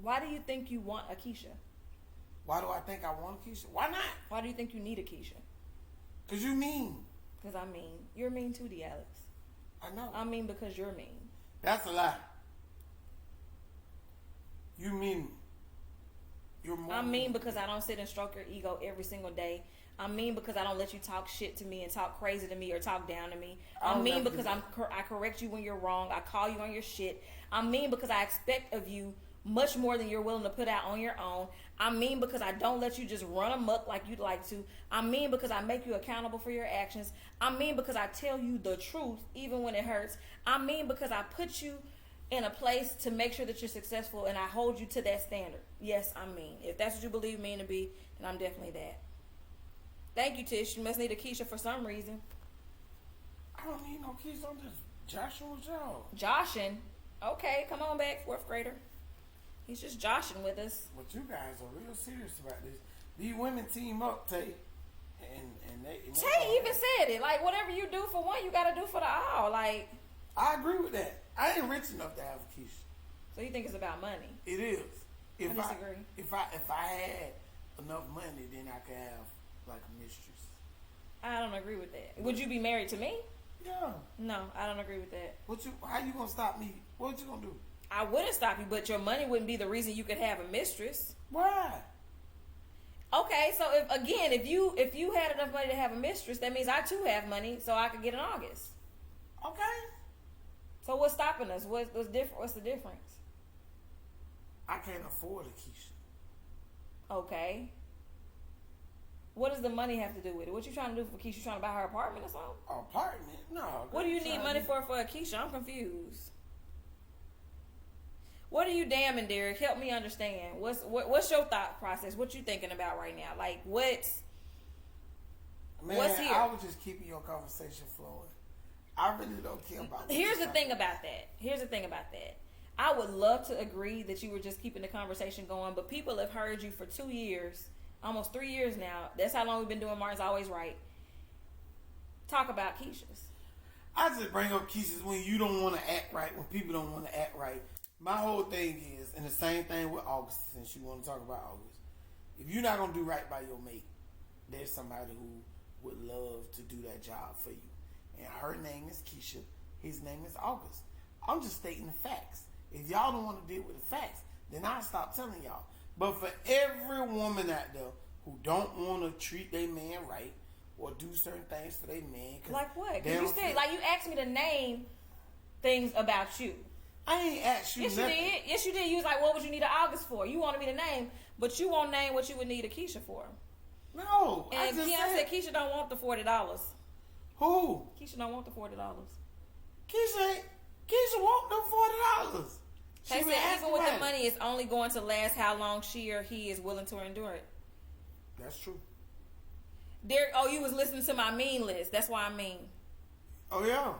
Why do you think you want a Keisha? Why do I think I want a Keisha? Why not? Why do you think you need a Keisha? Because you mean. Because I'm mean. You're mean too, D. Alex. I know. I'm mean because you're mean. That's a lie. You mean. You're more I'm mean because I don't sit and stroke your ego every single day. I'm mean because I don't let you talk shit to me and talk crazy to me or talk down to me. I'm mean because I correct you when you're wrong. I call you on your shit. I'm mean because I expect of you much more than you're willing to put out on your own. I'm mean because I don't let you just run amok like you'd like to. I'm mean because I make you accountable for your actions. I'm mean because I tell you the truth even when it hurts. I'm mean because I put you in a place to make sure that you're successful, and I hold you to that standard. Yes, I'm mean. If that's what you believe mean to be, then I'm definitely that. Thank you, Tish. You must need a Keisha for some reason. I don't need no Keisha. I'm just joshing with y'all. Joshing? Okay, come on back, 4th grader. He's just joshing with us. But you guys are real serious about this. These women team up, Tay. And Tay even said it. Like, whatever you do for one, you got to do for the all. Like, I agree with that. I ain't rich enough to have a Keisha. So you think it's about money? It is. I disagree. If I had enough money, then I could have like a mistress. I don't agree with that. Would you be married to me? Yeah. No, I don't agree with that. How you gonna stop me? What you gonna do? I wouldn't stop you, but your money wouldn't be the reason you could have a mistress. Why? Okay, so if you had enough money to have a mistress, that means I too have money, so I could get an August. Okay. So what's stopping us? What's different? What's the difference? I can't afford a Keisha. Okay. What does the money have to do with it? What you trying to do for Keisha? You trying to buy her apartment or something? Apartment? No. What do you need money for a Keisha? I'm confused. What are you damning, Derek? Help me understand. What's your thought process? What you thinking about right now? Like what's here? I was just keeping your conversation flowing. I really don't care about. Here's the thing about that. I would love to agree that you were just keeping the conversation going, but people have heard you for 2 years, almost 3 years now. That's how long we've been doing Martin's Always Right. Talk about Keishas. I just bring up Keishas when you don't want to act right, when people don't want to act right. My whole thing is, and the same thing with August, since you want to talk about August, if you're not going to do right by your mate, there's somebody who would love to do that job for you. And her name is Keisha. His name is August. I'm just stating the facts. If y'all don't want to deal with the facts, then I'll stop telling y'all. But for every woman out there who don't want to treat their man right or do certain things for their man. Like what? Because you said, like, you asked me to name things about you. I ain't asked you nothing. You did. Yes, you did. You was like, what would you need an August for? You wanted me to name, but you won't name what you would need a Keisha for. No, and Keisha said Keisha don't want the $40. Who? Keisha don't want the $40. Keisha want them $40. They said even with the money, it's only going to last how long she or he is willing to endure it. That's true. Derek, you was listening to my mean list. That's why I'm mean. Oh, yeah.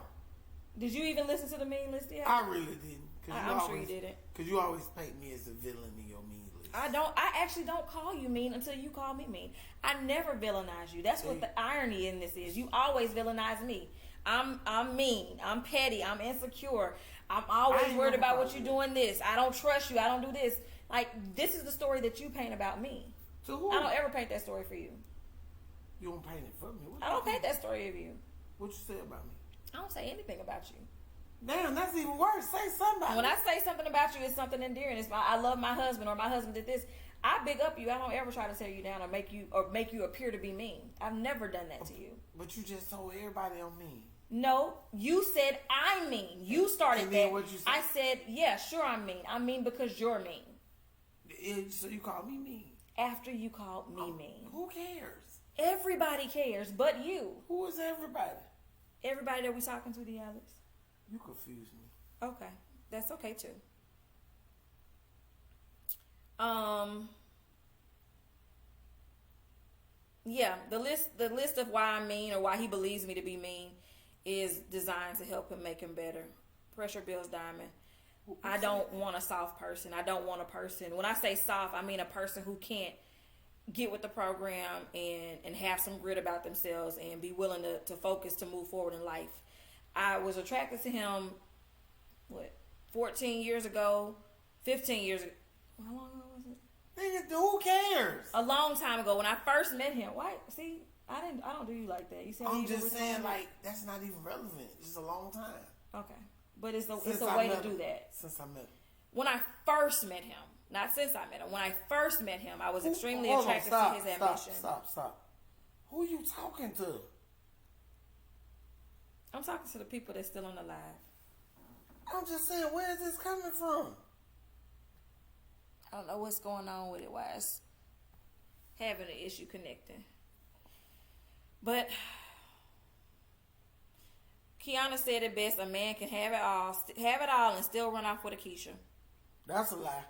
Did you even listen to the mean list yet? I really didn't. I'm sure you didn't. Because you always paint me as the villain in your mean list. I actually don't call you mean until you call me mean. I never villainize you. That's what the irony in this is. You always villainize me. I'm mean. I'm petty. I'm insecure. I'm always worried about what you're doing this. I don't trust you. I don't do this. Like, this is the story that you paint about me. To who? I don't ever paint that story for you. You don't paint it for me? I don't paint that story of you. What you say about me? I don't say anything about you. Damn, that's even worse. Say something about When I say something about you, it's something endearing. It's I love my husband, or my husband did this. I big up you. I don't ever try to tear you down or make you appear to be mean. I've never done that to you. But you just told everybody I'm mean. No, you said I'm mean. You started and then that. What you said? I said, yeah, sure I'm mean. I'm mean because you're mean. So you called me mean. After you called me mean. Who cares? Everybody cares, but you. Who is everybody? Everybody that we talking to, the Alex. You confuse me. Okay, that's okay too. Yeah, the list of why I'm mean or why he believes me to be mean is designed to help him make him better. Pressure builds diamond. I don't want a soft person. I don't want a person. When I say soft, I mean a person who can't get with the program and have some grit about themselves and be willing to focus to move forward in life. I was attracted to him, 14 years ago, 15 years ago. How long ago was it? Nigga, who cares? A long time ago when I first met him. Why? See, I don't do you like that. You said I'm just saying, like, that's not even relevant. It's just a long time. Okay. But it's a way to do that. Since I met him. When I first met him, not since I met him. When I first met him, I was extremely attracted to his ambition. Stop. Who are you talking to? I'm talking to the people that's still on the live. I'm just saying, where is this coming from? I don't know what's going on with it. Why it's having an issue connecting. But Kiana said it best: a man can have it all, and still run off with a Keisha. That's a lie.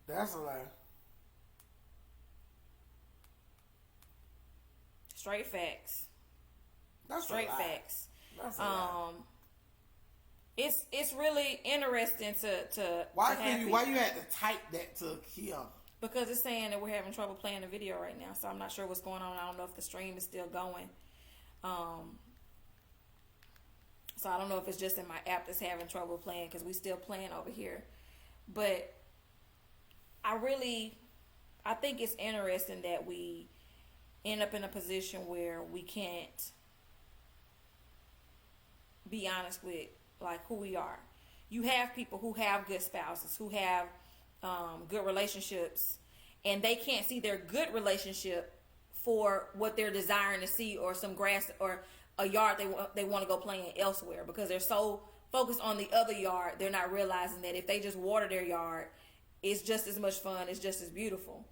That's a lie. Straight facts. That's straight a lie. facts. That's a lie. It's really interesting to why you had to type that to Kiana? Because it's saying that we're having trouble playing the video right now, so I'm not sure what's going on. I don't know if the stream is still going. So I don't know if it's just in my app that's having trouble playing, because we still playing over here. But I think it's interesting that we end up in a position where we can't be honest with like who we are. You have people who have good spouses, who have good relationships, and they can't see their good relationship for what they're desiring to see, or some grass or a yard they want to go play in elsewhere, because they're so focused on the other yard, they're not realizing that if they just water their yard, it's just as much fun, it's just as beautiful.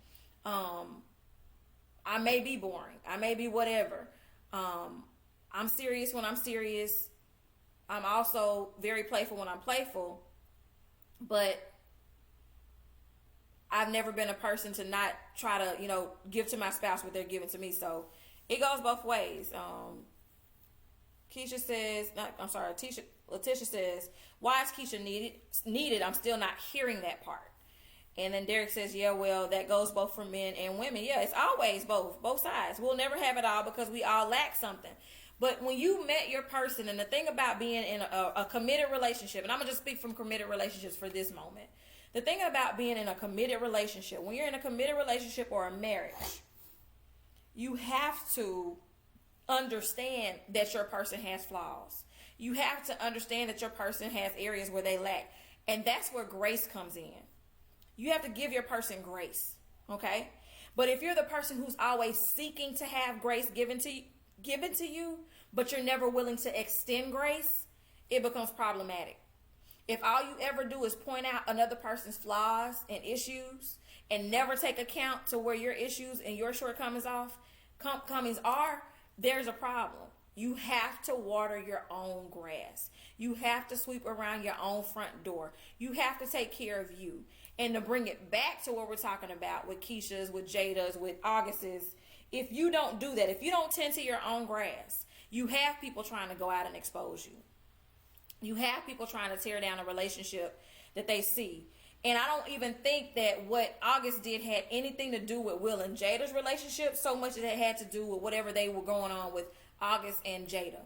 I may be boring, I may be whatever. I'm serious when I'm serious. I'm also very playful when I'm playful, but I've never been a person to not try to, give to my spouse what they're giving to me. So it goes both ways. Keisha says, Letitia says, why is Keisha needed? I'm still not hearing that part. And then Derek says, yeah, well, that goes both for men and women. Yeah, it's always both sides. We'll never have it all because we all lack something. But when you met your person, and the thing about being in a committed relationship, and I'm going to just speak from committed relationships for this moment. The thing about being in a committed relationship, when you're in a committed relationship or a marriage, you have to understand that your person has flaws. You have to understand that your person has areas where they lack. And that's where grace comes in. You have to give your person grace. Okay? But if you're the person who's always seeking to have grace given to you, but you're never willing to extend grace, it becomes problematic. If all you ever do is point out another person's flaws and issues and never take account to where your issues and your shortcomings are, there's a problem. You have to water your own grass. You have to sweep around your own front door. You have to take care of you. And to bring it back to what we're talking about with Keishas, with Jadas, with Augustus, if you don't do that, if you don't tend to your own grass, you have people trying to go out and expose you. You have people trying to tear down a relationship that they see. And I don't even think that what August did had anything to do with Will and Jada's relationship so much as it had to do with whatever they were going on with August and Jada.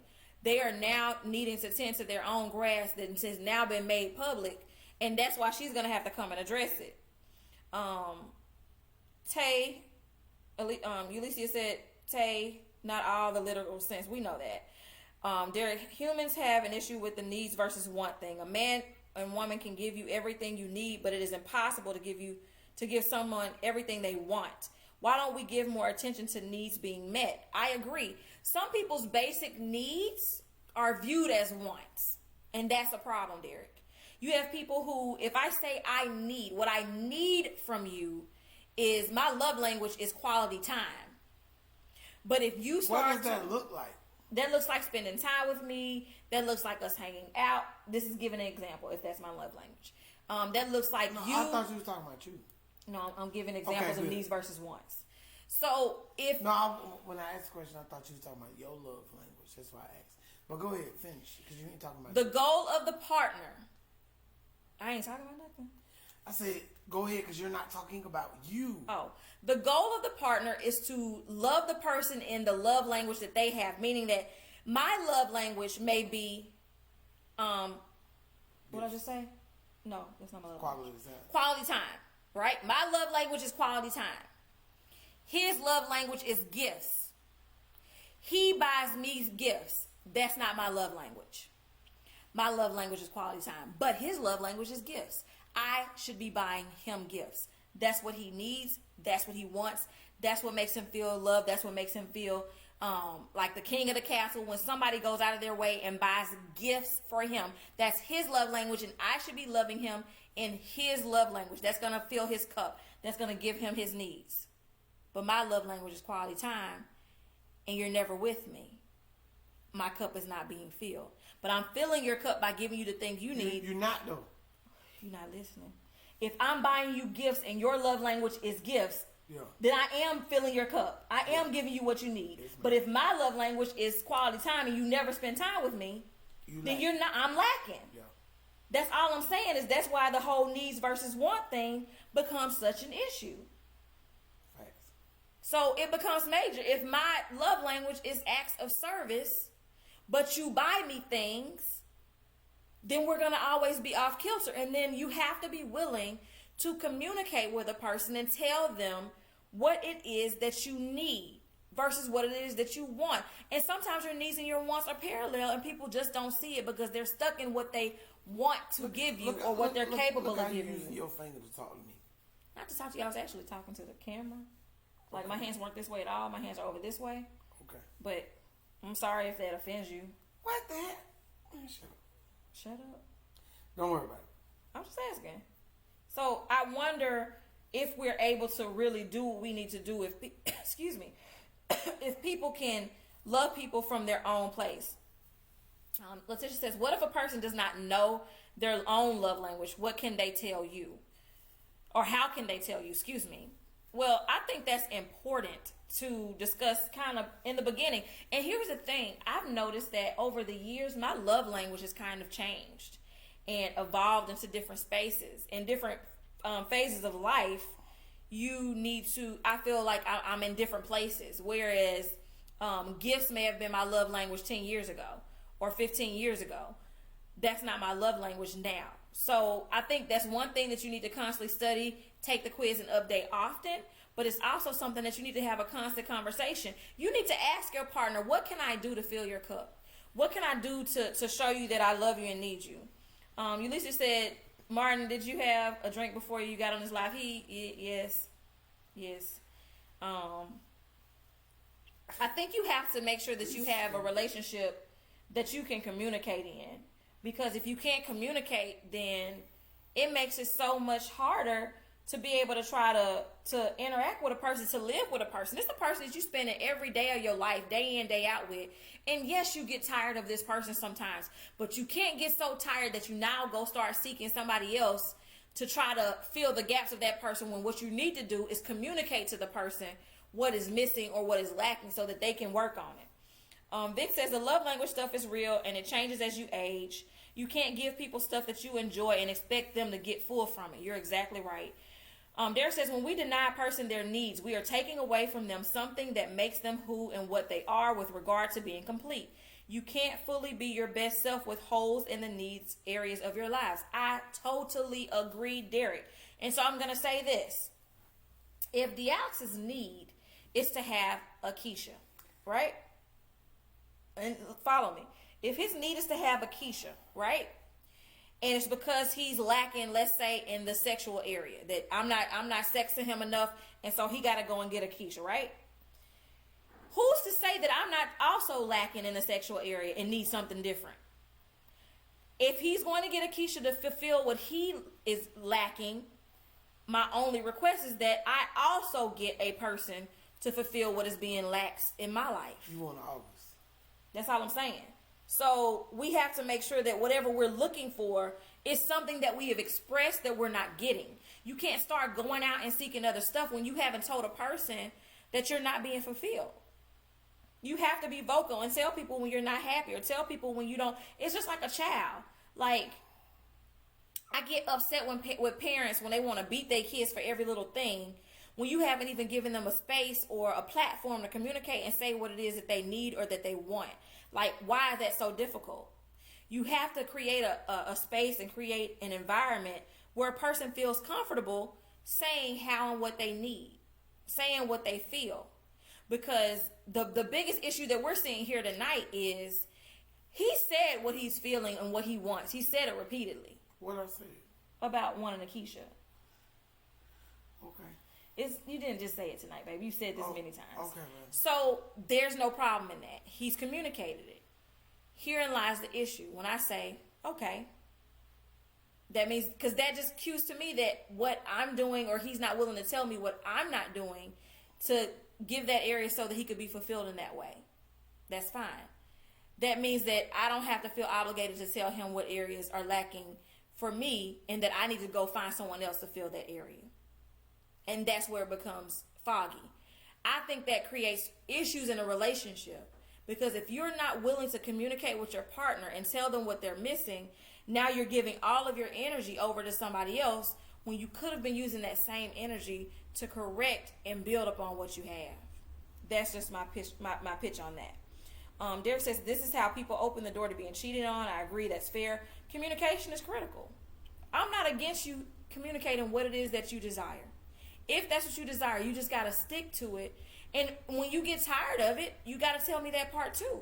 They are now needing to tend to their own grass that has now been made public, and that's why she's going to have to come and address it. Ulysses said, Tay, not all the literal sense. We know that. Humans have an issue with the needs versus want thing. A man and woman can give you everything you need, but it is impossible to give someone everything they want. Why don't we give more attention to needs being met? I agree. Some people's basic needs are viewed as wants, and that's a problem, Derek. You have people who, if I say what I need from you is my love language is quality time. But if you start, what does that look like? That looks like spending time with me. That looks like us hanging out. This is giving an example if that's my love language. That looks like you. I thought you were talking about you. No, I'm giving examples of needs versus wants. So if when I asked the question, I thought you were talking about your love language. That's why I asked. But go ahead, finish, because you ain't talking about the goal of the partner. I ain't talking about nothing. I said, go ahead, because you're not talking about you. Oh, the goal of the partner is to love the person in the love language that they have, meaning that my love language may be, what did I just say? No, that's not my love language. Quality time, right? My love language is quality time. His love language is gifts. He buys me gifts. That's not my love language. My love language is quality time, but his love language is gifts. I should be buying him gifts. That's what he needs. That's what he wants. That's what makes him feel loved. That's what makes him feel like the king of the castle. When somebody goes out of their way and buys gifts for him, that's his love language, and I should be loving him in his love language. That's going to fill his cup. That's going to give him his needs. But my love language is quality time, and you're never with me. My cup is not being filled. But I'm filling your cup by giving you the things you need. You're not, though. You're not listening. If I'm buying you gifts and your love language is gifts, then I am filling your cup. I am giving you what you need. Yes, but if my love language is quality time and you never spend time with me, then you're not. I'm lacking. Yeah. That's all I'm saying is that's why the whole needs versus want thing becomes such an issue. Facts. So it becomes major. If my love language is acts of service, but you buy me things, then we're going to always be off kilter. And then you have to be willing to communicate with a person and tell them what it is that you need versus what it is that you want. And sometimes your needs and your wants are parallel, and people just don't see it because they're stuck in what they want to give you or what they're capable of giving you. Using your finger to talk to me. Not to talk to you. I was actually talking to the camera. Like, my hands weren't this way at all. My hands are over this way. Okay. But I'm sorry if that offends you. What the heck? Shut up. Shut up. Don't worry about it. I'm just asking. So I wonder if we're able to really do what we need to do. If excuse me, if people can love people from their own place. Letitia says, "What if a person does not know their own love language? What can they tell you, or how can they tell you?" Excuse me. Well, I think that's important to discuss kind of in the beginning. And here's the thing. I've noticed that over the years, my love language has kind of changed and evolved into different spaces. In different phases of life, I feel like I'm in different places. Whereas gifts may have been my love language 10 years ago or 15 years ago. That's not my love language now. So I think that's one thing that you need to constantly study, take the quiz and update often. But it's also something that you need to have a constant conversation. You need to ask your partner, what can I do to fill your cup? What can I do to show you that I love you and need you? Ulysses said, Martin, did you have a drink before you got on this live? Yes. Yes. I think you have to make sure that you have a relationship that you can communicate in. Because if you can't communicate, then it makes it so much harder to be able to try to interact with a person, to live with a person. It's the person that you spend every day of your life, day in, day out with. And yes, you get tired of this person sometimes, but you can't get so tired that you now go start seeking somebody else to try to fill the gaps of that person, when what you need to do is communicate to the person what is missing or what is lacking so that they can work on it. Vic says the love language stuff is real and it changes as you age. You can't give people stuff that you enjoy and expect them to get full from it. You're exactly right. Derek says when we deny a person their needs, we are taking away from them something that makes them who and what they are with regard to being complete. You can't fully be your best self with holes in the needs areas of your lives. I totally agree, Derek. And so I'm going to say this. If Deox's need is to have a Keisha, right? And follow me. If his need is to have a Keisha, right? And it's because he's lacking, let's say, in the sexual area, that I'm not sexing him enough, and so he got to go and get a Keisha, right? Who's to say that I'm not also lacking in the sexual area and need something different? If he's going to get a Keisha to fulfill what he is lacking, my only request is that I also get a person to fulfill what is being laxed in my life. You want August. That's all I'm saying. So we have to make sure that whatever we're looking for is something that we have expressed that we're not getting. You can't start going out and seeking other stuff when you haven't told a person that you're not being fulfilled. You have to be vocal and tell people when you're not happy, or tell people when you don't. It's just like a child. Like, I get upset with parents when they want to beat their kids for every little thing, when you haven't even given them a space or a platform to communicate and say what it is that they need or that they want. Like, why is that so difficult? You have to create a space and create an environment where a person feels comfortable saying how and what they need, saying what they feel. Because the biggest issue that we're seeing here tonight is he said what he's feeling and what he wants. He said it repeatedly. What I said? About wanting a Keisha. Okay. You didn't just say it tonight, baby. You said this many times. Okay, man. So there's no problem in that. He's communicated it. Herein lies the issue. When I say, okay, that means, because that just cues to me that what I'm doing, or he's not willing to tell me what I'm not doing to give that area so that he could be fulfilled in that way. That's fine. That means that I don't have to feel obligated to tell him what areas are lacking for me, and that I need to go find someone else to fill that area. And that's where it becomes foggy. I think that creates issues in a relationship, because if you're not willing to communicate with your partner and tell them what they're missing, now you're giving all of your energy over to somebody else when you could have been using that same energy to correct and build upon what you have. That's just my pitch on that. Derek says, this is how people open the door to being cheated on. I agree, that's fair. Communication is critical. I'm not against you communicating what it is that you desire. If that's what you desire, you just got to stick to it. And when you get tired of it, you got to tell me that part too.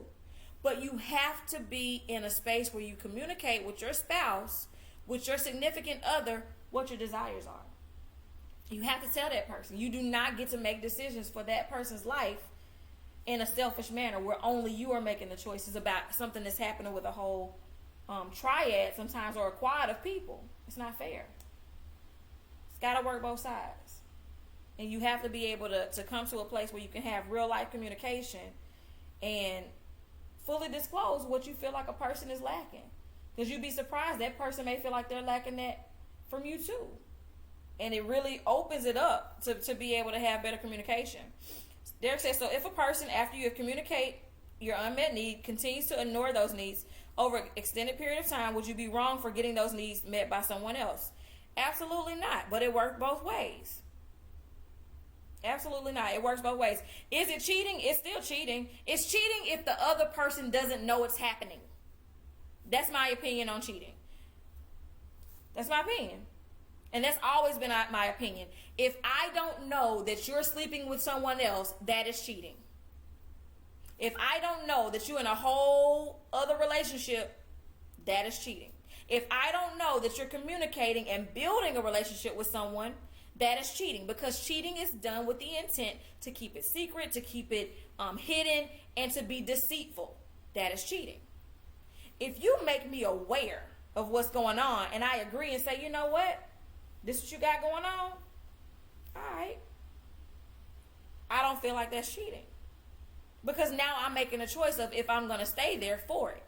But you have to be in a space where you communicate with your spouse, with your significant other, what your desires are. You have to tell that person. You do not get to make decisions for that person's life in a selfish manner where only you are making the choices about something that's happening with a whole triad sometimes, or a quad of people. It's not fair. It's got to work both sides. And you have to be able to come to a place where you can have real life communication and fully disclose what you feel like a person is lacking. Because you'd be surprised, that person may feel like they're lacking that from you too. And it really opens it up to be able to have better communication. Derek says, so if a person, after you have communicate your unmet need, continues to ignore those needs over an extended period of time, would you be wrong for getting those needs met by someone else? Absolutely not. But it works both ways. Absolutely not. It works both ways. Is it cheating? It's still cheating. It's cheating if the other person doesn't know it's happening. That's my opinion on cheating. That's my opinion. And that's always been my opinion. If I don't know that you're sleeping with someone else, that is cheating. If I don't know that you're in a whole other relationship, that is cheating. If I don't know that you're communicating and building a relationship with someone, That is cheating, because cheating is done with the intent to keep it secret, to keep it hidden, and to be deceitful. That is cheating. If you make me aware of what's going on and I agree and say, you know what, this is what you got going on, all right, I don't feel like that's cheating. Because now I'm making a choice of if I'm going to stay there for it.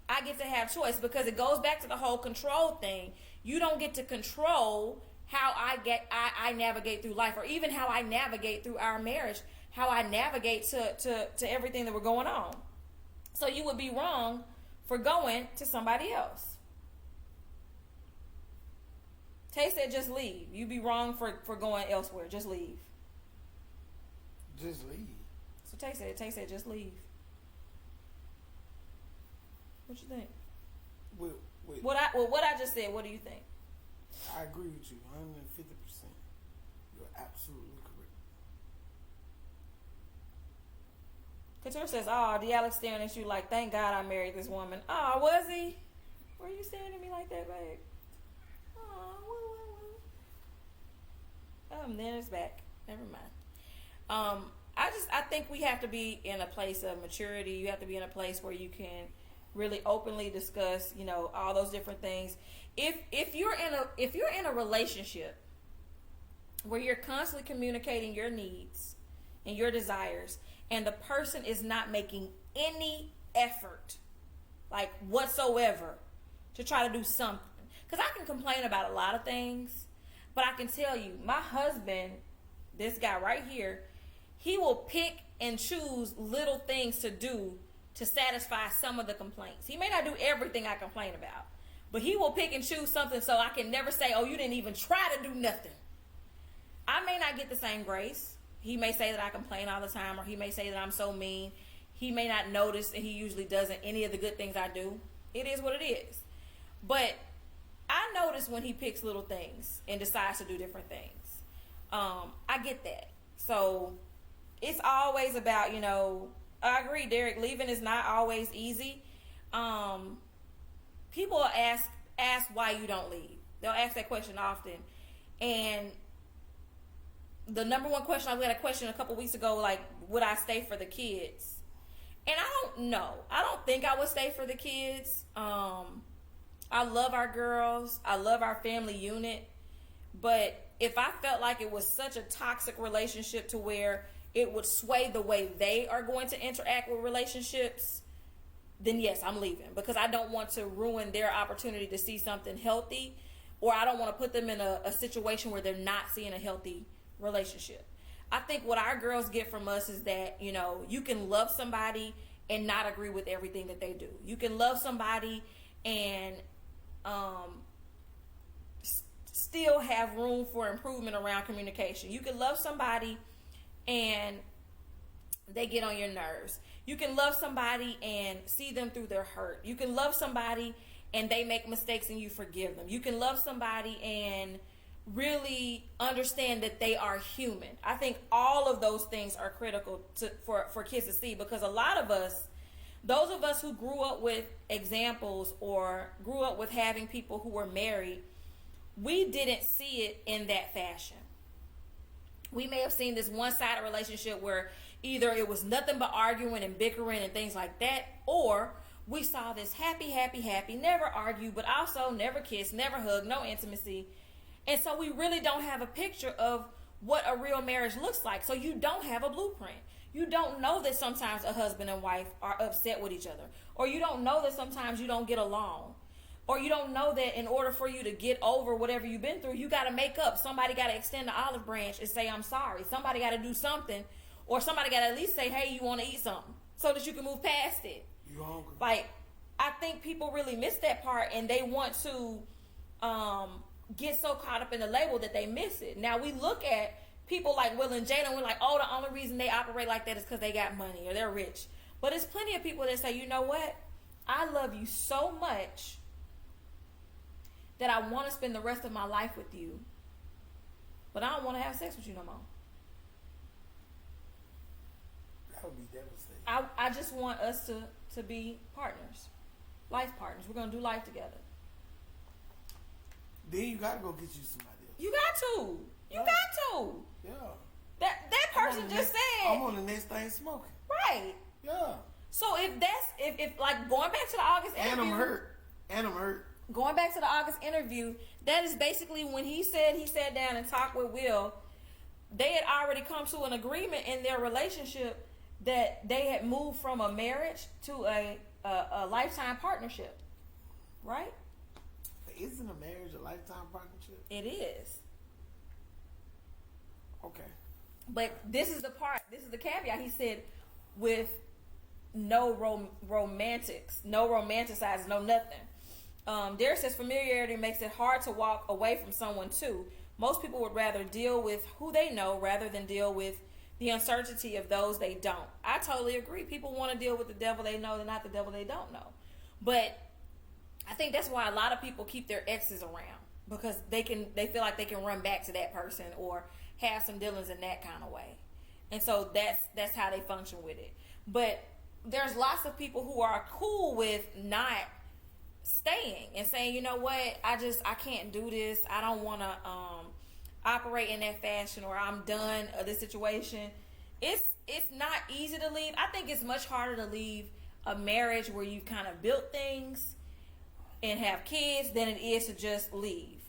I get to have choice, because it goes back to the whole control thing. You don't get to control how I navigate through life, or even how I navigate through our marriage, how I navigate to everything that we're going on. So you would be wrong for going to somebody else. Tay said just leave. You'd be wrong for going elsewhere. Just leave. Just leave. So Tay said just leave. What you think? Wait. What I just said, what do you think? I agree with you 150%. You're absolutely correct. Couture says, oh, the Alex staring at you like, thank God I married this woman. Oh, was he? Were you staring at me like that, babe? Oh, then it's back. Never mind. I think we have to be in a place of maturity. You have to be in a place where you can really openly discuss, all those different things. If you're in a relationship where you're constantly communicating your needs and your desires, and the person is not making any effort, like whatsoever, to try to do something. Because I can complain about a lot of things, but I can tell you, my husband, this guy right here, he will pick and choose little things to do to satisfy some of the complaints. He may not do everything I complain about, but he will pick and choose something so I can never say, oh, you didn't even try to do nothing. I may not get the same grace. He may say that I complain all the time, or he may say that I'm so mean. He may not notice, and he usually doesn't, any of the good things I do. It is what it is. But I notice when he picks little things and decides to do different things. I get that. So it's always about, I agree, Derek, leaving is not always easy. People ask why you don't leave. They'll ask that question often. And the number one question, I got a question a couple weeks ago, like, would I stay for the kids? And I don't know. I don't think I would stay for the kids. I love our girls. I love our family unit. But if I felt like it was such a toxic relationship to where it would sway the way they are going to interact with relationships, then yes, I'm leaving. Because I don't want to ruin their opportunity to see something healthy, or I don't want to put them in a situation where they're not seeing a healthy relationship. I think what our girls get from us is that, you can love somebody and not agree with everything that they do. You can love somebody and still have room for improvement around communication. You can love somebody and they get on your nerves. You can love somebody and see them through their hurt. You can love somebody and they make mistakes and you forgive them. You can love somebody and really understand that they are human. I think all of those things are critical for kids to see, because a lot of us, those of us who grew up with examples or grew up with having people who were married, we didn't see it in that fashion. We may have seen this one-sided relationship where either it was nothing but arguing and bickering and things like that, or we saw this happy, never argue, but also never kiss, never hug, no intimacy. And so we really don't have a picture of what a real marriage looks like. So you don't have a blueprint. You don't know that sometimes a husband and wife are upset with each other. Or you don't know that sometimes you don't get along. Or you don't know that in order for you to get over whatever you've been through, you got to make up. Somebody got to extend the olive branch and say, I'm sorry. Somebody got to do something. Or somebody got to at least say, hey, you want to eat something, so that you can move past it. You hungry? Like, I think people really miss that part, and they want to get so caught up in the label that they miss it. Now, we look at people like Will and Jada, and we're like, oh, the only reason they operate like that is because they got money or they're rich. But there's plenty of people that say, you know what? I love you so much that I want to spend the rest of my life with you, but I don't want to have sex with you no more. That would be devastating. I just want us to be partners, life partners. We're going to do life together. Then you got to go get you somebody else. You got to. You got to. Yeah. That person just said. I'm on the next thing smoking. Right. Yeah. So if like going back to the August interview. And I'm hurt. Going back to the August interview, that is basically when he sat down and talked with Will. They had already come to an agreement in their relationship that they had moved from a marriage to a lifetime partnership. Right? Isn't a marriage a lifetime partnership? It is. Okay. But this is the caveat. He said, with no romantics, no romanticizing, no nothing. Derek says familiarity makes it hard to walk away from someone too. Most people would rather deal with who they know rather than deal with the uncertainty of those they don't. I totally agree. People want to deal with the devil they know and not the devil they don't know. But I think that's why a lot of people keep their exes around, because they feel like they can run back to that person or have some dealings in that kind of way. And so that's how they function with it. But there's lots of people who are cool with not staying and saying, you know what, I can't do this. I don't want to operate in that fashion, or I'm done of this situation. It's not easy to leave. I think it's much harder to leave a marriage where you've kind of built things and have kids than it is to just leave,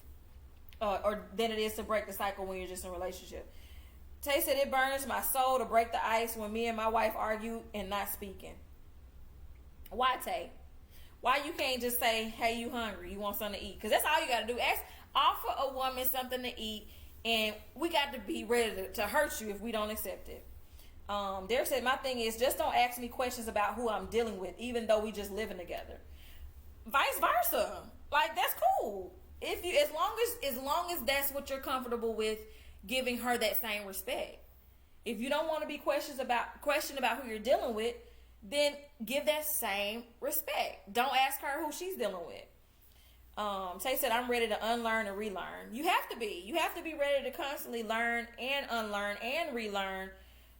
or than it is to break the cycle when you're just in a relationship. Tay said, it burns my soul to break the ice when me and my wife argue and not speaking. Why, Tay? Why you can't just say, hey, you hungry? You want something to eat? Because that's all you got to do. Offer a woman something to eat, and we got to be ready to hurt you if we don't accept it. Derek said, my thing is, just don't ask me questions about who I'm dealing with, even though we just living together. Vice versa. Like, that's cool. If you, as long as that's what you're comfortable with, giving her that same respect. If you don't want to be questioned about who you're dealing with, then give that same respect. Don't ask her who she's dealing with. Tay said, I'm ready to unlearn and relearn. You have to be. You have to be ready to constantly learn and unlearn and relearn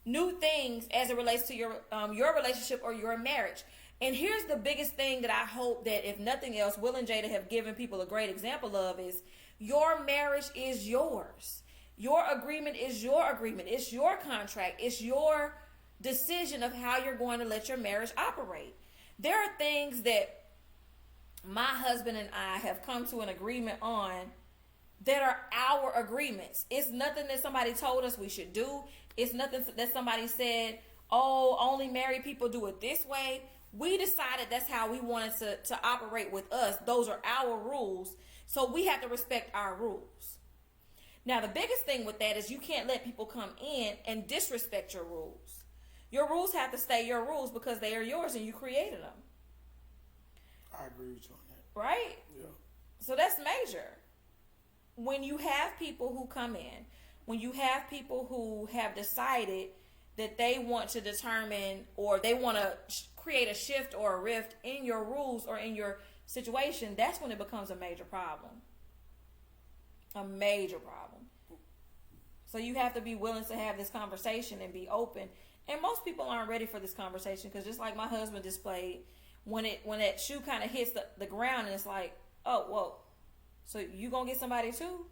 new things as it relates to your relationship or your marriage. And here's the biggest thing that I hope that, if nothing else, Will and Jada have given people a great example of is, your marriage is yours. Your agreement is your agreement. It's your contract. It's your decision of how you're going to let your marriage operate. There are things that my husband and I have come to an agreement on that are our agreements. It's nothing that somebody told us we should do. It's nothing that somebody said, oh, only married people do it this way. We decided that's how we wanted to operate with us. Those are our rules. So we have to respect our rules. Now, the biggest thing with that is you can't let people come in and disrespect your rules. Your rules have to stay your rules because they are yours and you created them. I agree with you on that. Right? Yeah. So that's major. When you have people who come in, when you have people who have decided that they want to determine, or they want to create a shift or a rift in your rules or in your situation, that's when it becomes a major problem. A major problem. So you have to be willing to have this conversation and be open. And most people aren't ready for this conversation, because just like my husband displayed, when that shoe kind of hits the ground and it's like, oh, whoa, so you gonna get somebody too?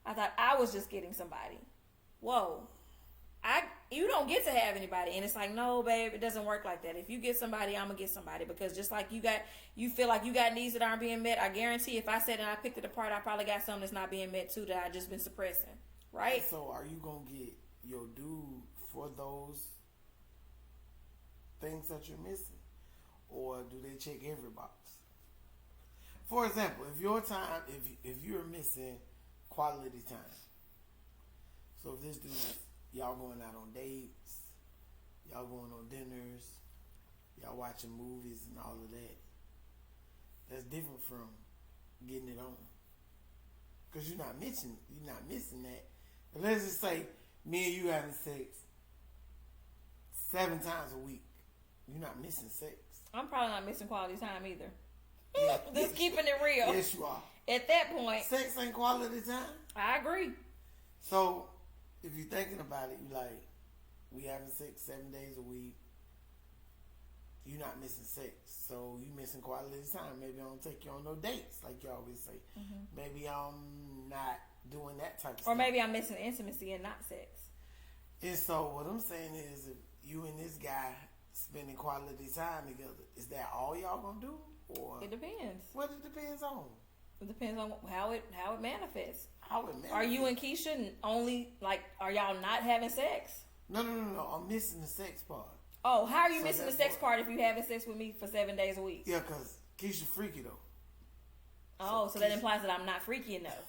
I thought I was just getting somebody. Whoa. You don't get to have anybody. And it's like, no, babe, it doesn't work like that. If you get somebody, I'm gonna get somebody. Because just like you feel like you got needs that aren't being met, I guarantee if I said and I picked it apart, I probably got something that's not being met too that I just been suppressing. Right? So are you gonna get your dude for those things that you're missing? Or do they check every box? For example, if you're missing quality time. So if this dude, y'all going out on dates, y'all going on dinners, y'all watching movies and all of that, that's different from getting it on. Because you're not missing that. And let's just say me and you having sex 7 times a week. You're not missing sex. I'm probably not missing quality time either. Yeah, Just keeping it real. Yes, you are. At that point, sex ain't quality time. I agree. So if you're thinking about it, you like, we having sex 7 days a week. You're not missing sex, so you missing quality time. Maybe I don't take you on no dates, like you always say. Mm-hmm. Maybe I'm not doing that type of stuff. Or maybe I'm missing intimacy and not sex. And so what I'm saying is, if you and this guy spending quality time together, is that all y'all gonna do? Or It depends. what it depends on? It depends on how it manifests. How it manifests. Are you and Keisha only, like, are y'all not having sex? No. I'm missing the sex part. Oh, how are you So missing the that's sex what- part if you having sex with me for 7 days a week? Yeah, because Keisha freaky though. Oh, so that implies that I'm not freaky enough.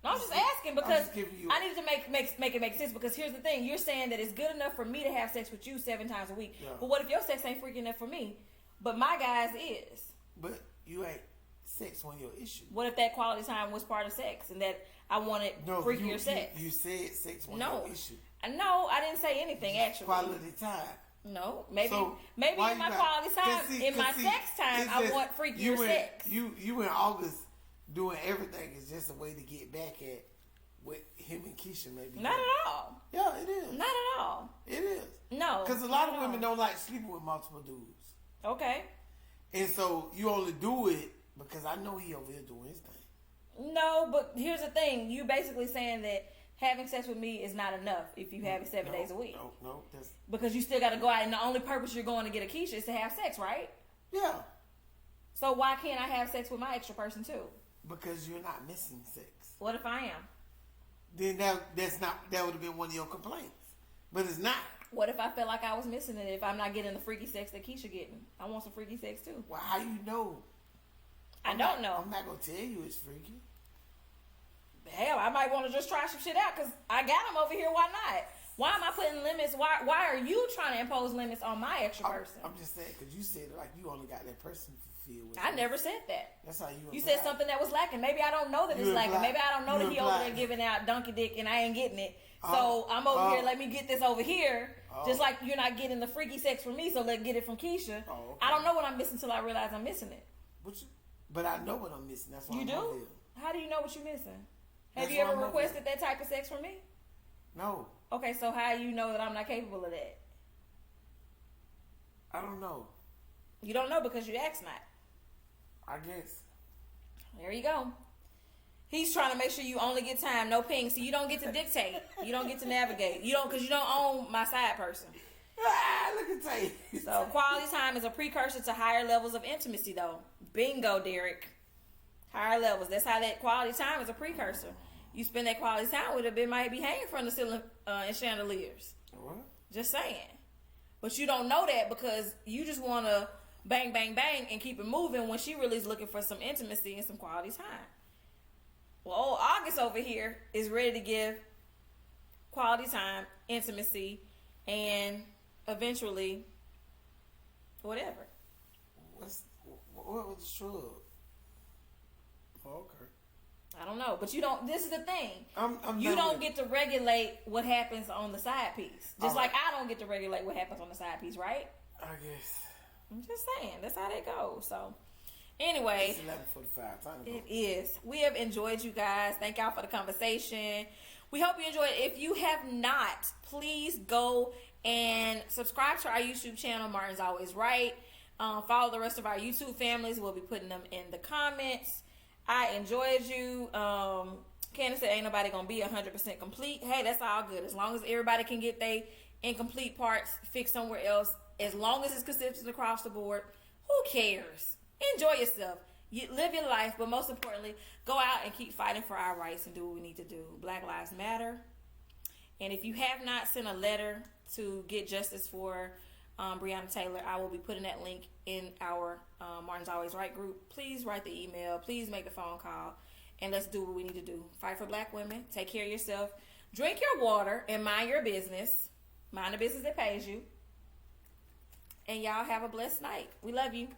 I'm just asking because just giving you- I need to make it make sense, because here's the thing. You're saying that it's good enough for me to have sex with you 7 times a week. Yeah. But what if your sex ain't freaky enough for me, but my guys is? But you ain't sex on your issue. What if that quality time was part of sex and that I wanted freakier sex? You said sex on No. your issue. No, I didn't say anything actually. Quality time. No, maybe So, in why my you got- quality time, 'cause see- in my 'cause see, sex time, it's I just- want freakier you and- sex. You and August doing everything is just a way to get back at what him and Keisha maybe. Not at all. Yeah, it is. Not at all. It is. No. Because a lot of women don't like sleeping with multiple dudes. Okay. And so you only do it because I know he over here doing his thing. No, but here's the thing. You basically saying that having sex with me is not enough if you have it 7 days a week. No. That's, Because you still got to go out, and the only purpose you're going to get a Keisha is to have sex, right? yeah. So why can't I have sex with my extra person too? Because you're not missing sex. What if I am? Then that would have been one of your complaints. But it's not. What if I felt like I was missing it if I'm not getting the freaky sex that Keisha getting? I want some freaky sex too. Well, how you know? I don't know. I'm not going to tell you it's freaky. Hell, I might want to just try some shit out because I got him over here. Why not? Why am I putting limits? Why are you trying to impose limits on my extra person? I'm just saying, because you said it like you only got that person fulfilled with. I never said that. That's how you You implied. said something that was lacking. Maybe I don't know that it's You lacking. implied- Maybe I don't know you that he over there implied- giving out donkey dick and I ain't getting it. So I'm over here. Let me get this over here. Just like you're not getting the freaky sex from me, so let's get it from Keisha. Oh, okay. I don't know what I'm missing till I realize I'm missing it. But I know what I'm missing. That's why You I'm over do? here. How do you know what you're missing? Have That's you why ever I'm over requested that type of sex from me? No, Okay, so how do you know that I'm not capable of that? I don't know. You don't know because you asked not. I guess. There you go. He's trying to make sure you only get time, no ping, so you don't get to dictate. You don't get to navigate. You don't, because you don't own my side person. Look at Tay. So quality time is a precursor to higher levels of intimacy, though. Bingo, Derek. Higher levels. That's how that quality time is a precursor. You spend that quality time with it, it might be hanging from the ceiling and chandeliers. What? Just saying. But you don't know that because you just want to bang, bang, bang and keep it moving when she really is looking for some intimacy and some quality time. Well, old August over here is ready to give quality time, intimacy, and eventually whatever. What was the shrug? Oh, okay. I don't know, but you don't. This is the thing. I'm You done don't with it. get to regulate what happens on the side piece, just All like right. I don't get to regulate what happens on the side piece, right? I guess. I'm just saying that's how that goes. So, anyway, It's 11:45. Time to go. it is. We have enjoyed you guys. Thank y'all for the conversation. We hope you enjoyed it. If you have not, please go and subscribe to our YouTube channel, Martin's Always Right. Follow the rest of our YouTube families. We'll be putting them in the comments. I enjoyed you. Candace said ain't nobody gonna be 100% complete. Hey, that's all good. As long as everybody can get their incomplete parts fixed somewhere else, as long as it's consistent across the board, who cares? Enjoy yourself. You live your life, but most importantly, go out and keep fighting for our rights and do what we need to do. Black Lives Matter. And if you have not sent a letter to get justice for Breonna Taylor, I will be putting that link in our Martin's Always Right group. Please write the email. Please make the phone call. And let's do what we need to do. Fight for black women. Take care of yourself. Drink your water and mind your business. Mind the business that pays you. And y'all have a blessed night. We love you.